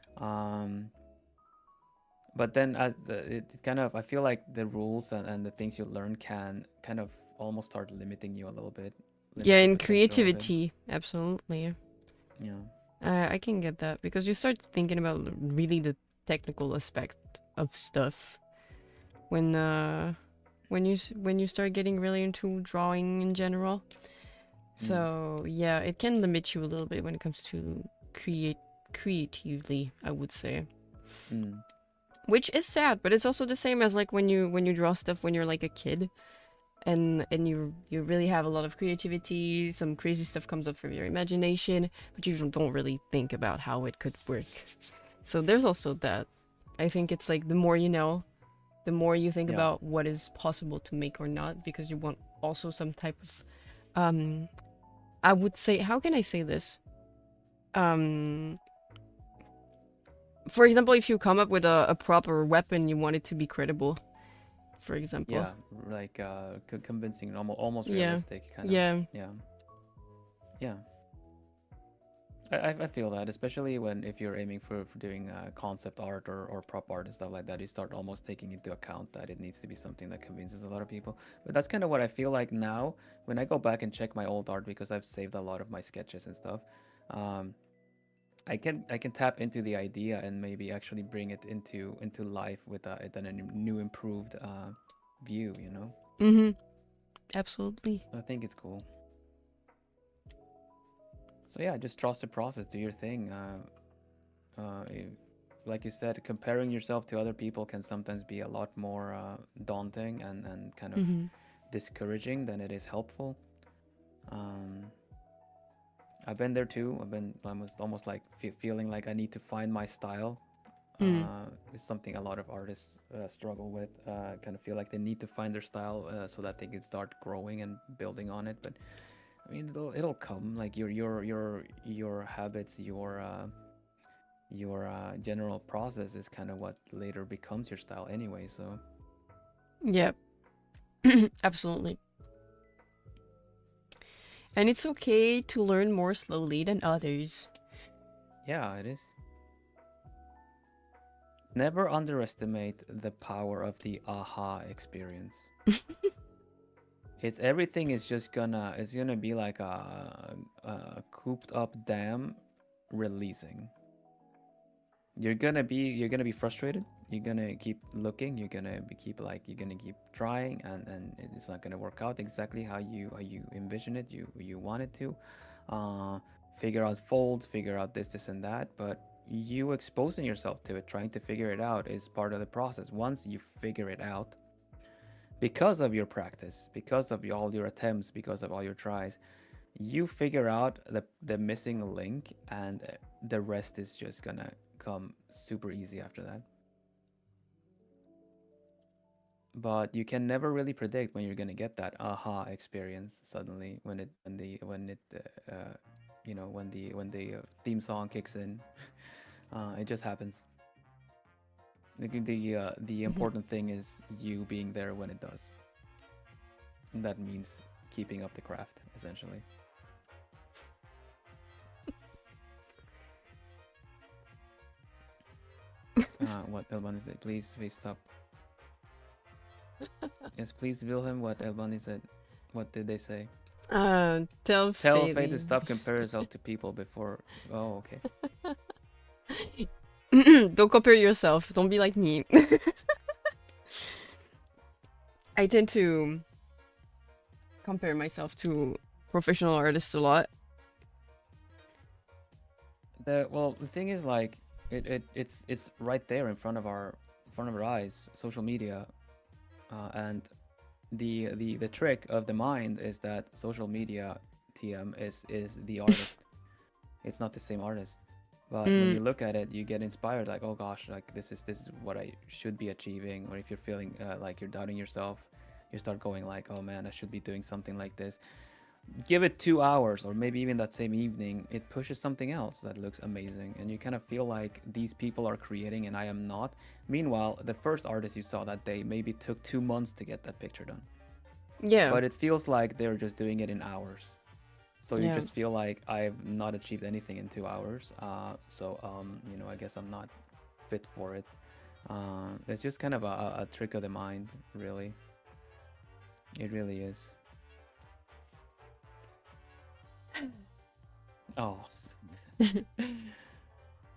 But then it kind of, I feel like the rules and the things you learn can kind of almost start limiting you a little bit. Yeah, in creativity, absolutely. Yeah. I can get that, because you start thinking about really the technical aspect of stuff when you start getting really into drawing in general. So yeah, it can limit you a little bit when it comes to creatively, I would say. Which is sad, but it's also the same as like when you draw stuff when you're like a kid, and you really have a lot of creativity, some crazy stuff comes up from your imagination, but you don't really think about how it could work. So there's also that. I think it's like the more you know, the more you think Yeah. about what is possible to make or not, because you want also some type of I would say, how can I say this? For example, if you come up with a proper weapon, you want it to be credible, for example. Yeah, like convincing, almost Yeah. realistic kind Yeah. of. Yeah. I feel that, especially if you're aiming for doing concept art or prop art and stuff like that, you start almost taking into account that it needs to be something that convinces a lot of people. But that's kind of what I feel like now when I go back and check my old art, because I've saved a lot of my sketches and stuff. I can tap into the idea and maybe actually bring it into life with a new improved view, you know. Mm-hmm. Absolutely. I think it's cool. So yeah, just trust the process, do your thing. Like you said, comparing yourself to other people can sometimes be a lot more daunting and kind of discouraging than it is helpful. I've been there too. I was almost like feeling like I need to find my style. It's something a lot of artists struggle with. Kind of feel like they need to find their style so that they can start growing and building on it. But I mean, it'll come. Like your habits, your general process is kind of what later becomes your style anyway. So Yep. Absolutely. And it's okay to learn more slowly than others. yeah, it is. Never underestimate the power of the aha experience. Everything is just it's gonna be like a cooped up dam releasing. You're gonna be frustrated. You're gonna keep looking. You're gonna keep trying, and it's not gonna work out exactly how you envision it. You want it to. Figure out folds, figure out this and that. But you exposing yourself to it, trying to figure it out, is part of the process. Once you figure it out, because of your practice, because of all your attempts, because of all your tries, you figure out the missing link, and the rest is just gonna come super easy after that. But you can never really predict when you're gonna get that aha experience suddenly when the theme song kicks in. It just happens. The important thing is you being there when it does. And that means keeping up the craft, essentially. What Elban is it? Please stop. Yes, please, Vilhelm. What Elban is it? What did they say? Tell Faye Faye to stop comparing yourself to people before. Oh, okay. Don't compare yourself. Don't be like me. I tend to compare myself to professional artists a lot. The thing is, like, it's right there in front of our eyes, social media, and the trick of the mind is that social media TM is the artist. It's not the same artist. But when you look at it, you get inspired, like, oh gosh, like this is what I should be achieving. Or if you're feeling like you're doubting yourself, you start going like, oh man, I should be doing something like this. Give it 2 hours, or maybe even that same evening, it pushes something else that looks amazing, and you kind of feel like these people are creating and I am not. Meanwhile, the first artist you saw that day maybe took 2 months to get that picture done. Yeah. But it feels like they're just doing it in hours. So you Yeah. just feel like I've not achieved anything in 2 hours. I guess I'm not fit for it. It's just kind of a trick of the mind, really. It really is. Oh.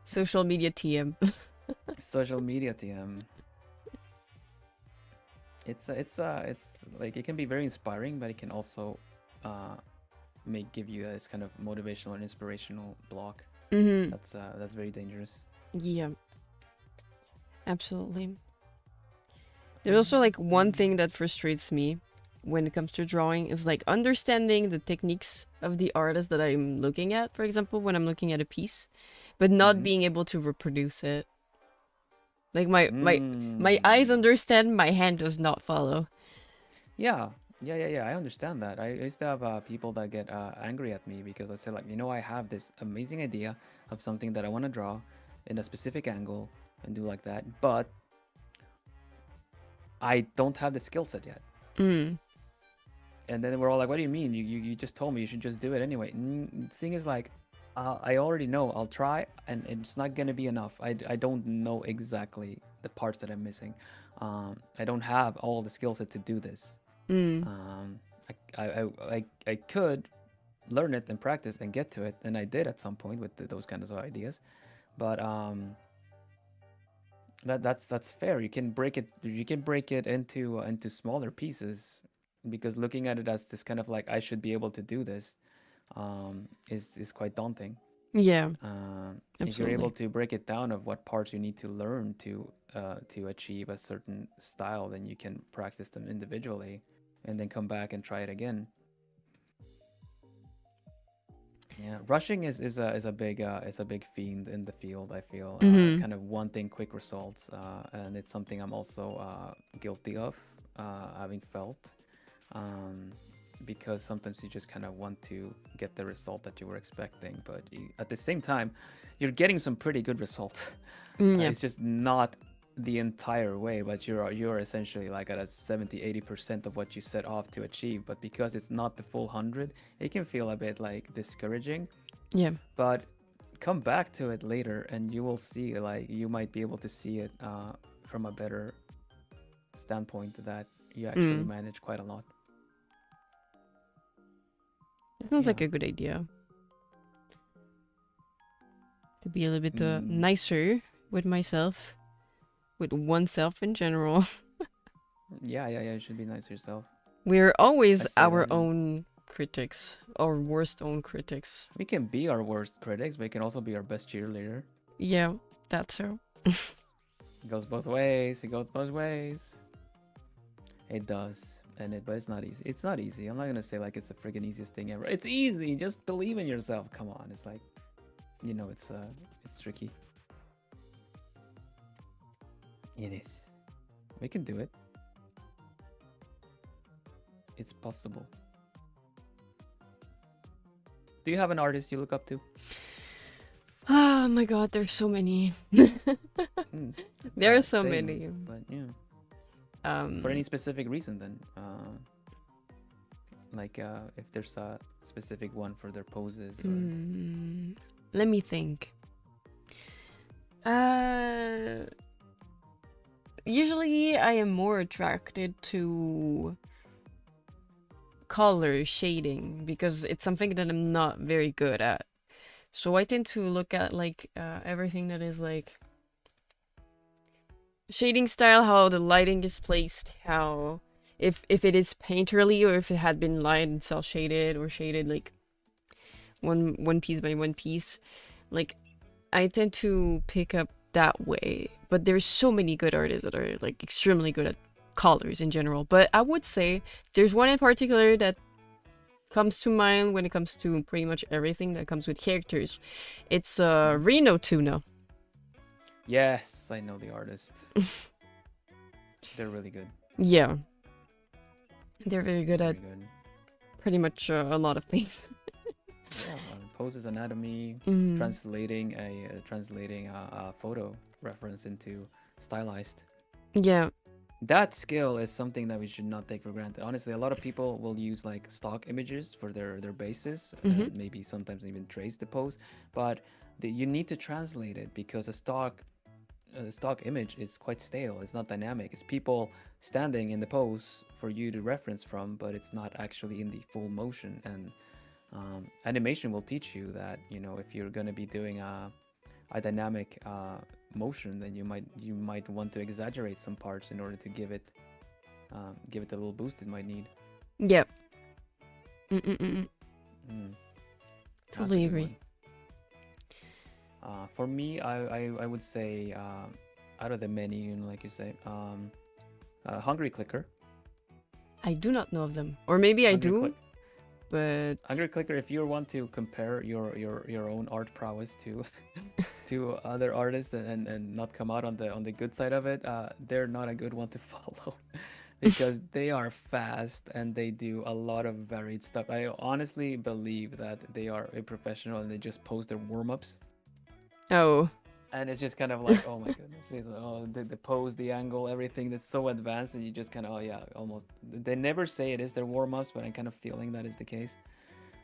Social media TM. Social media TM. It's like it can be very inspiring, but it can also give you this kind of motivational and inspirational block. That's very dangerous. Yeah. Absolutely. There's also like one thing that frustrates me when it comes to drawing is like understanding the techniques of the artist that I'm looking at, for example, when I'm looking at a piece, but not being able to reproduce it. Like my eyes understand, my hand does not follow. Yeah, I understand that. I used to have people that get angry at me because I say like, I have this amazing idea of something that I want to draw in a specific angle and do like that, but I don't have the skill set yet. And then we're all like, what do you mean? You just told me you should just do it anyway. The thing is like, I already know. I'll try, and it's not gonna be enough. I don't know exactly the parts that I'm missing. I don't have all the skill set to do this. I could learn it and practice and get to it, and I did at some point with those kinds of ideas. But that's fair. You can break it into smaller pieces, because looking at it as this kind of like, I should be able to do this, is quite daunting. Yeah, if you're able to break it down of what parts you need to learn to achieve a certain style, then you can practice them individually and then come back and try it again. Yeah, rushing is a big fiend in the field, I feel. Kind of wanting quick results, and it's something I'm also guilty of, having felt, because sometimes you just kind of want to get the result that you were expecting, but at the same time, you're getting some pretty good results. It's just not the entire way, but you're essentially like at a 70-80% of what you set off to achieve. But because it's not the full 100, it can feel a bit like discouraging. Yeah. But come back to it later and you will see, like, you might be able to see it from a better standpoint, that you actually manage quite a lot. It sounds like a good idea. To be a little bit nicer with myself, with oneself in general. Yeah, you should be nice to yourself. We're always our own critics, our worst own critics. We can be our worst critics, but we can also be our best cheerleader. Yeah, that's so. It goes both ways. It does. But it's not easy. It's not easy. I'm not gonna say like it's the friggin' easiest thing ever. It's easy. Just believe in yourself. Come on. It's like, it's tricky. It is. We can do it. It's possible. Do you have an artist you look up to? Oh my god, there's so many. There are so many. But yeah. For any specific reason then? If there's a specific one for their poses or... Let me think. Usually I am more attracted to color shading because it's something that I'm not very good at. So I tend to look at like everything that is like shading style, how the lighting is placed, how if it is painterly or if it had been lined, cell shaded or shaded like one piece by one piece. Like I tend to pick up that way. But there's so many good artists that are like extremely good at colors in general. But I would say there's one in particular that comes to mind when it comes to pretty much everything that comes with characters. It's ᵁᵦᵘᵈᵃ. Yes, I know the artist. They're really good. Yeah. They're very good at pretty much a lot of things. Yeah, poses, anatomy, translating a photo reference into stylized. Yeah. That skill is something that we should not take for granted. Honestly, a lot of people will use like stock images for their bases, and maybe sometimes even trace the pose, but you need to translate it because a stock image is quite stale. It's not dynamic. It's people standing in the pose for you to reference from, but it's not actually in the full motion. And animation will teach you that, if you're going to be doing a dynamic motion, then you might want to exaggerate some parts in order to give it the little boost it might need. Yep. Totally agree. For me, I would say out of the many, like you say, Hungry Clicker. I do not know of them. Or maybe I Angry do, Click- but... Angry Clicker, if you want to compare your own art prowess to to other artists and not come out on the good side of it, they're not a good one to follow because they are fast and they do a lot of varied stuff. I honestly believe that they are a professional and they just post their warm-ups. Oh. And it's just kind of like, oh my goodness, the pose, the angle, everything that's so advanced, and you just kind of, oh yeah, almost. They never say it is their warm-ups, but I'm kind of feeling that is the case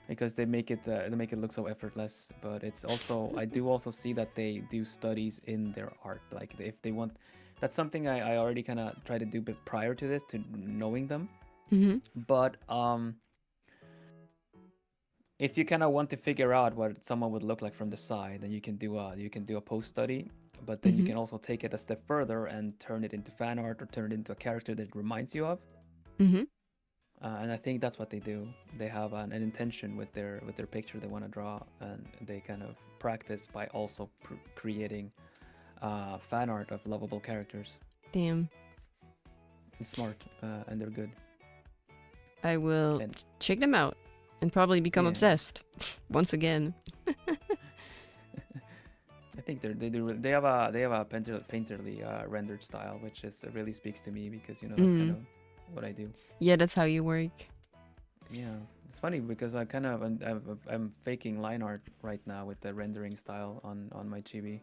because they make it look so effortless. But it's also, I do also see that they do studies in their art, like if they want. That's something I already kind of try to do, but prior to this, to knowing them. Mm-hmm. But if you kind of want to figure out what someone would look like from the side, then you can do a post study, but then you can also take it a step further and turn it into fan art or turn it into a character that it reminds you of. Mm-hmm. And I think that's what they do. They have an intention with their picture they want to draw, and they kind of practice by also creating fan art of lovable characters. Damn. It's smart, and they're good. I will check them out and probably become obsessed once again. I think they have a painterly rendered style, which really speaks to me because that's kind of what I do. Yeah, that's how you work. Yeah, it's funny because I'm faking line art right now with the rendering style on my chibi.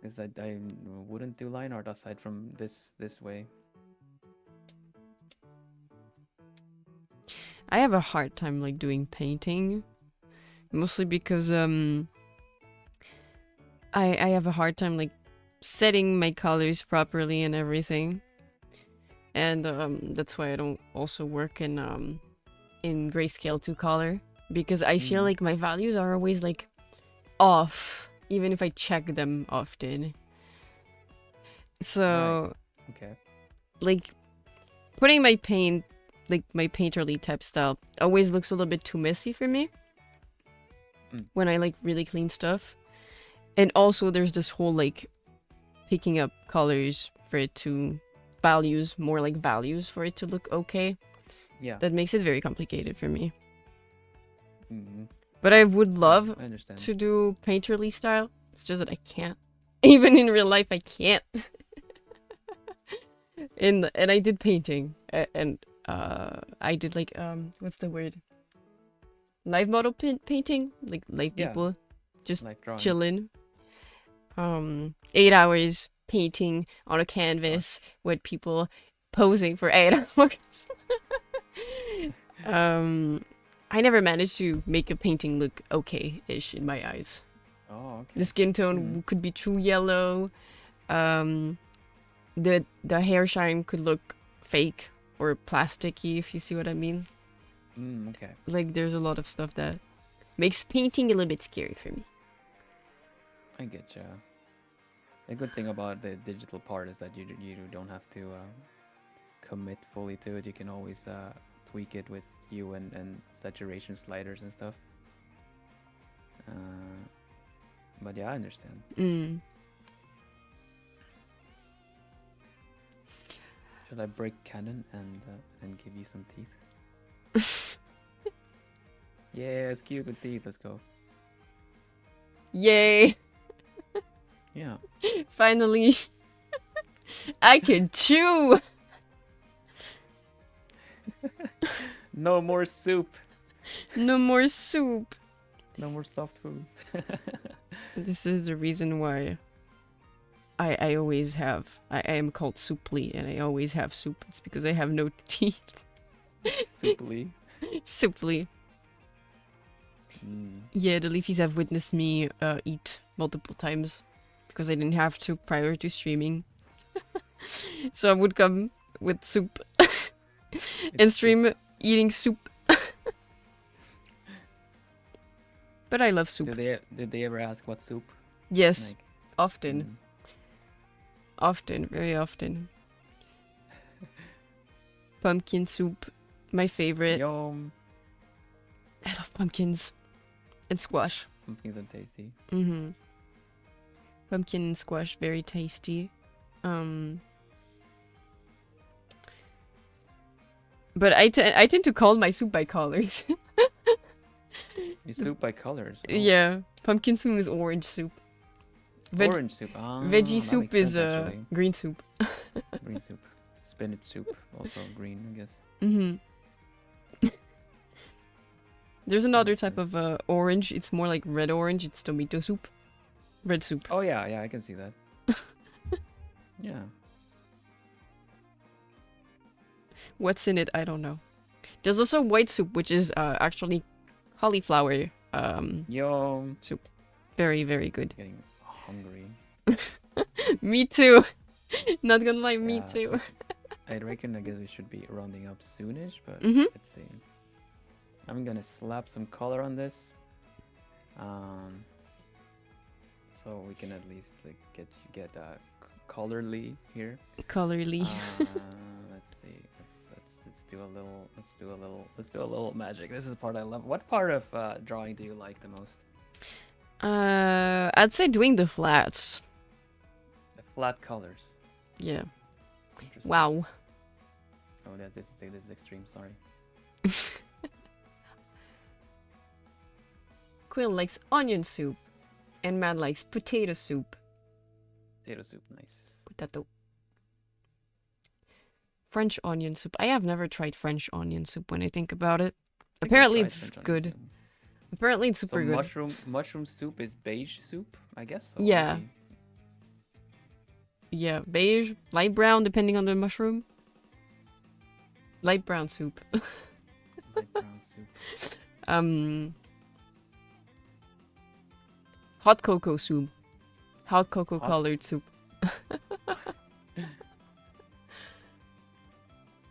Because I wouldn't do line art aside from this way. I have a hard time like doing painting, mostly because I have a hard time like setting my colors properly and everything, and that's why I don't also work in grayscale to color, because I feel like my values are always like off, even if I check them often. So okay, like putting my paint, like my painterly type style, always looks a little bit too messy for me when I like really clean stuff. And also there's this whole like picking up colors for it to values for it to look okay. Yeah, that makes it very complicated for me. Mm-hmm. But I would love to do painterly style. It's just that I can't. Even in real life I can't. and I did painting and I did like what's the word, live model painting, like live people just chilling, 8 hours painting on a canvas with people posing for 8 hours. I never managed to make a painting look okay-ish in my eyes. Oh, okay. The skin tone could be too yellow. The hair shine could look fake or plasticky, if you see what I mean. Okay. Like, there's a lot of stuff that makes painting a little bit scary for me. I get ya. The good thing about the digital part is that you don't have to commit fully to it. You can always tweak it with hue and saturation sliders and stuff. But yeah, I understand. Should I break canon and give you some teeth? Yeah, it's cute with teeth. Let's go. Yay! Yeah. Finally, I can chew. No more soup. No more soup. No more soft foods. This is the reason why I always have. I am called Souply, and I always have soup. It's because I have no teeth. Souply. Souply. Yeah, the Leafies have witnessed me eat multiple times because I didn't have to prior to streaming. So I would come with soup and stream eating soup. But I love soup. Did they ever ask what soup? Yes, like, often. Often, very often. Pumpkin soup, my favorite. Yum. I love pumpkins and squash. Pumpkins are tasty. Pumpkin and squash, very tasty. But I tend to call my soup by colors. You soup by colors. Oh. Yeah, pumpkin soup is orange soup. Orange soup. Ah, Veggie that soup makes is sense, actually. green soup. Green soup. Spinach soup, also green, I guess. There's another makes type sense. of orange. It's more like red orange. It's tomato soup. Red soup. Oh yeah, yeah, I can see that. Yeah. What's in it? I don't know. There's also white soup, which is actually cauliflower Yo. soup. Very, very good. Getting hungry. Me too. Not gonna lie, me Yeah, too. I reckon, I guess we should be rounding up soonish, but Mhm. let's see. I'm gonna slap some color on this. So we can at least like get colorly here. Colorly. Let's see. Let's do a little magic. This is the part I love. What part of drawing do you like the most? I'd say doing the flats. The flat colors. Yeah. Interesting. Wow. Oh, this is extreme. Sorry. Quill likes onion soup, and Mad likes potato soup. Potato soup, nice. Potato. French onion soup. I have never tried French onion soup when I think about it. I think I Apparently tried it's French onion good. soup. Apparently it's super good. Mushroom soup is beige soup, I guess. So Yeah. maybe. Yeah, beige, light brown, depending on the mushroom. Light brown soup. Light brown soup. Hot cocoa soup. Hot cocoa colored soup.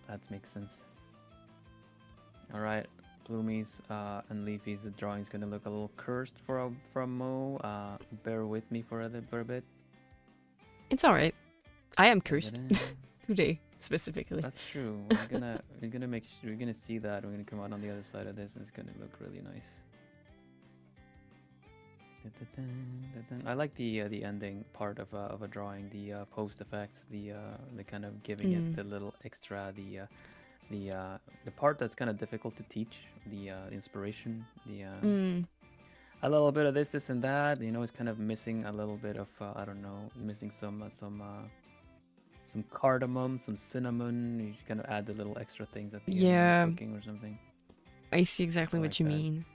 That makes sense. All right, Bloomies and Leafies. The drawing's gonna look a little cursed from Mo. Bear with me for a bit. It's alright. I am cursed. Today, specifically. That's true. We're gonna see that. We're gonna come out on the other side of this, and it's gonna look really nice. I like the ending part of a drawing, the post effects, the kind of giving it the little extra, the part that's kind of difficult to teach, the inspiration, a little bit of this and that. You know, it's kind of missing a little bit of I don't know, missing some cardamom, some cinnamon. You just kind of add the little extra things at the end when you're cooking or something. I see exactly what you that. mean.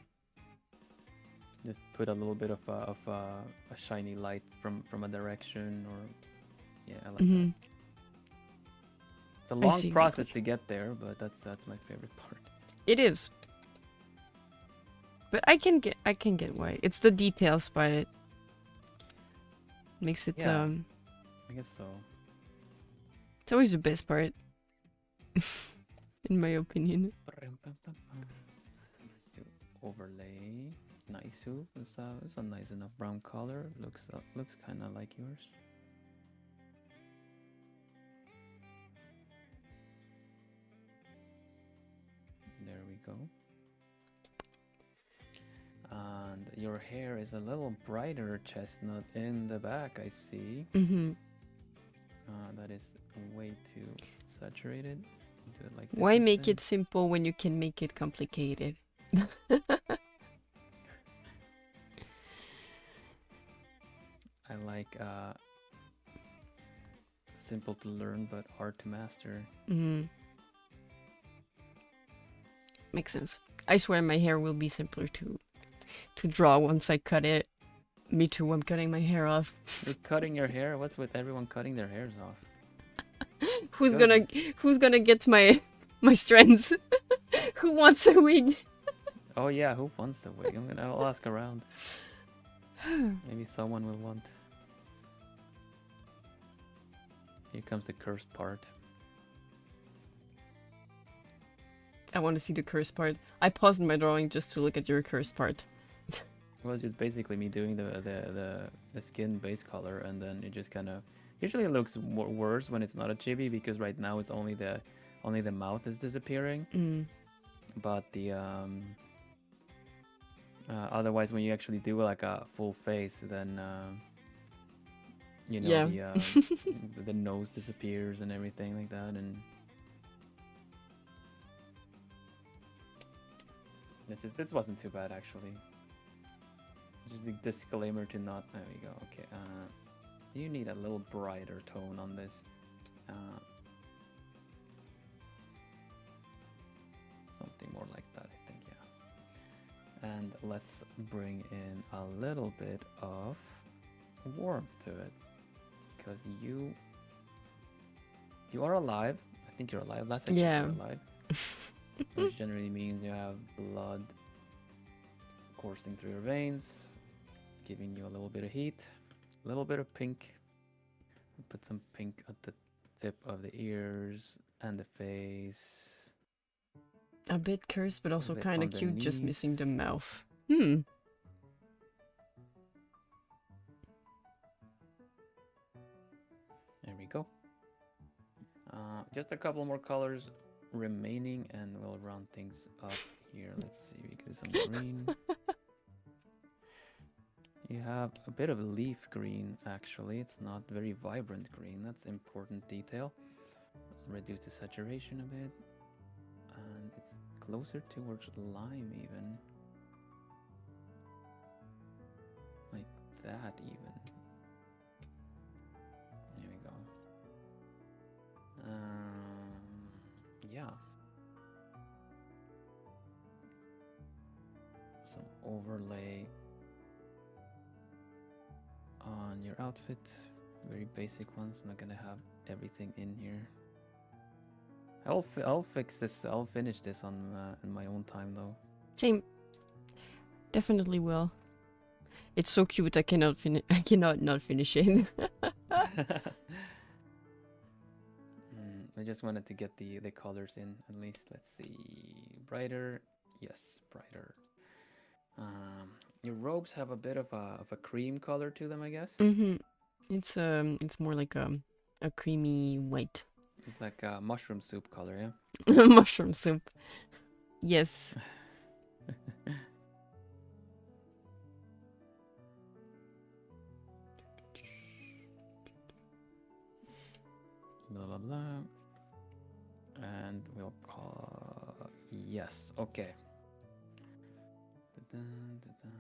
Just put a little bit of a shiny light from a direction, or yeah, I like that. It's a long process to get there, but that's my favorite part. It is, but I can get why. It's the details, but it makes it. Yeah, I guess so. It's always the best part, in my opinion. Let's do overlay. Nice soup. It's a nice enough brown color. Looks kind of like yours. There we go. And your hair is a little brighter chestnut in the back, I see. That is way too saturated. Do it like this. Why make it simple when you can make it complicated? I like simple to learn but hard to master. Makes sense. I swear my hair will be simpler to draw once I cut it. Me too, I'm cutting my hair off. You're cutting your hair? What's with everyone cutting their hairs off? Who's gonna get my strands? Who wants a wig? Oh yeah, who wants the wig? I'll ask around. Maybe someone will want. Here comes the cursed part. I want to see the cursed part. I paused my drawing just to look at your cursed part. It was just basically me doing the skin base color, and then it just kind of usually it looks worse when it's not a chibi, because right now it's only the mouth is disappearing. But the otherwise, when you actually do like a full face, then you know, the nose disappears and everything like that, and This wasn't too bad actually. Just a disclaimer to not. There we go. Okay. You need a little brighter tone on this. Something more like that, I think. Yeah. And let's bring in a little bit of warmth to it, because you are alive. I think you're alive. Last I checked, Yeah. you're alive. Which generally means you have blood coursing through your veins, giving you a little bit of heat, a little bit of pink. Put some pink at the tip of the ears and the face. A bit cursed, but also bit kind of on the cute, just missing knees. the mouth. Hmm. There we go. Just a couple more colors remaining, and we'll round things up here. Let's see, we do some green. You have a bit of leaf green, actually. It's not very vibrant green. That's important detail. Reduce the saturation a bit. And it's closer towards lime even. Like that even. There we go. Yeah. Some overlay on your outfit. Very basic ones. Not gonna have everything in here. I'll fix this. I'll finish this on in my own time though. Same. Definitely will. It's so cute. I cannot finish. I cannot not finish it. I just wanted to get the colors in at least. Let's see, brighter. Yes, brighter. Your robes have a bit of a cream color to them, I guess. It's more like a creamy white. It's like a mushroom soup color, yeah. Mushroom soup. Yes. Blah blah blah. And we'll call yes. Okay. Dun, dun, dun.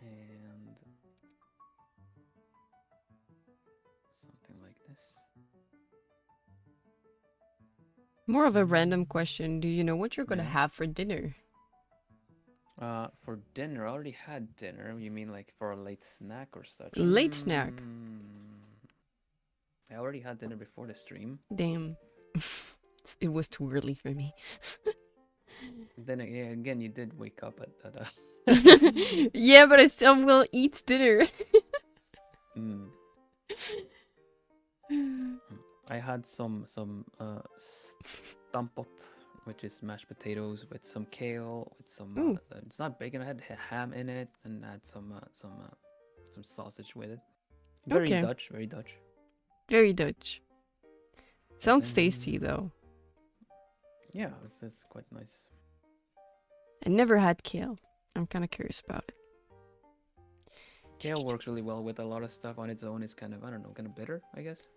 And something like this. More of a random question. Do you know what you're gonna Yeah. have for dinner? For dinner, I already had dinner. You mean like for a late snack or such? Late snack. I already had dinner before the stream. Damn. It was too early for me. Then again, you did wake up at Yeah, but I still will eat dinner. I had some stampot, which is mashed potatoes with some kale, with some it's not bacon. I had ham in it, and I had some sausage with it. Very Okay. Dutch, very Dutch. Very Dutch. Sounds tasty though. Yeah, it's quite nice. I never had kale. I'm kind of curious about it. Kale works really well with a lot of stuff on its own. It's kind of, I don't know, kind of bitter, I guess.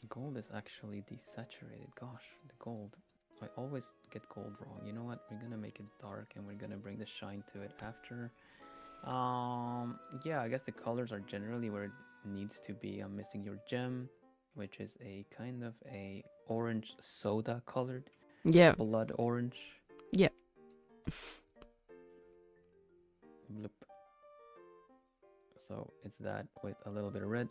Gold is actually desaturated. Gosh, the gold. I always get gold wrong. You know what? We're gonna make it dark, and we're gonna bring the shine to it after. Yeah, I guess the colors are generally where it needs to be. I'm missing your gem, which is a kind of a orange soda colored. Yeah. Blood orange. Yeah. Bloop. So it's that with a little bit of red.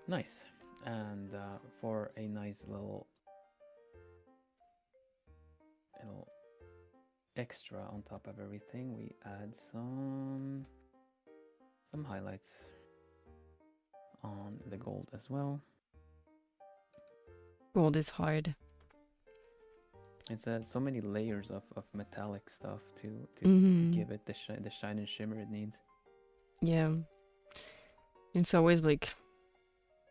Nice. And for a nice little extra on top of everything, we add some highlights on the gold as well. Gold is hard. It's so many layers of metallic stuff to give it the shine and shimmer it needs. Yeah. It's always like,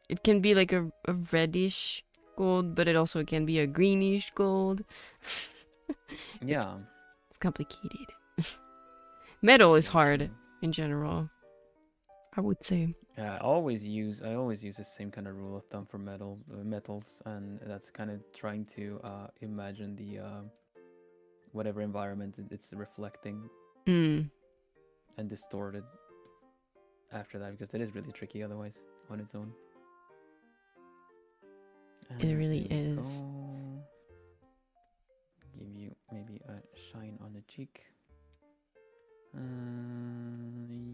it can be like a reddish gold, but it also can be a greenish gold. Yeah. It's complicated. Metal is hard in general, I would say. I always use the same kind of rule of thumb for metals, and that's kind of trying to imagine the whatever environment it's reflecting Mm, and distorted after that, because it is really tricky otherwise on its own. it really Here we is. go. Give you maybe a shine on the cheek.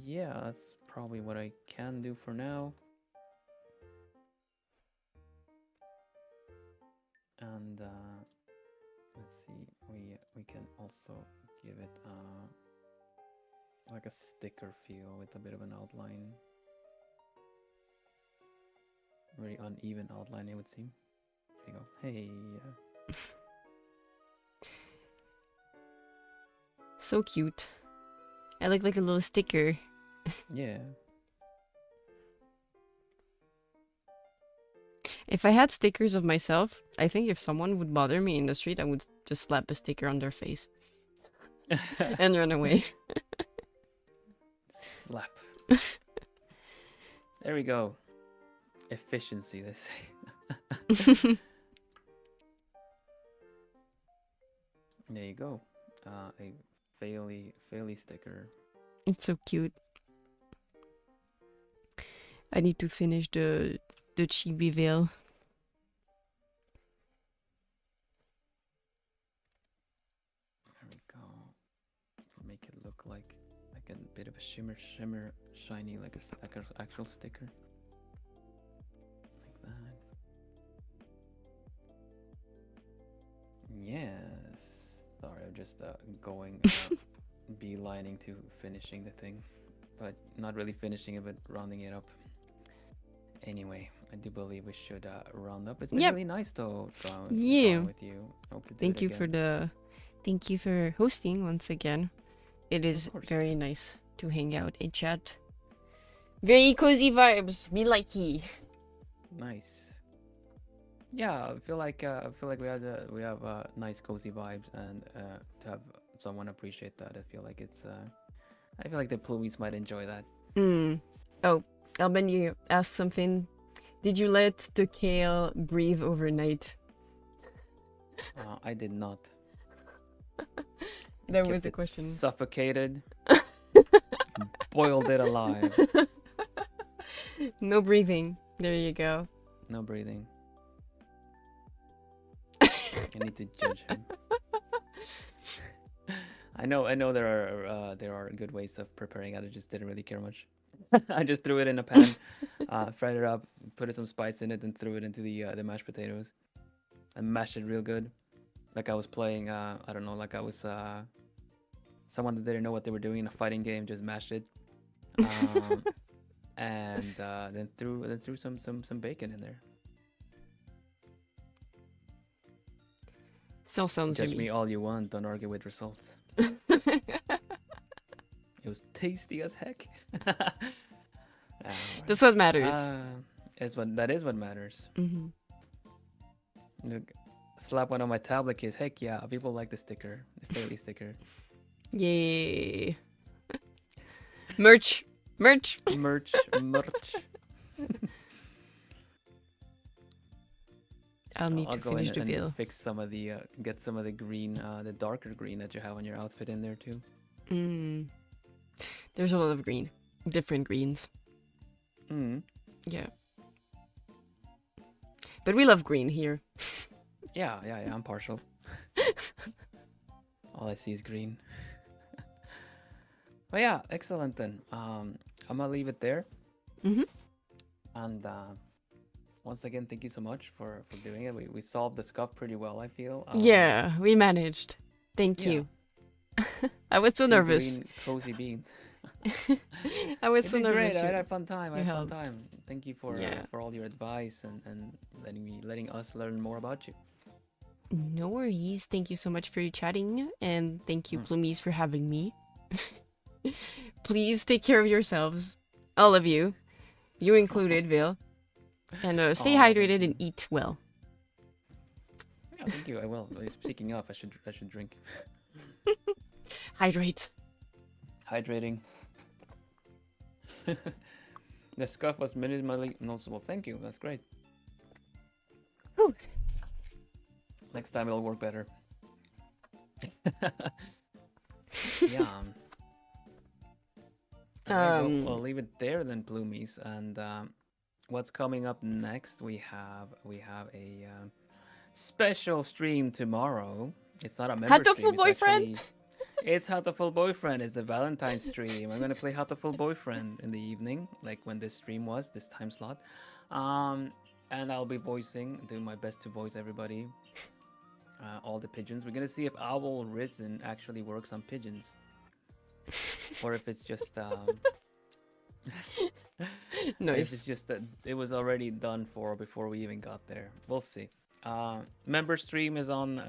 Yeah, that's probably what I can do for now. And let's see, we can also give it like a sticker feel with a bit of an outline. Very uneven outline, it would seem. There you go. Hey. So cute. I like a little sticker. Yeah. If I had stickers of myself, I think if someone would bother me in the street, I would just slap a sticker on their face and run away. Slap. There we go. Efficiency, they say. There you go. A Faelie sticker. It's so cute. I need to finish the chibi veil. There we go. Make it look like a bit of a shimmer, shiny, like a actual sticker. Like that. Yes. Sorry, I'm just going beelining to finishing the thing, but not really finishing it, but rounding it up. Anyway, I do believe we should round up. It's been really nice though. Yeah. With you. Hope to do Thank it you again. thank you for hosting once again. It is course. very nice to hang out and chat. Very cozy vibes. Me likey. Nice. Yeah, I feel like we have nice cozy vibes, and to have someone appreciate that, I feel like the Plumies might enjoy that. Oh, Alban, you asked something. Did you let the kale breathe overnight? I did not. That Kept was a it question. Suffocated. Boiled it alive. No breathing. There you go. No breathing. I need to judge him. I know there are good ways of preparing it. I just didn't really care much. I just threw it in a pan, fried it up, put some spice in it, and threw it into the mashed potatoes, and mashed it real good. Like I was playing, I don't know, like I was someone that didn't know what they were doing in a fighting game, just mashed it, and then threw some bacon in there. Still sounds Judge yummy. me all you want, don't argue with results. It was tasty as heck. That's what matters. That is what matters. Look, slap one on my tablet case. Heck yeah, people like the sticker, the Faelie sticker. Yay. Merch. I'll need to finish the veil. Fix some of the get some of the green, the darker green that you have on your outfit in there too. There's a lot of green, different greens. Yeah. But we love green here. Yeah, I'm partial. All I see is green. But yeah, excellent then. I'm gonna leave it there. And once again, thank you so much for doing it. We solved the scuff pretty well, I feel. Yeah, we managed. Thank you. I was so nervous. Green, cozy beans. I was so nervous. Great. I had a fun time. Thank you for all your advice and letting us learn more about you. No worries. Thank you so much for chatting, and thank you, Plumies, for having me. Please take care of yourselves, all of you, you included, Vil, and stay hydrated and eat well. Yeah, thank you. I will. Speaking of, I should drink. Hydrate. Hydrating. The scuff was minimally noticeable. Thank you. That's great. Whew. Next time it'll work better. Yeah. Alright, well, I'll leave it there then, Bloomies. And what's coming up next? We have a special stream tomorrow. It's not a member stream. Hatoful Boyfriend. It's Hatoful Boyfriend. It's the Valentine's stream. I'm gonna play Hatoful Boyfriend in the evening, like when this stream was, this time slot. And I'll be doing my best to voice everybody, all the pigeons. We're gonna see if Owl Risen actually works on pigeons, or if it's just Nice. if it's just that it was already done for before we even got there. We'll see. Member stream is on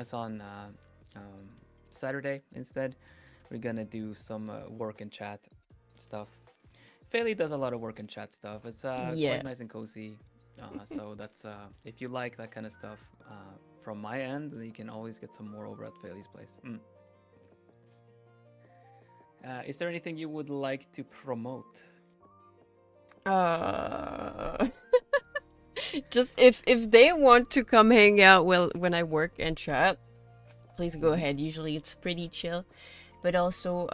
Saturday instead. We're gonna do some work and chat stuff. Faelie does a lot of work and chat stuff. It's quite nice and cozy. So that's if you like that kind of stuff from my end, then you can always get some more over at Faelie's place. Is there anything you would like to promote? Just if they want to come hang out when I work and chat, please go ahead. Usually it's pretty chill. But also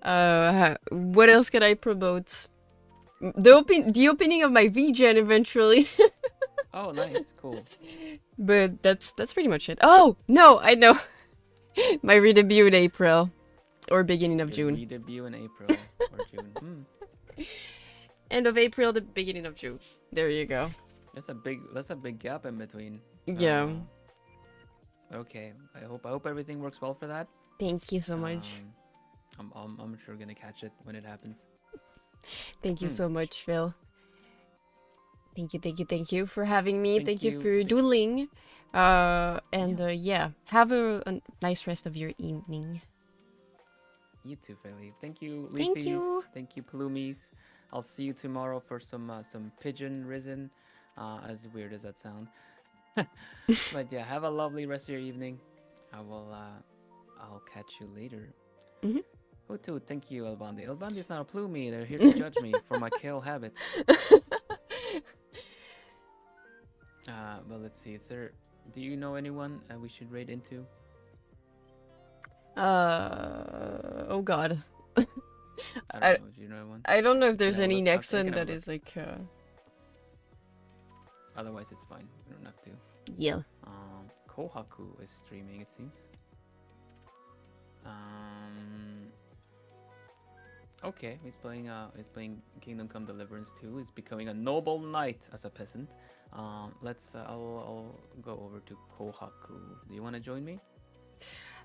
what else can I promote? The opening of my VGen eventually. Oh, nice, cool. But that's pretty much it. Oh no, I know. My redebut in April or beginning of June. Redebut in April or June. End of April, the beginning of June. There you go. That's a big gap in between. Yeah. Okay. I hope everything works well for that. Thank you so much. I'm sure gonna catch it when it happens. Thank you so much, Phil. Thank you for having me. Thank you for dueling. Yeah, have a nice rest of your evening. You too, Faelie. Thank you, Leafies. Thank you. Thank you, Plumies. I'll see you tomorrow for some pigeon risen. As weird as that sound. But yeah, have a lovely rest of your evening. I'll catch you later. Hoot, thank you, Elbandi. Elbandi's not a plumie. They're here to judge me for my kale habits. Well, let's see. Do you know anyone we should raid into? Oh god. I don't know. Do you know anyone? I don't know if there's Yeah, any I'll Nexon that is like Otherwise, it's fine. We don't have to. Yeah. Kohaku is streaming, it seems. Okay, he's playing Kingdom Come Deliverance 2. He's becoming a noble knight as a peasant. I'll go over to Kohaku. Do you want to join me?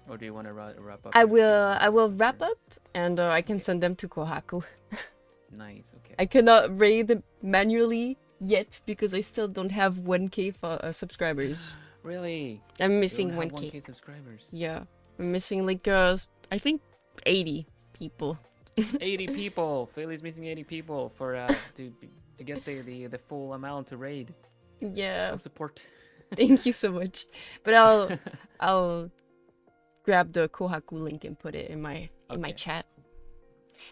Or do you want to wrap up? I will wrap up and I can send them to Kohaku. Nice, okay. I cannot raid manually yet because I still don't have 1k subscribers. Really? I'm missing you don't 1k. Have 1k subscribers. Yeah, I'm missing like I think 80 people. 80 people. Faelie's missing 80 people for to get the full amount to raid. Yeah. Full support. Thank you so much. But I'll grab the Kohaku link and put it in my chat.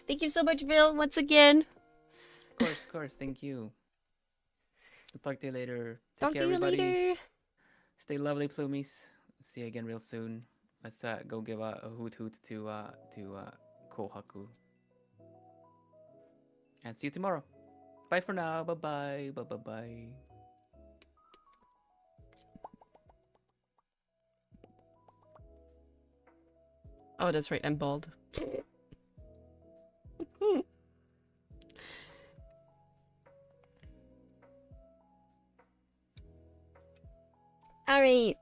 Thank you so much, Vil, once again. Of course. Thank you. I'll talk to you later. Talk Take to care, you everybody. later. Stay lovely, Plumies. See you again real soon. Let's go give a hoot to Kohaku. And see you tomorrow. Bye for now. Bye. Oh, that's right. I'm bald. All right.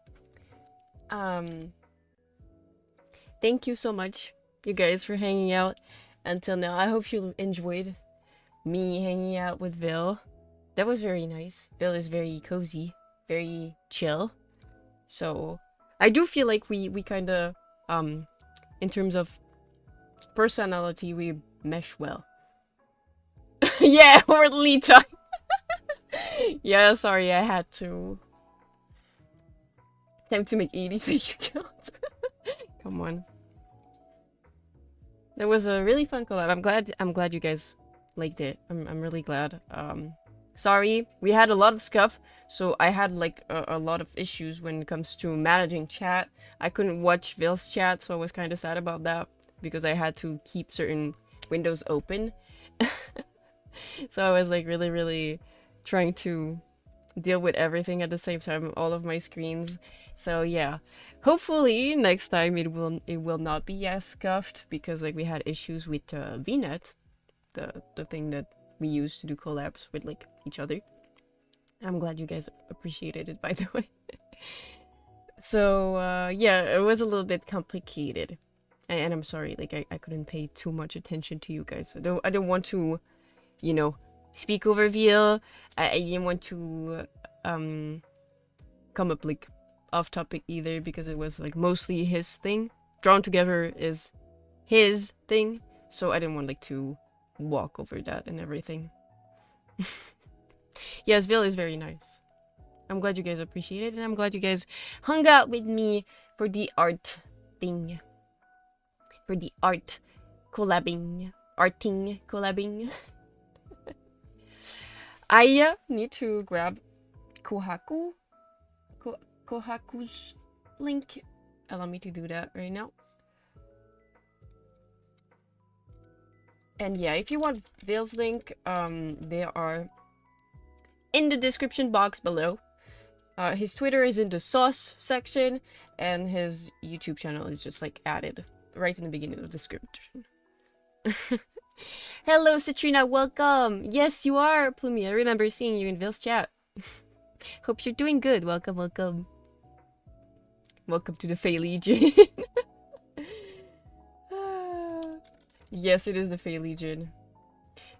Thank you so much, you guys, for hanging out until now. I hope you enjoyed me hanging out with Vil. That was very nice. Vil is very cozy, very chill. So I do feel like we kind of in terms of personality, we mesh well. Yeah, or lead time. Yeah, sorry, I had to. Time to make 80 fake accounts. Come on. That was a really fun collab. I'm glad you guys liked it. I'm really glad. Sorry, we had a lot of stuff, so I had like a lot of issues when it comes to managing chat. I couldn't watch Vill's chat, so I was kind of sad about that because I had to keep certain windows open. So I was like really trying to deal with everything at the same time, all of my screens. So yeah, hopefully next time it will not be as scuffed, because like we had issues with VNet, the thing that we use to do collabs with like each other. I'm glad you guys appreciated it, by the way. So yeah, it was a little bit complicated, and I'm sorry, like I couldn't pay too much attention to you guys. I don't want to, you know, speak over Vil. I didn't want to come up like off topic either, because it was like mostly his thing. Drawn Together is his thing, so I didn't want like to walk over that and everything. Yes, Vil is very nice. I'm glad you guys appreciate it, and I'm glad you guys hung out with me for the art thing. For the art collabing. Arting collabing. I need to grab Kohaku's link. Allow me to do that right now. And yeah, if you want Vil's link, they are in the description box below. His Twitter is in the sauce section, and his YouTube channel is just like added right in the beginning of the description. Hello, Citrina, welcome. Yes, you are, Plumie. I remember seeing you in Vil's chat. Hope you're doing good. Welcome, welcome. Welcome to the Faelie. Yes, it is the Faelie.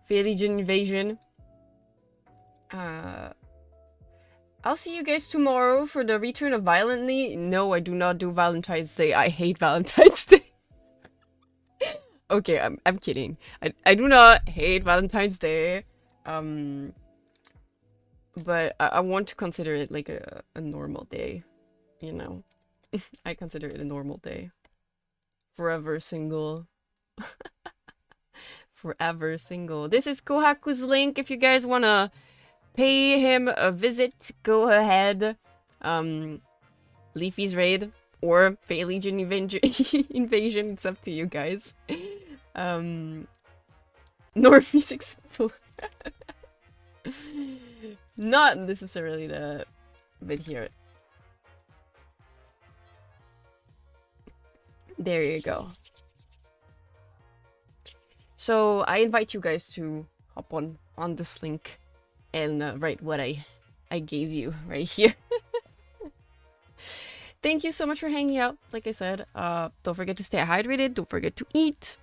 Faelie invasion. I'll see you guys tomorrow for the return of Violently. No, I do not do Valentine's Day. I hate Valentine's Day. Okay, I'm kidding. I do not hate Valentine's Day. But I want to consider it like a normal day, you know. I consider it a normal day. Forever single. Forever single. This is Kohaku's link. If you guys wanna pay him a visit, go ahead. Leafy's raid or Faelie invasion. It's up to you guys. Normies explore. Not necessarily that, but here. There you go. So I invite you guys to hop on this link and write what I gave you right here. Thank you so much for hanging out. Like I said, don't forget to stay hydrated. Don't forget to eat.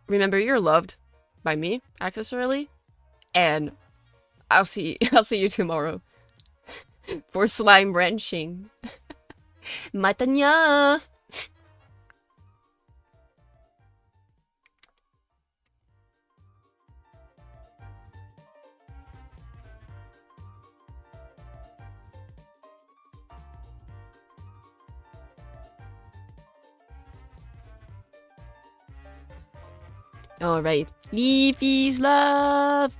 Remember, you're loved by me, accessorily, and I'll see you tomorrow for slime wrenching. Matanya. All right, Leafy's love.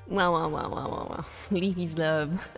Wow. Leafy's love.